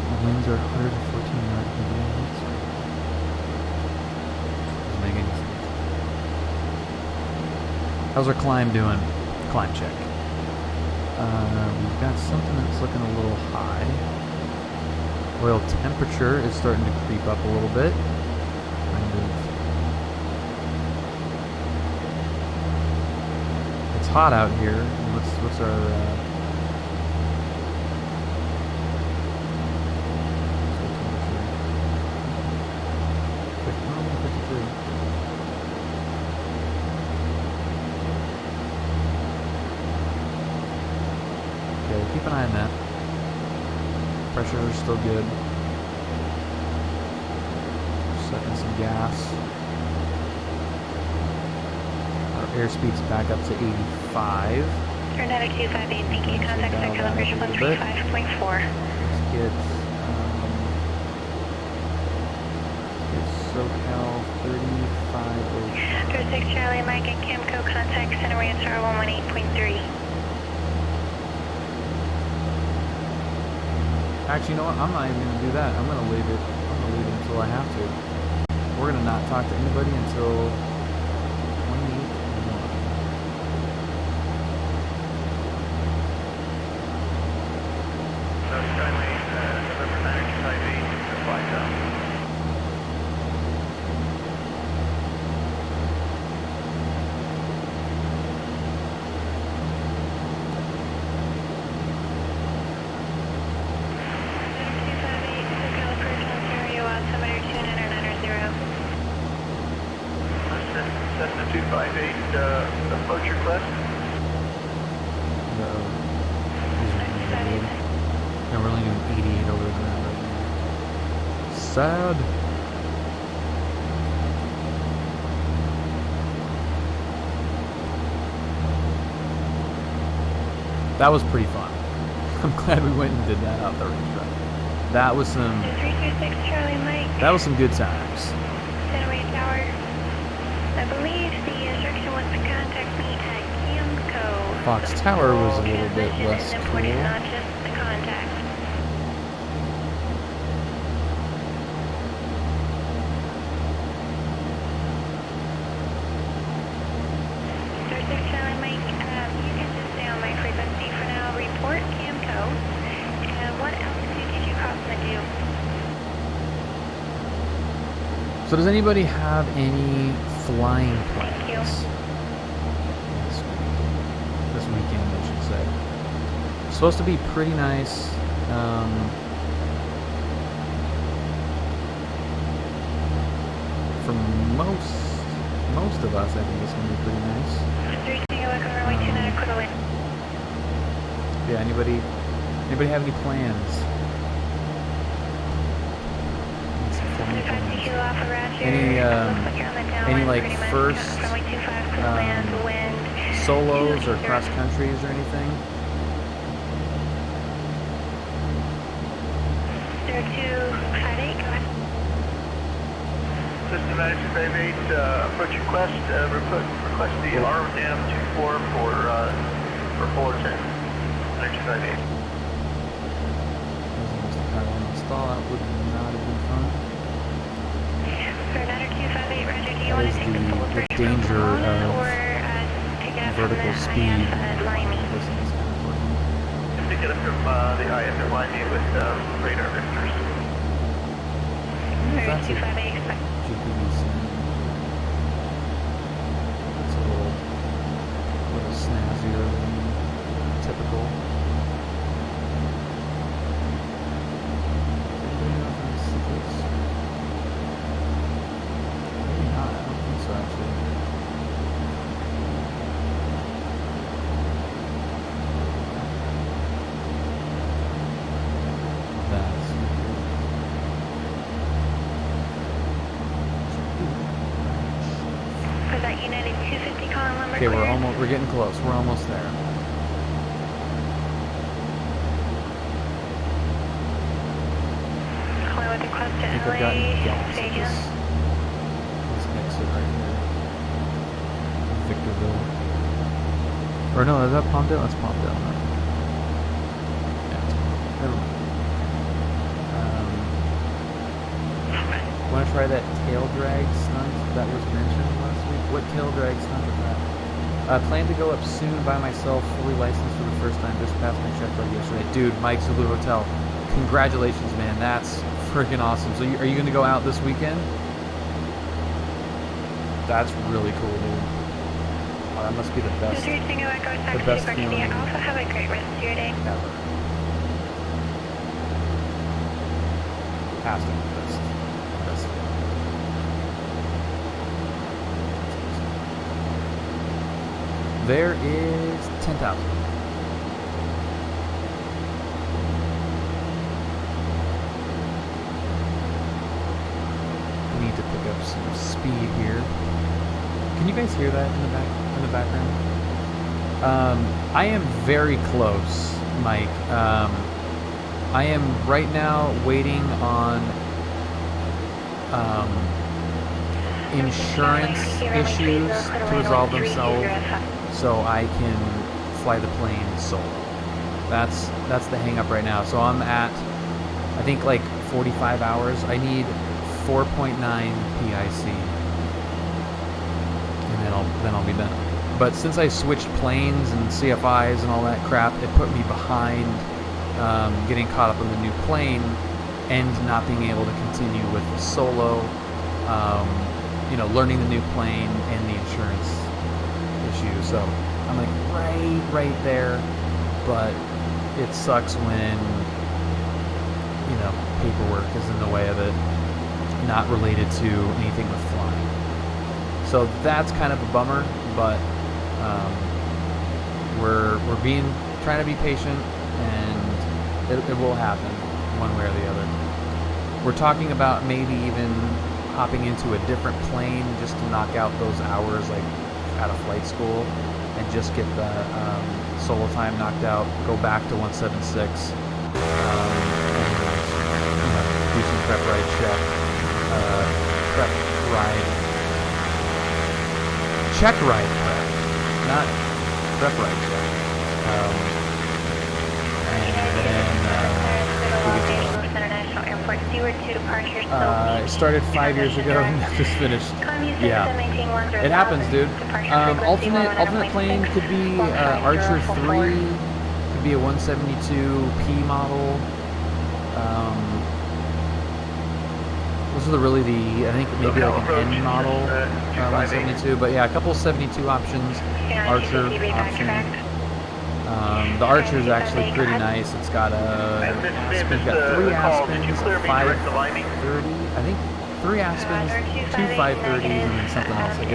the winds are 114 knot. Doesn't make any sense. How's our climb doing? Climb check. We've got something that's looking a little high. Oil temperature is starting to creep up a little bit. Kind of. It's hot out here. What's our keep an eye on that. Pressure is still good. Sucking some gas. Our airspeed's back up to 85. Tornado 258, thank you. Contact our calibration 135.4. Let's get SoCal 35. 36 Charlie Mike and Camco contact center, we star 118.3. Actually, you know what? I'm not even gonna do that. I'm gonna leave it. I'm gonna leave it until I have to. We're gonna not talk to anybody until 28. Cessna 258, approach request. No, we're only doing 88 over the ground right now. Sad. That was pretty fun. I'm glad we went and did that out the racetrack. That was some. 326 Charlie Mike. That was some good times. Center Tower. I believe the instruction was to contact me at Camco. Fox Tower was a little bit less It's cool. important not just the contact. Charlie Mike, you can just stay on my frequency for now. Report Camco. And what altitude did you cross the do? So does anybody have any flying plans? This weekend, I should say. It's supposed to be pretty nice. For most of us, I think it's going to be pretty nice. Yeah, anybody have any plans? Any like first solos or cross countries or anything? Systematic 258, approach request, request the RDAM 24 for Fullerton. 258. Install, that would not have been fun. That is the danger of vertical speed. To get up from the IF and line me with radar vectors. That's a GPDC. That's a little snazzier than typical. Maybe not, I don't think so actually. That's For that United 250 calling number. okay, we're getting close. We're almost there. Calling with request to I think I've gotten LA gas at station. this exit right here. Victorville. Or no, is that Palmdale? That's Palmdale. No. Yeah, it's Palmdale. Never mind. Want to try that tail drag stunt that was mentioned last week? What tail drag stunt is that? Plan to go up soon by myself, fully licensed for the first time. Just passed my checkpoint yesterday. Dude, Mike Zulu Hotel. Congratulations, man. That's freaking awesome. So are you going to go out this weekend? That's really cool, dude. Oh, that must be the best. The best feeling Also have a great rest of your day. ever. Has to be the best. Best feeling. There is 10,000. We need to pick up some speed here. Can you guys hear that in the background? I am very close, Mike. I am right now waiting on insurance issues to resolve themselves so I can fly the plane solo. That's the hang up right now. So I'm at I think like 45 hours. I need 4.9 PIC, and then I'll be done. But since I switched planes and CFIs and all that crap, it put me behind getting caught up on the new plane and not being able to continue with the solo, you know, learning the new plane and the insurance issue. So I'm like right there, but it sucks when, you know, paperwork is in the way of it, not related to anything with flying. So that's kind of a bummer, but we're trying to be patient, and it will happen one way or the other. We're talking about maybe even hopping into a different plane just to knock out those hours like out of flight school and just get the solo time knocked out, go back to 176, and, you know, do some prep ride check, check ride prep, not prep ride check. It started 5 years ago and just finished. Yeah, it happens, dude. Alternate plane could be Archer 3, could be a 172P model. Those are really I think maybe like an N model 172, but yeah, a couple 72 options, Archer option. The Archer is actually pretty nice. It's got Aspen, got 3 Aspens, 530, I think 3 Aspens, 2 530s, and then something else. Like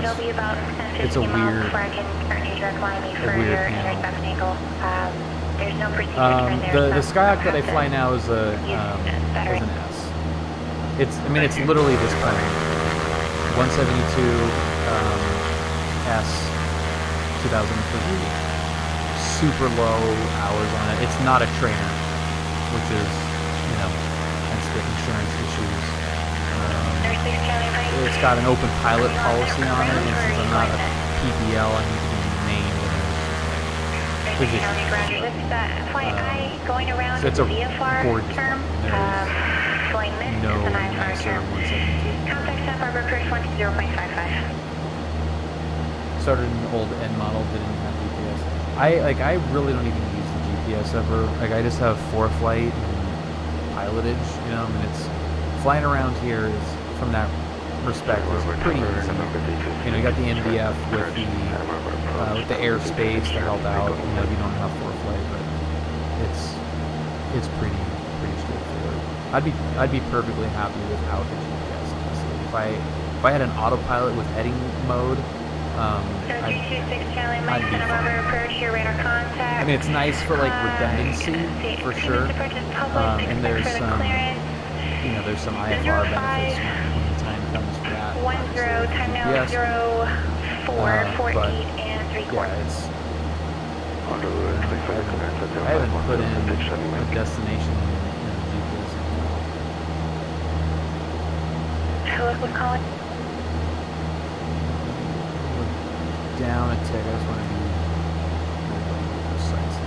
it's a weird panel. The Skyhawk that I fly now is an S. I mean, it's literally this plane. 172 S 2003. Super low hours on it. It's not a trainer, which is, you know, hence the insurance issues. It's got an open pilot policy on it, and since I'm not a PPL, I need to be named in a position. So it's a gorgeous plane. There's no nicer 172. Contact San Barbara Approach 120.55. Started an old N model, didn't have GPS. I really don't even use the GPS ever. Like, I just have ForeFlight and PilotEdge, you know. I mean, it's flying around here is, from that perspective, is pretty easy. You know, you got the NDF with the airspace to help out. You know, if you don't have ForeFlight, but it's pretty straightforward. I'd be perfectly happy without the GPS, honestly. If I had an autopilot with heading mode. I'd be fine. I mean, it's nice for like redundancy, for sure. And there's some, you know, there's some IFR benefits when the time comes for that. 10, time now 04, 48 and 3/4. Yeah, it's. I haven't put in a destination in GPS. Hello, who's calling? Down a tick. I just want to be precise.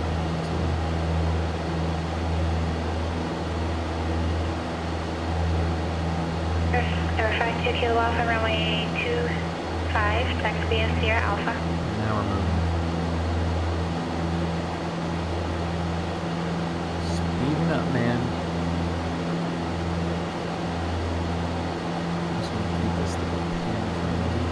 Number 52 Kilo Alpha, runway 25, taxi via Sierra Alpha. Now we're moving. Speeding up, man. Just want to keep this little pin in front of me.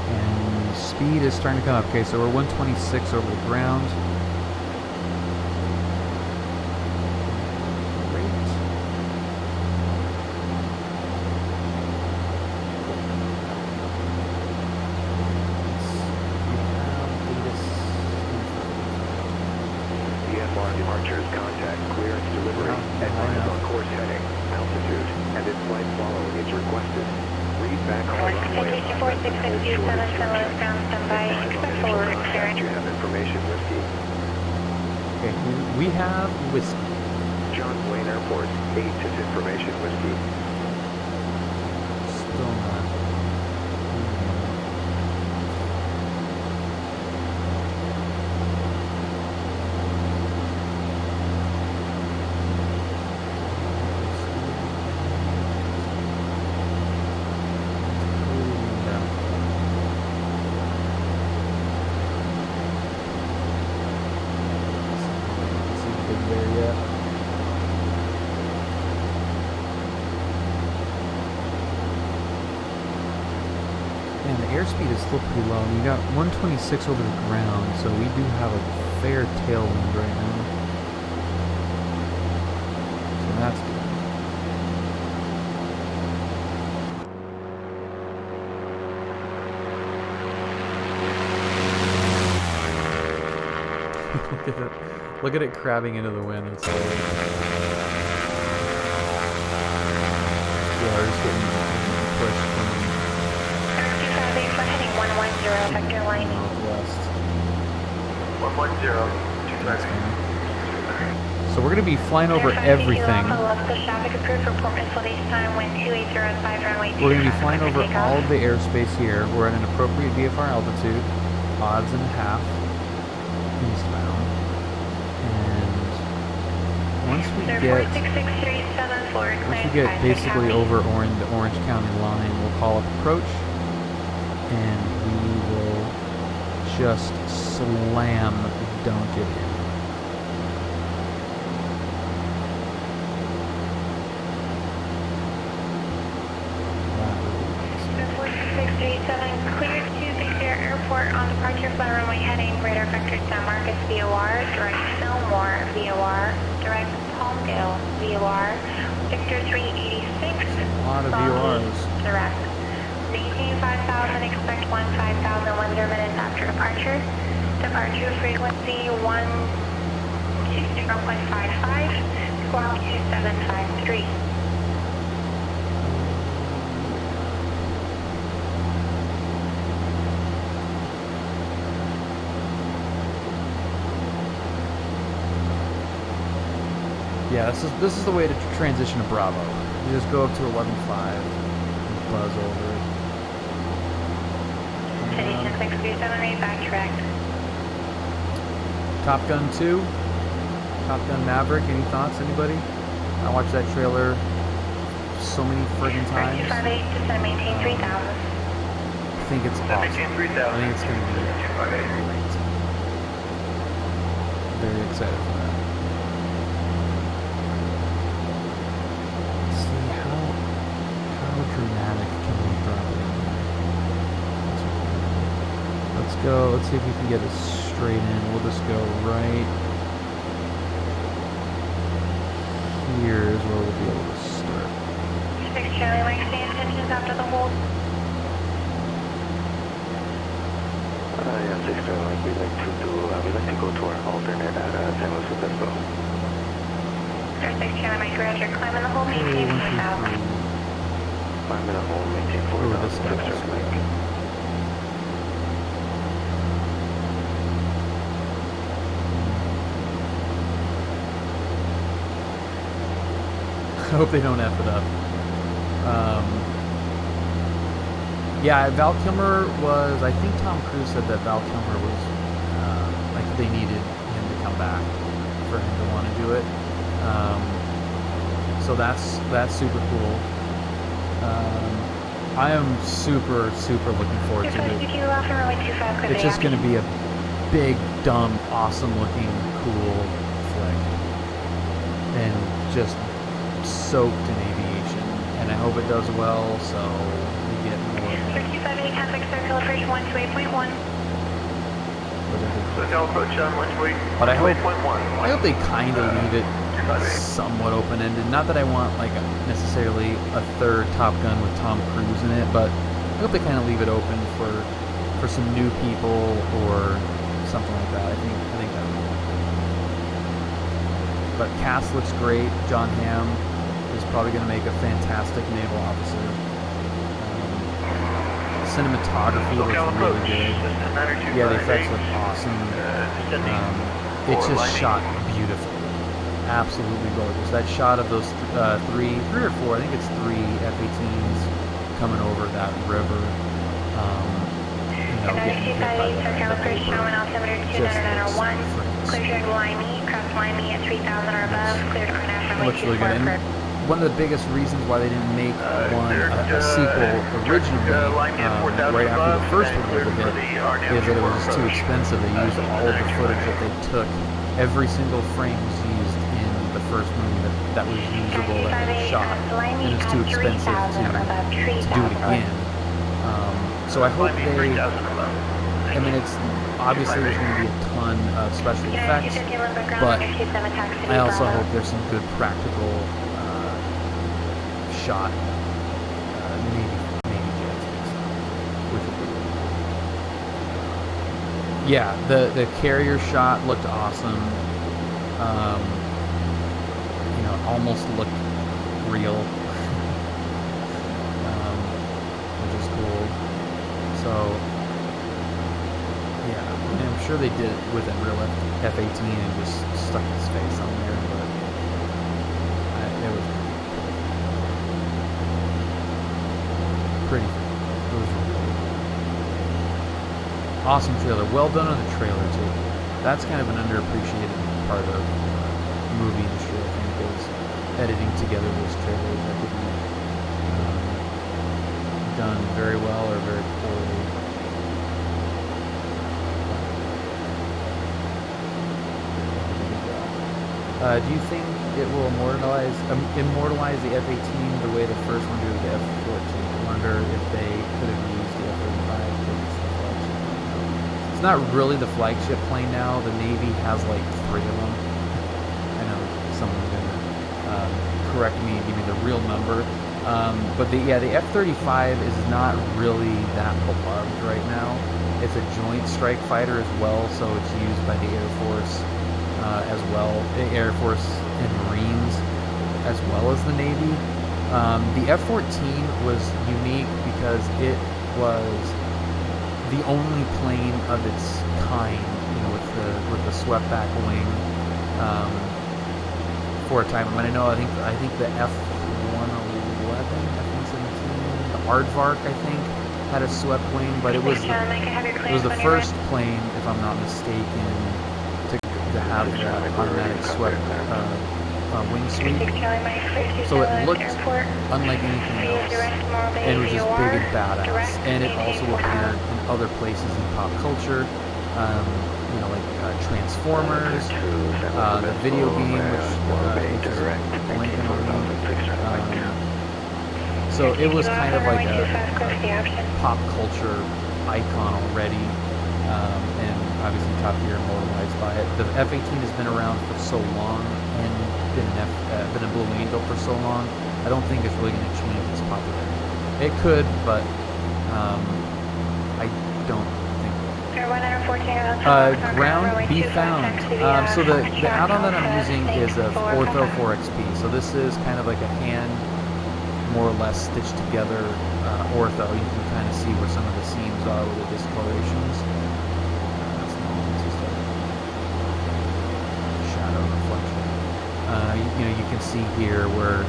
And speed is starting to come up. Okay, so we're 126 over the ground. Great. VFR departures, contact clearance delivery, advise on course heading, altitude, and if flight following is requested. Read back on runway. 4667, ground standby, expect forward clearance. You have information, Whiskey. Okay, we have Whiskey. John Wayne Airport, 8 is information, Whiskey. Still not. airspeed is still pretty low. We got 126 over the ground, so we do have a fair tailwind right now. So that's good. Look at it. Look at it crabbing into the wind. It's like, yeah, we're just getting pushed from 258 for heading 110, vector line. northwest. 110, So we're going to be flying over everything. Traffic approved for port missile base time, wind 2805, runway 2. We're going to be flying over all of the airspace here. We're at an appropriate VFR altitude, odds and a half, eastbound. And once we get basically over the Orange County line, we'll call up approach, and we will just slam dunk it in. Cleared to Big Bear Airport on departure flight runway heading radar vector San Marcos VOR, direct Fillmore VOR, direct Palmdale VOR, Victor 386, A lot of VORs. direct. Maintain 5,000, expect 15,000 minutes after departure. Departure frequency 120.55, squawk 2753. Yeah, this is the way to transition to Bravo. You just go up to 11.5 and buzz over it. City 637 back direct. Top Gun 2, Top Gun Maverick. Any thoughts, anybody? I watched that trailer so many friggin' times. 258 descend, maintain 3,000. I think it's awesome. I think it's going to be great. Very excited for that. Dramatic can we drop it in there? Let's go. Let's see if we can get it straight in. We'll just go right here is where we'll be able to start. 6 Charlie Mike, stay intentions after the hold. Yeah, 6 Charlie Mike, we'd like to go to our alternate at San Luis Obispo. 6 Charlie Mike, roger, climb in the hold, maintain 4,000. I'm in a home, maintain 4,000, 6 Charlie Mike. I hope they don't F it up. Yeah, Val Kilmer was, I think Tom Cruise said that Val Kilmer was, like they needed him to come back for him to want to do it. So that's super cool. I am super looking forward to it. It's just going to be a big, dumb, awesome looking, cool flick. And just soaked in aviation. And I hope it does well, so we get more. 328 Catholic Circle, approach 128.1. But I hope they kind of leave it somewhat open-ended. Not that I want like necessarily a third Top Gun with Tom Cruise in it, but I hope they kind of leave it open for some new people or something like that. I think that would be cool. But cast looks great. John Hamm is probably going to make a fantastic naval officer. Cinematography looks really good. Yeah, the effects look awesome. It's just shot beautifully. Absolutely gorgeous. That shot of those three or four, I think it's 3 F-18s coming over that river. Getting hit by that looks really good. And one of the biggest reasons why they didn't make a sequel originally, right after the first one was a hit, is that it was just too expensive. They used all of the footage that they took. Every single frame was used in the first movie that was usable, that was shot, and it's too expensive to do it again. So I hope they, I mean, it's obviously there's going to be a ton of special effects, but I also hope there's some good practical shot Navy jets, which would be really cool. Yeah, the carrier shot looked awesome. You know, almost looked real, which is cool. So, yeah, I mean, I'm sure they did it with a real F-18 and just stuck his face on there, but it was pretty cool. It was really cool. Awesome trailer. Well done on the trailer, too. That's kind of an underappreciated part of the movie industry, I think, is editing together those trailers that could be done very well or very poorly. Do you think it will immortalize the F-18 the way the first one did the F-14? I wonder if they could have used the F-35 to use the flagship. It's not really the flagship plane now. The Navy has like 3 of them. I know someone's gonna correct me and give me the real number. But the F-35 is not really that beloved right now. It's a joint strike fighter as well, so it's used by the Air Force as well, the Air Force and Marines, as well as the Navy. The F-14 was unique because it was the only plane of its kind, you know, with the swept back wing for a time. I mean, I think the F-111, F-117, the Aardvark, I think, had a swept wing, but it was the first plane, if I'm not mistaken, to have that automatic swept wing sweep. So it looked unlike anything else, and it was just big and badass. And it also appeared in other places in pop culture, you know, like Transformers, the video game, which is blanking on me. So it was kind of like a pop culture icon already, and obviously Top Gear immortalized by it. The F-18 has been around for so long and been a Blue Angel for so long. I don't think it's really going to change its popularity. It could, but I don't think it will. Ground be found. So the add-on that I'm using is a Ortho 4XP. So this is kind of like a hand, more or less stitched together ortho. You can kind of see where some of the seams are with the discolorations. Shadow reflection. You know, you can see here where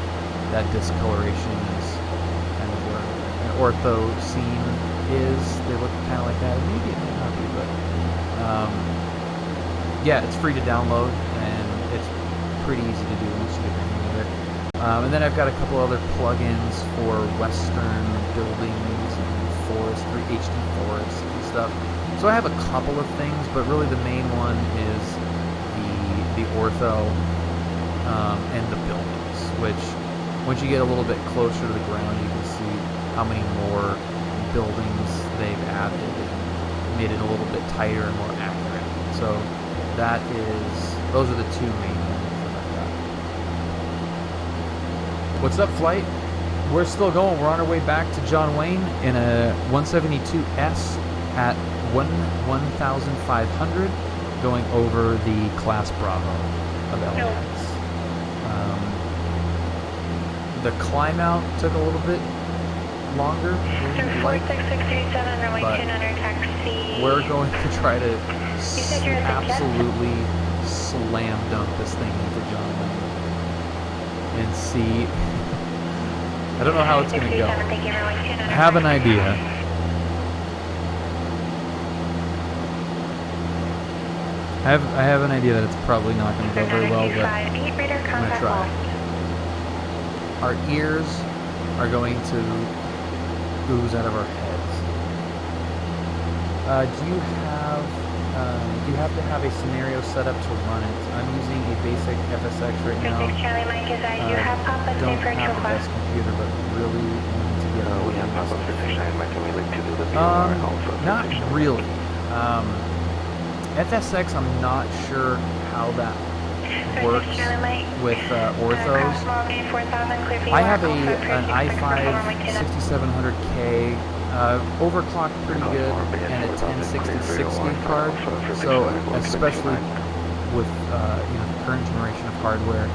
that discoloration is kind of where an ortho seam is. They look kind of like that. Maybe it may not be, but yeah, it's free to download and it's pretty easy to do once you get the hang of it. And then I've got a couple other plugins for Western buildings and HD forests and stuff. So I have a couple of things, but really the main one is the ortho and the buildings, which once you get a little bit closer to the ground, you can see how many more buildings they've added and made it a little bit tighter and more accurate. So those are the 2 main ones that I've got. What's up, flight? We're still going. We're on our way back to John Wayne in a 172S at 1,500, going over the Class Bravo of LAX. The climb out took a little bit longer, but we're going to try to absolutely slam dunk this thing into John Wayne and see. I don't know how it's going to go. I have an idea. I have an idea that it's probably not going to go very well, but I'm going to try. Our ears are going to ooze out of our heads. Do you have to have a scenario set up to run it? I'm using a basic FSX right now. Don't have the best computer, but really want to get more We have units. Papa 59, Mike, can we link to the BR Alpha? Not really. FSX, I'm not sure how that works with orthos. I have an i5 6700K, overclocked pretty good, and a 106060 card. So especially with the current generation of hardware,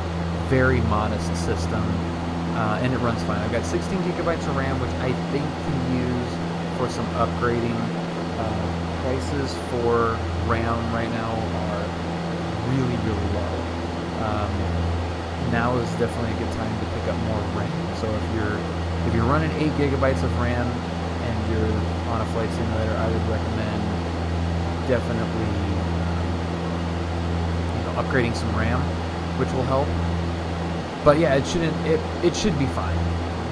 very modest system, and it runs fine. I've got 16 gigabytes of RAM, which I think can use for some upgrading. Prices for RAM right now are really, really low. Now is definitely a good time to pick up more RAM. So if you're running 8 gigabytes of RAM and you're on a flight simulator, I would recommend definitely upgrading some RAM, which will help. But yeah, it should be fine.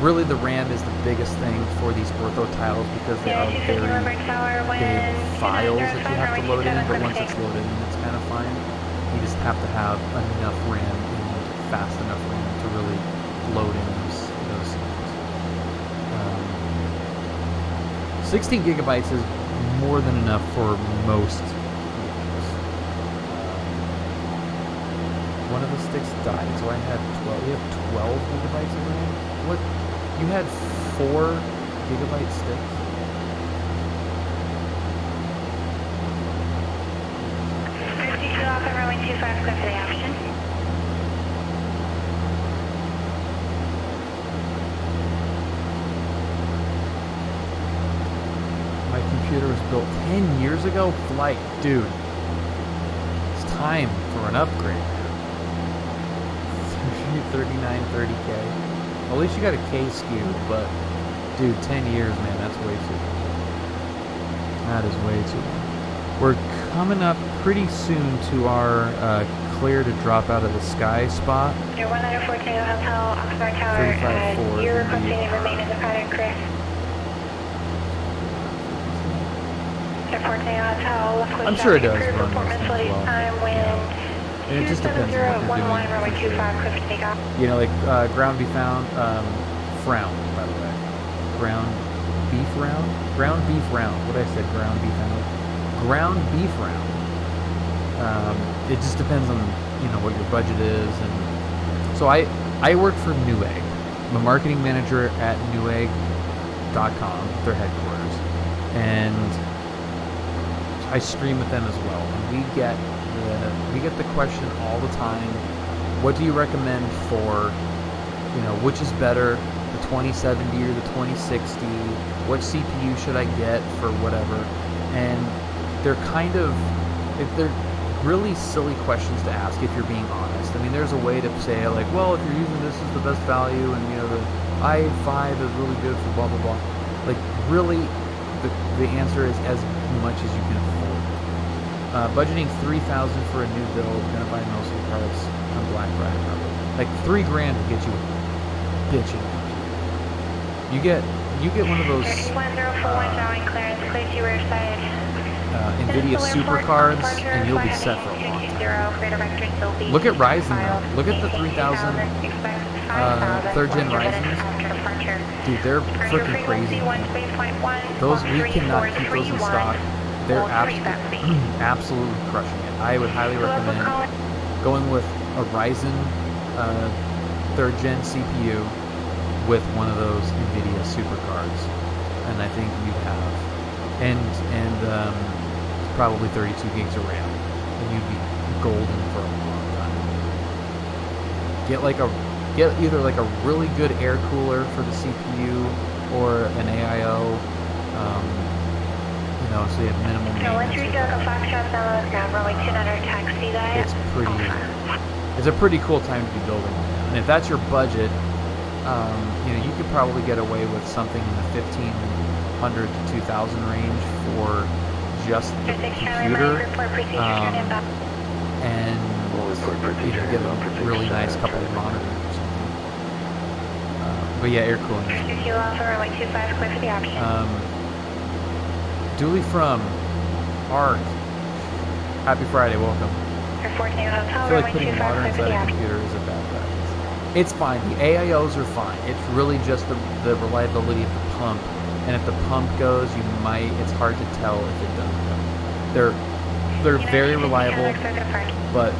Really, the RAM is the biggest thing for these ortho tiles because they are very big files that you have to load in, but once it's loaded in, it's kind of fine. You just have to have enough RAM and fast enough RAM to really load in those scenes. 16 gigabytes is more than enough for most vehicles. One of the sticks died, so I had 12. We have 12 gigabytes of RAM? What? You had 4 gigabyte sticks? Alpha runway 25, clear for the option. My computer was built 10 years ago? Flight, dude. It's time for an upgrade. 3930K. At least you got a K SKU, but dude, 10 years, man, that's way too long. That is way too long. We're coming up pretty soon to our clear to drop out of the sky spot. You're 114 Hotel, Oxnard Tower, you're requesting to remain in the pattern, Chris. 14 Hotel, I'm sure it does run report those things release well. time when And it just depends on what you're doing. runway 25, clear for takeoff. You know, like ground beef round, frown, by the way. Ground beef round? Ground beef round. What did I say? Ground beef round. Ground beef round. It just depends on, what your budget is. And so I work for Newegg. I'm a marketing manager at Newegg.com, their headquarters. And I stream with them as well. And we get the question all the time, what do you recommend for, which is better, the 2070 or the 2060? What CPU should I get for whatever? And they're they're really silly questions to ask if you're being honest. I mean, there's a way to say, like, well, if you're using this as the best value and, the i5 is really good for blah, blah, blah. Like, really, the answer is as much as you can afford. Budgeting $3,000 for a new build, gonna buy most of the parts on Black Friday probably. Like $3 grand will get you bitching. You get one of those NVIDIA super cards, and you'll be set for a long time. Look at Ryzen though. Look at the 3000 third gen Ryzens. Dude, they're freaking crazy. Those, we cannot keep those in stock. They're absolutely crushing it. I would highly recommend going with a Ryzen 3rd gen CPU with one of those NVIDIA super cards, and I think you'd have, and probably 32 gigs of RAM, and you'd be golden for a long time. Get either like a really good air cooler for the CPU or an AIO. So you have minimal maintenance. It's a pretty cool time to be building. And if that's your budget, you could probably get away with something in the 1,500 to 2,000 range for just the computer, and get a really nice couple of monitors or something. But yeah, air cooling. Dooley from ARC. Happy Friday, welcome. I feel like putting water inside a computer is a bad practice. It's fine. The AIOs are fine. It's really just the reliability of the pump. And if the pump goes, it's hard to tell if it doesn't go. They're very reliable, but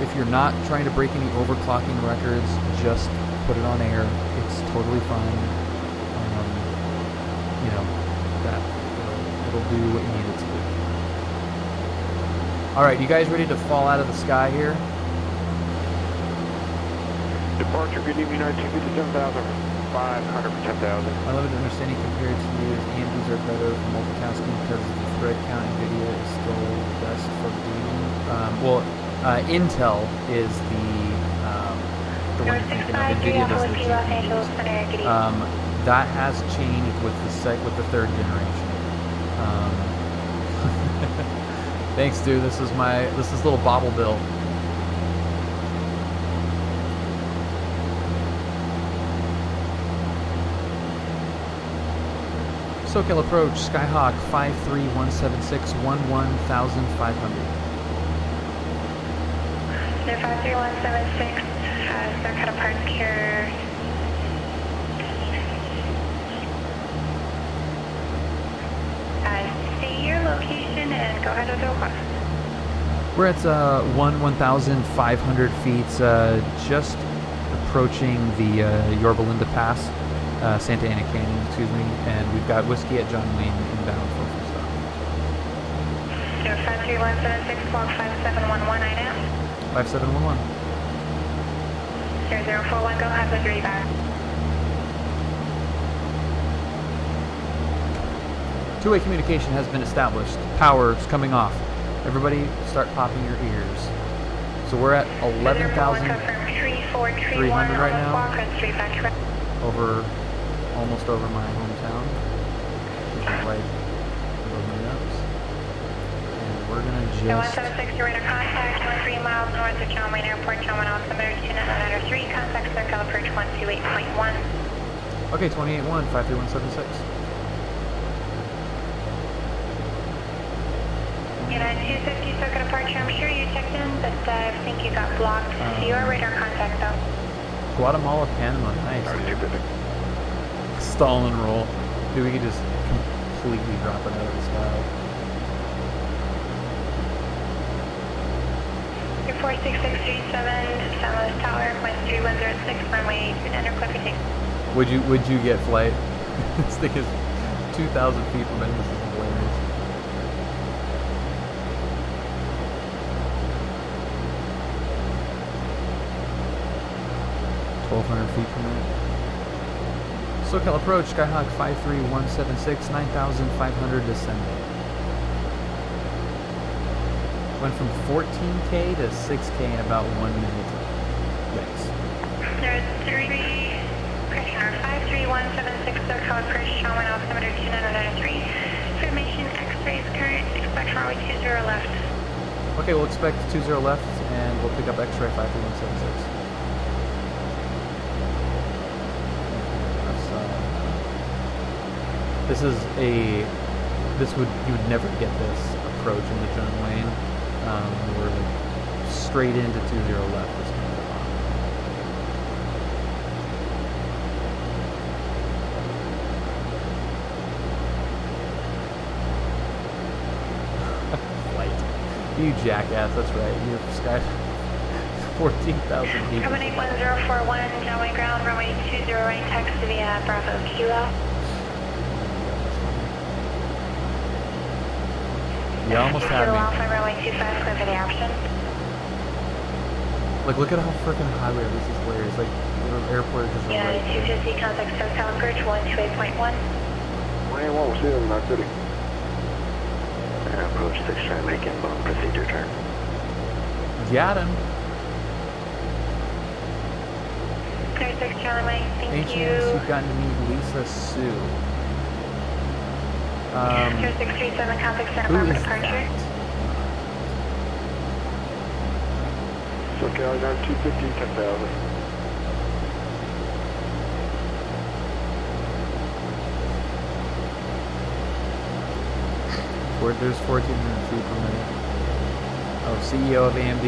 if you're not trying to break any overclocking records, just put it on air. It's totally fine. You know, that it'll do what you need it to do. All right, you guys ready to fall out of the sky here? Departure, good evening, 1957,500 for 10,000. My limited understanding compared to you is AMDs are better for multitasking because the thread count NVIDIA is still best for gaming. Intel is the one you're thinking of. NVIDIA does the GPUs. That has changed with the third generation. Thanks, dude. This is little Bobble Bill. SoCal approach, Skyhawk 53176, 11,500. No, 53176, SoCal approach here. Say your location and go ahead with the request. We're at 1,500 feet, just approaching the Yorba Linda Pass. Santa Ana Canyon, excuse me, and we've got whiskey at John Wayne inbound for full stop. 53176, log 5711, I know. 5711. 0041, go ahead with reback. Two-way communication has been established. Power's coming off. Everybody start popping your ears. So we're at 11,300 right now. Almost over my hometown, which is right above my nose. And we're gonna just... 176, radar contact, 23 miles north of John Wayne Airport, John Wayne altimeter 2903, contact circle approach 128.1. Okay, 28.1, 53176. United 250, circuit departure, I'm sure you checked in, but I think you got blocked. You are radar contact though. Guatemala, Panama, nice. Stall and roll. Dude, we could just completely drop it out of the sky. 46637, San Luis Tower, wind 3106, runway 29 clear for take. Would you get flight? This thing is 2,000 feet from it. This is hilarious. feet from it. SoCal approach, Skyhawk 53176, 9,500 descending. Went from 14K to 6K in about 1 minute. Yikes. There's 53176, SoCal approach, John Wayne altimeter 2993. Information X-rays current, expect runway 20 left. Okay, we'll expect 20 left and we'll pick up X-ray 53176. You would never get this approach into John Wayne. We're like straight into 20 left. This kind of flight. You jackass, that's right. You're sky 14,000 feet. Coming 81041, John Wayne ground, runway 20 right, taxi via Bravo Kilo. You almost had me. Like, look at how freaking high we are. This is hilarious. Like, the airport is just yeah, right there. 250 contact SoCal approach 128.1. 181, we'll see you in our city. Approach 6, try to make inbound, proceed your turn. Got him. 36 Charlie Mike, thank you. You've gotten to meet Lisa Sue. 0637, contact center for departure. SoCal, 250, 10,000. There's 1,400 feet per minute. Oh, CEO of AMD.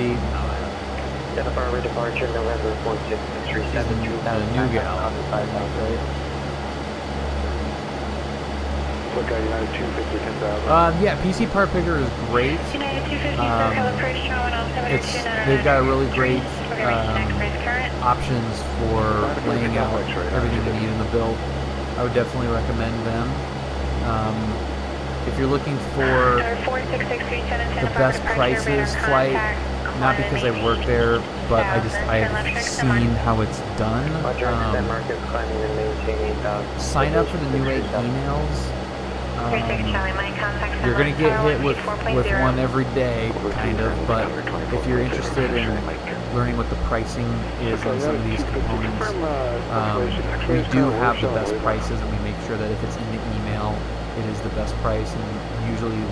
Identify our departure November 4637 new gal. on the 5 miles, right? Look at United 250, 10,000. Yeah, PC Part Picker is great. They've got really great options for laying out everything you need in the build. I would definitely recommend them. If you're looking for the best prices flight, not because I work there, but I've seen how it's done. Sign up for the new 8 emails. You're going to get hit with one every day, kind of, but if you're interested in learning what the pricing is on some of these components, we do have the best prices, and we make sure that if it's in the email, it is the best price, and usually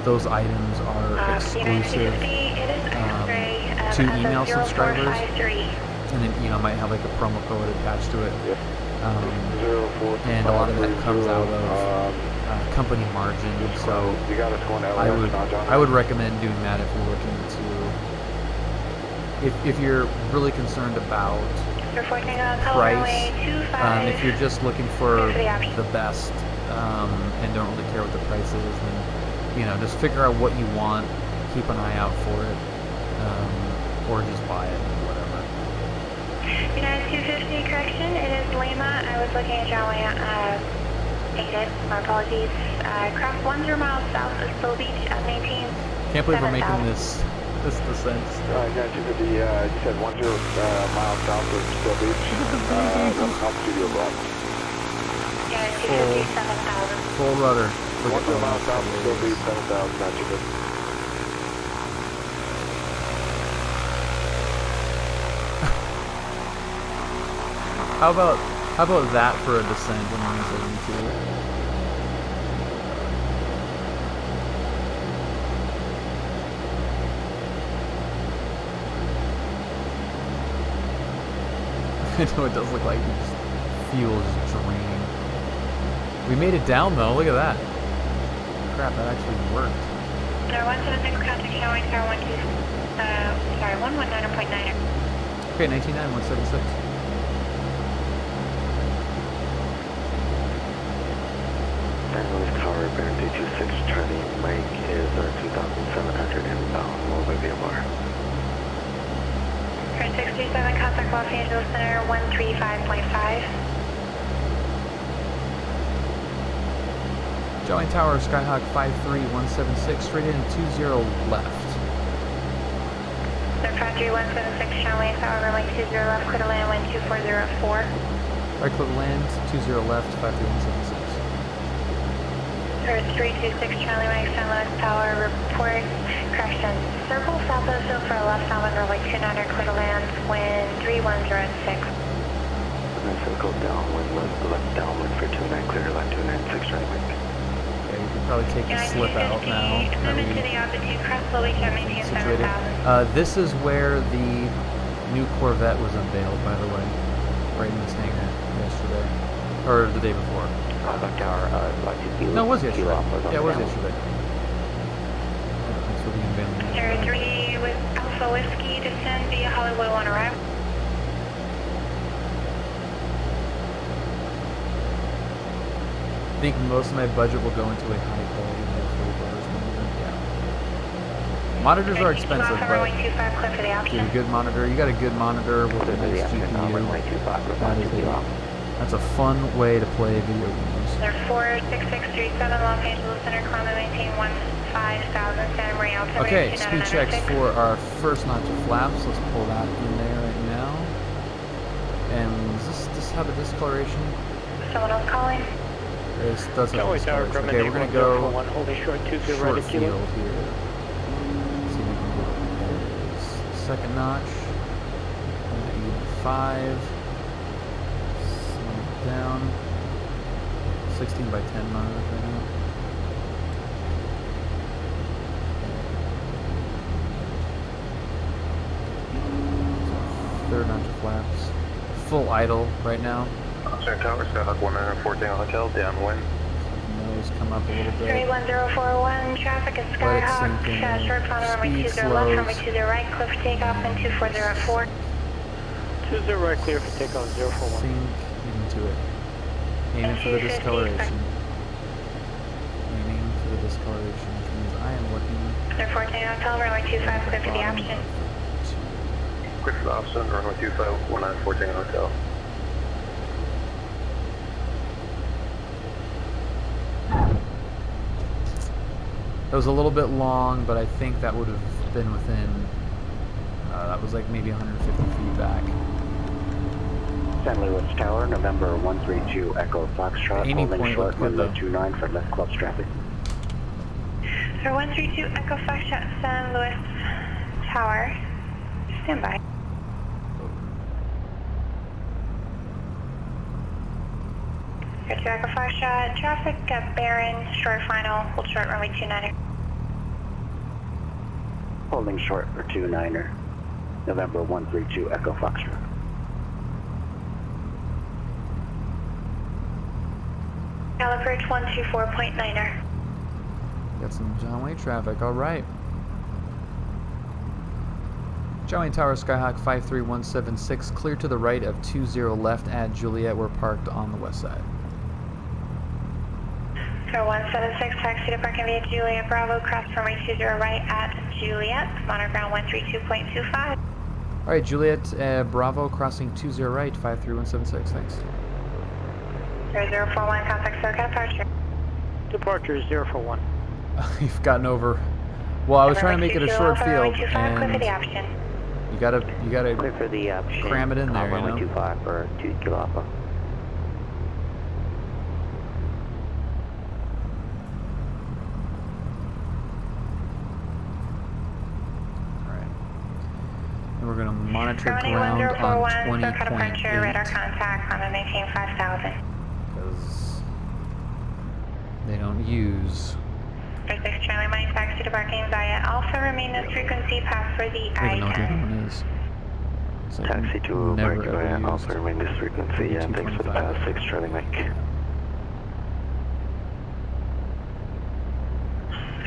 those items are exclusive to email subscribers, and then might have like a promo code attached to it. And a lot of that comes out of company margin, so I would recommend doing that if you're looking to, if you're really concerned about price, if you're just looking for the best and don't really care what the price is, then just figure out what you want, keep an eye out for it, or just buy it, whatever. United 250, correction, it is Lima. I was looking at John Wayne, 8, my apologies. Craft 10 miles south of Slow Beach at 19. Can't believe we're making this descent. Yeah, 250, you said 10 miles south of Slow Beach. Altitude over up. Yeah, 250, 7,000. Full rudder. 10 miles south of Slow Beach, 7,000, not too good. How about that for a descent in 172? I know it does look like fuel is draining. We made it down though, look at that. Crap, that actually worked. 176 contact showing car 119.9. Okay, 199, 176. Tower repair 226 Charlie Mike is 2,700 inbound mobile VMR. 67 contact Los Angeles Center 135.5. Jolly Tower, Skyhawk 53176, straight in 20 left. Sir 53176, Charlie Tower, runway 20 left, clear to land, wind 2404. Right, clear to land, 20 left, 53176. Sir 326, Charlie Mike, San Luis Tower, report, correction, circle south of the field for a left downwind, runway 29, clear to land, wind 3106. Circle downwind, left downwind for 29, clear to land 296, Charlie Mike. Okay, we can probably take the slip out now. Situated. This is where the new Corvette was unveiled, by the way, right in this hangar yesterday, or the day before. No, it was yesterday. Yeah, it was yesterday. Thanks for the unveiling. Sir 3 with Alpha Whiskey, descend via Hollywood 1 arrival. I think most of my budget will go into a high quality monitor. Yeah. Monitors are expensive, but get a good monitor. You got a good monitor with a nice GPU. That's a fun way to play video games. They're 46637 Los Angeles Center, climb and maintain 15,000 Santa Maria altimeter. Okay, speed checks for our first notch of flaps. Let's pull that in there right now. And does this have a discoloration? Someone else calling? This does have a discoloration. Okay, we're going to go short field here. Let's see if we can get this second notch. 5. Down 16 by 10 monitors right now. Third notch of flaps. Full idle right now. Center Tower, Skyhawk 114 Hotel, downwind. No just come up a little bit. 31041, traffic at Let it Skyhawk, sink in. short final runway Speed 20 left, runway slows. 20 right, clear for takeoff, and 2404 at 4. 20 right, clear for takeoff, 041. Sink into it. Aiming for the discoloration. Aiming for the discoloration, which means I am looking. Clear 14 hotel, runway 25, clear for the option. Clear for the option, runway 25, 1914 hotel. That was a little bit long, but I think that would have been within, that was like maybe 150 feet back. San Luis Tower, November 132 Echo Foxtrot, Aiming holding point short, looked good, runway though. 29 for lift clubs traffic. Sir 132 Echo Foxtrot, San Luis Tower, stand by. Sir 2 Echo Foxtrot, traffic at Barron, short final, hold short, runway 29er. Holding short for 29er, November 132 Echo Foxtrot. Gallup Bridge 124.9er. Got some John Wayne traffic, alright. John Wayne Tower, Skyhawk 53176, clear to the right of 20 left at Juliet. We're parked on the west side. Sir 176, taxi to parking via Juliet Bravo, cross runway 20 right at Juliet, monitor ground 132.25. Alright, Juliet Bravo, crossing 20 right, 53176, thanks. Sir 041, contact SoCal departure. Departure 041. You've gotten over. Well, I was trying to make it a short field, Clear for the and option. you gotta Clear for the option. cram it in there, you runway know? 25 for 2 Kilo Alpha. And we're gonna monitor Runway ground on 1041, SoCal departure, radar 20.8 contact, Honda maintain 5000. because they don't use. Sir 6 Charlie Mike, taxi to parking via Alpha, remain this frequency, pass for the I don't even know what the other I-10. one is. It's like Taxi to never parking ever via used. Alpha, remain this frequency, and thanks for the 225. pass, 6 Charlie Mike.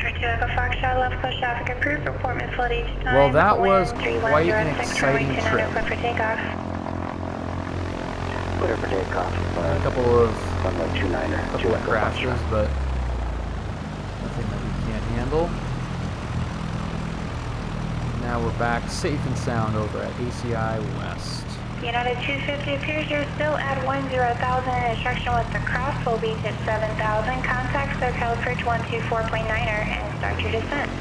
Sir 2 Echo Foxtrot, left coast traffic approved, report facility time. Well, that was wind quite an 3106, exciting runway 29 trip. clear for takeoff. Clear for takeoff. A couple of runway 29er, 2 couple of Echo crashes, Foxtrot. but nothing that we can't handle. Now we're back safe and sound over at ACI West. United 250 appears you're still at 10,000 and instruction with the cross will be to 7,000. Contact SoCal Bridge 124.9er and start your descent.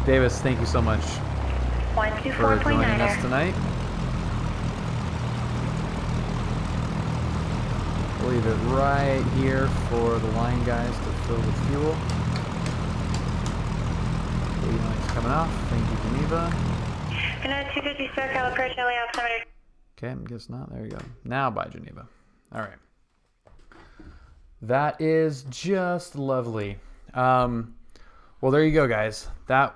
Davis, thank you so much for joining us 124.9er. tonight. We'll leave it right here for the line guys to fill with fuel. Lights coming off. Thank you, Geneva. United 250 SoCal approach LA altimeter. Okay, I guess not. There you go. Now bye, Geneva. All right. That is just lovely. Well, there you go, guys. That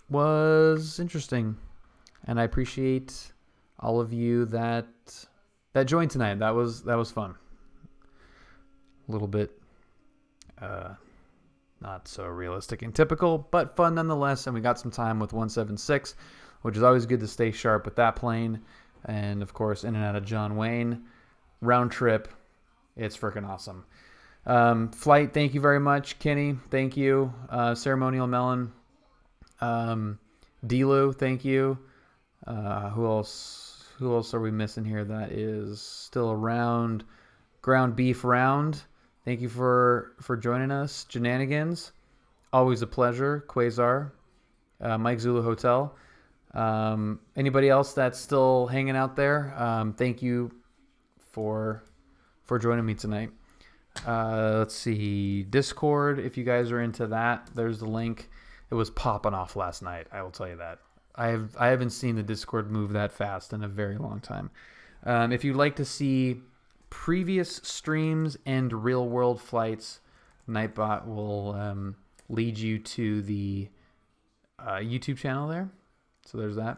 was interesting, and I appreciate all of you that joined tonight. That was fun. A little bit not so realistic and typical, but fun nonetheless. And we got some time with 176, which is always good to stay sharp with that plane. And of course, in and out of John Wayne round trip, it's freaking awesome. Flight, thank you very much. Kenny, thank you. Ceremonial Melon, Delu, thank you. Who else are we missing here that is still around? Ground Beef Round, thank you for joining us. Shenanigans, always a pleasure. Quasar, Mike Zulu Hotel. Anybody else that's still hanging out there, thank you for joining me tonight. Let's see, Discord, if you guys are into that, there's the link. It was popping off last night, I will tell you that. I haven't seen the Discord move that fast in a very long time. If you'd like to see previous streams and real world flights, Nightbot will lead you to the YouTube channel there. So there's that.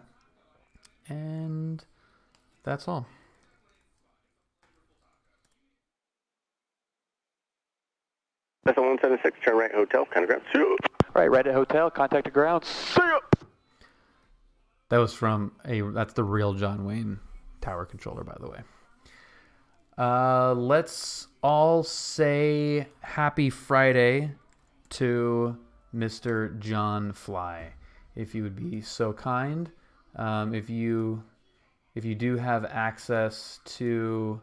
And that's all. Vessel 176, turn right hotel, contact ground. See ya. Right at hotel, contacted ground. See ya. That was from that's the real John Wayne tower controller, by the way. Let's all say happy Friday to Mr. John Fly, if you would be so kind. If you do have access to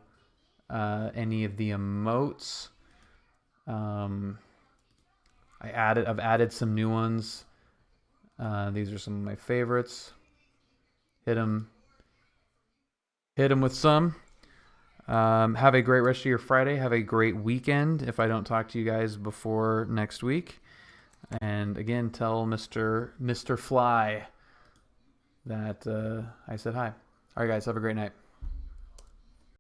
any of the emotes, I've added some new ones. These are some of my favorites. Hit him with some. Have a great rest of your Friday. Have a great weekend if I don't talk to you guys before next week. And again, tell Mr. Fly that I said hi. All right, guys, have a great night.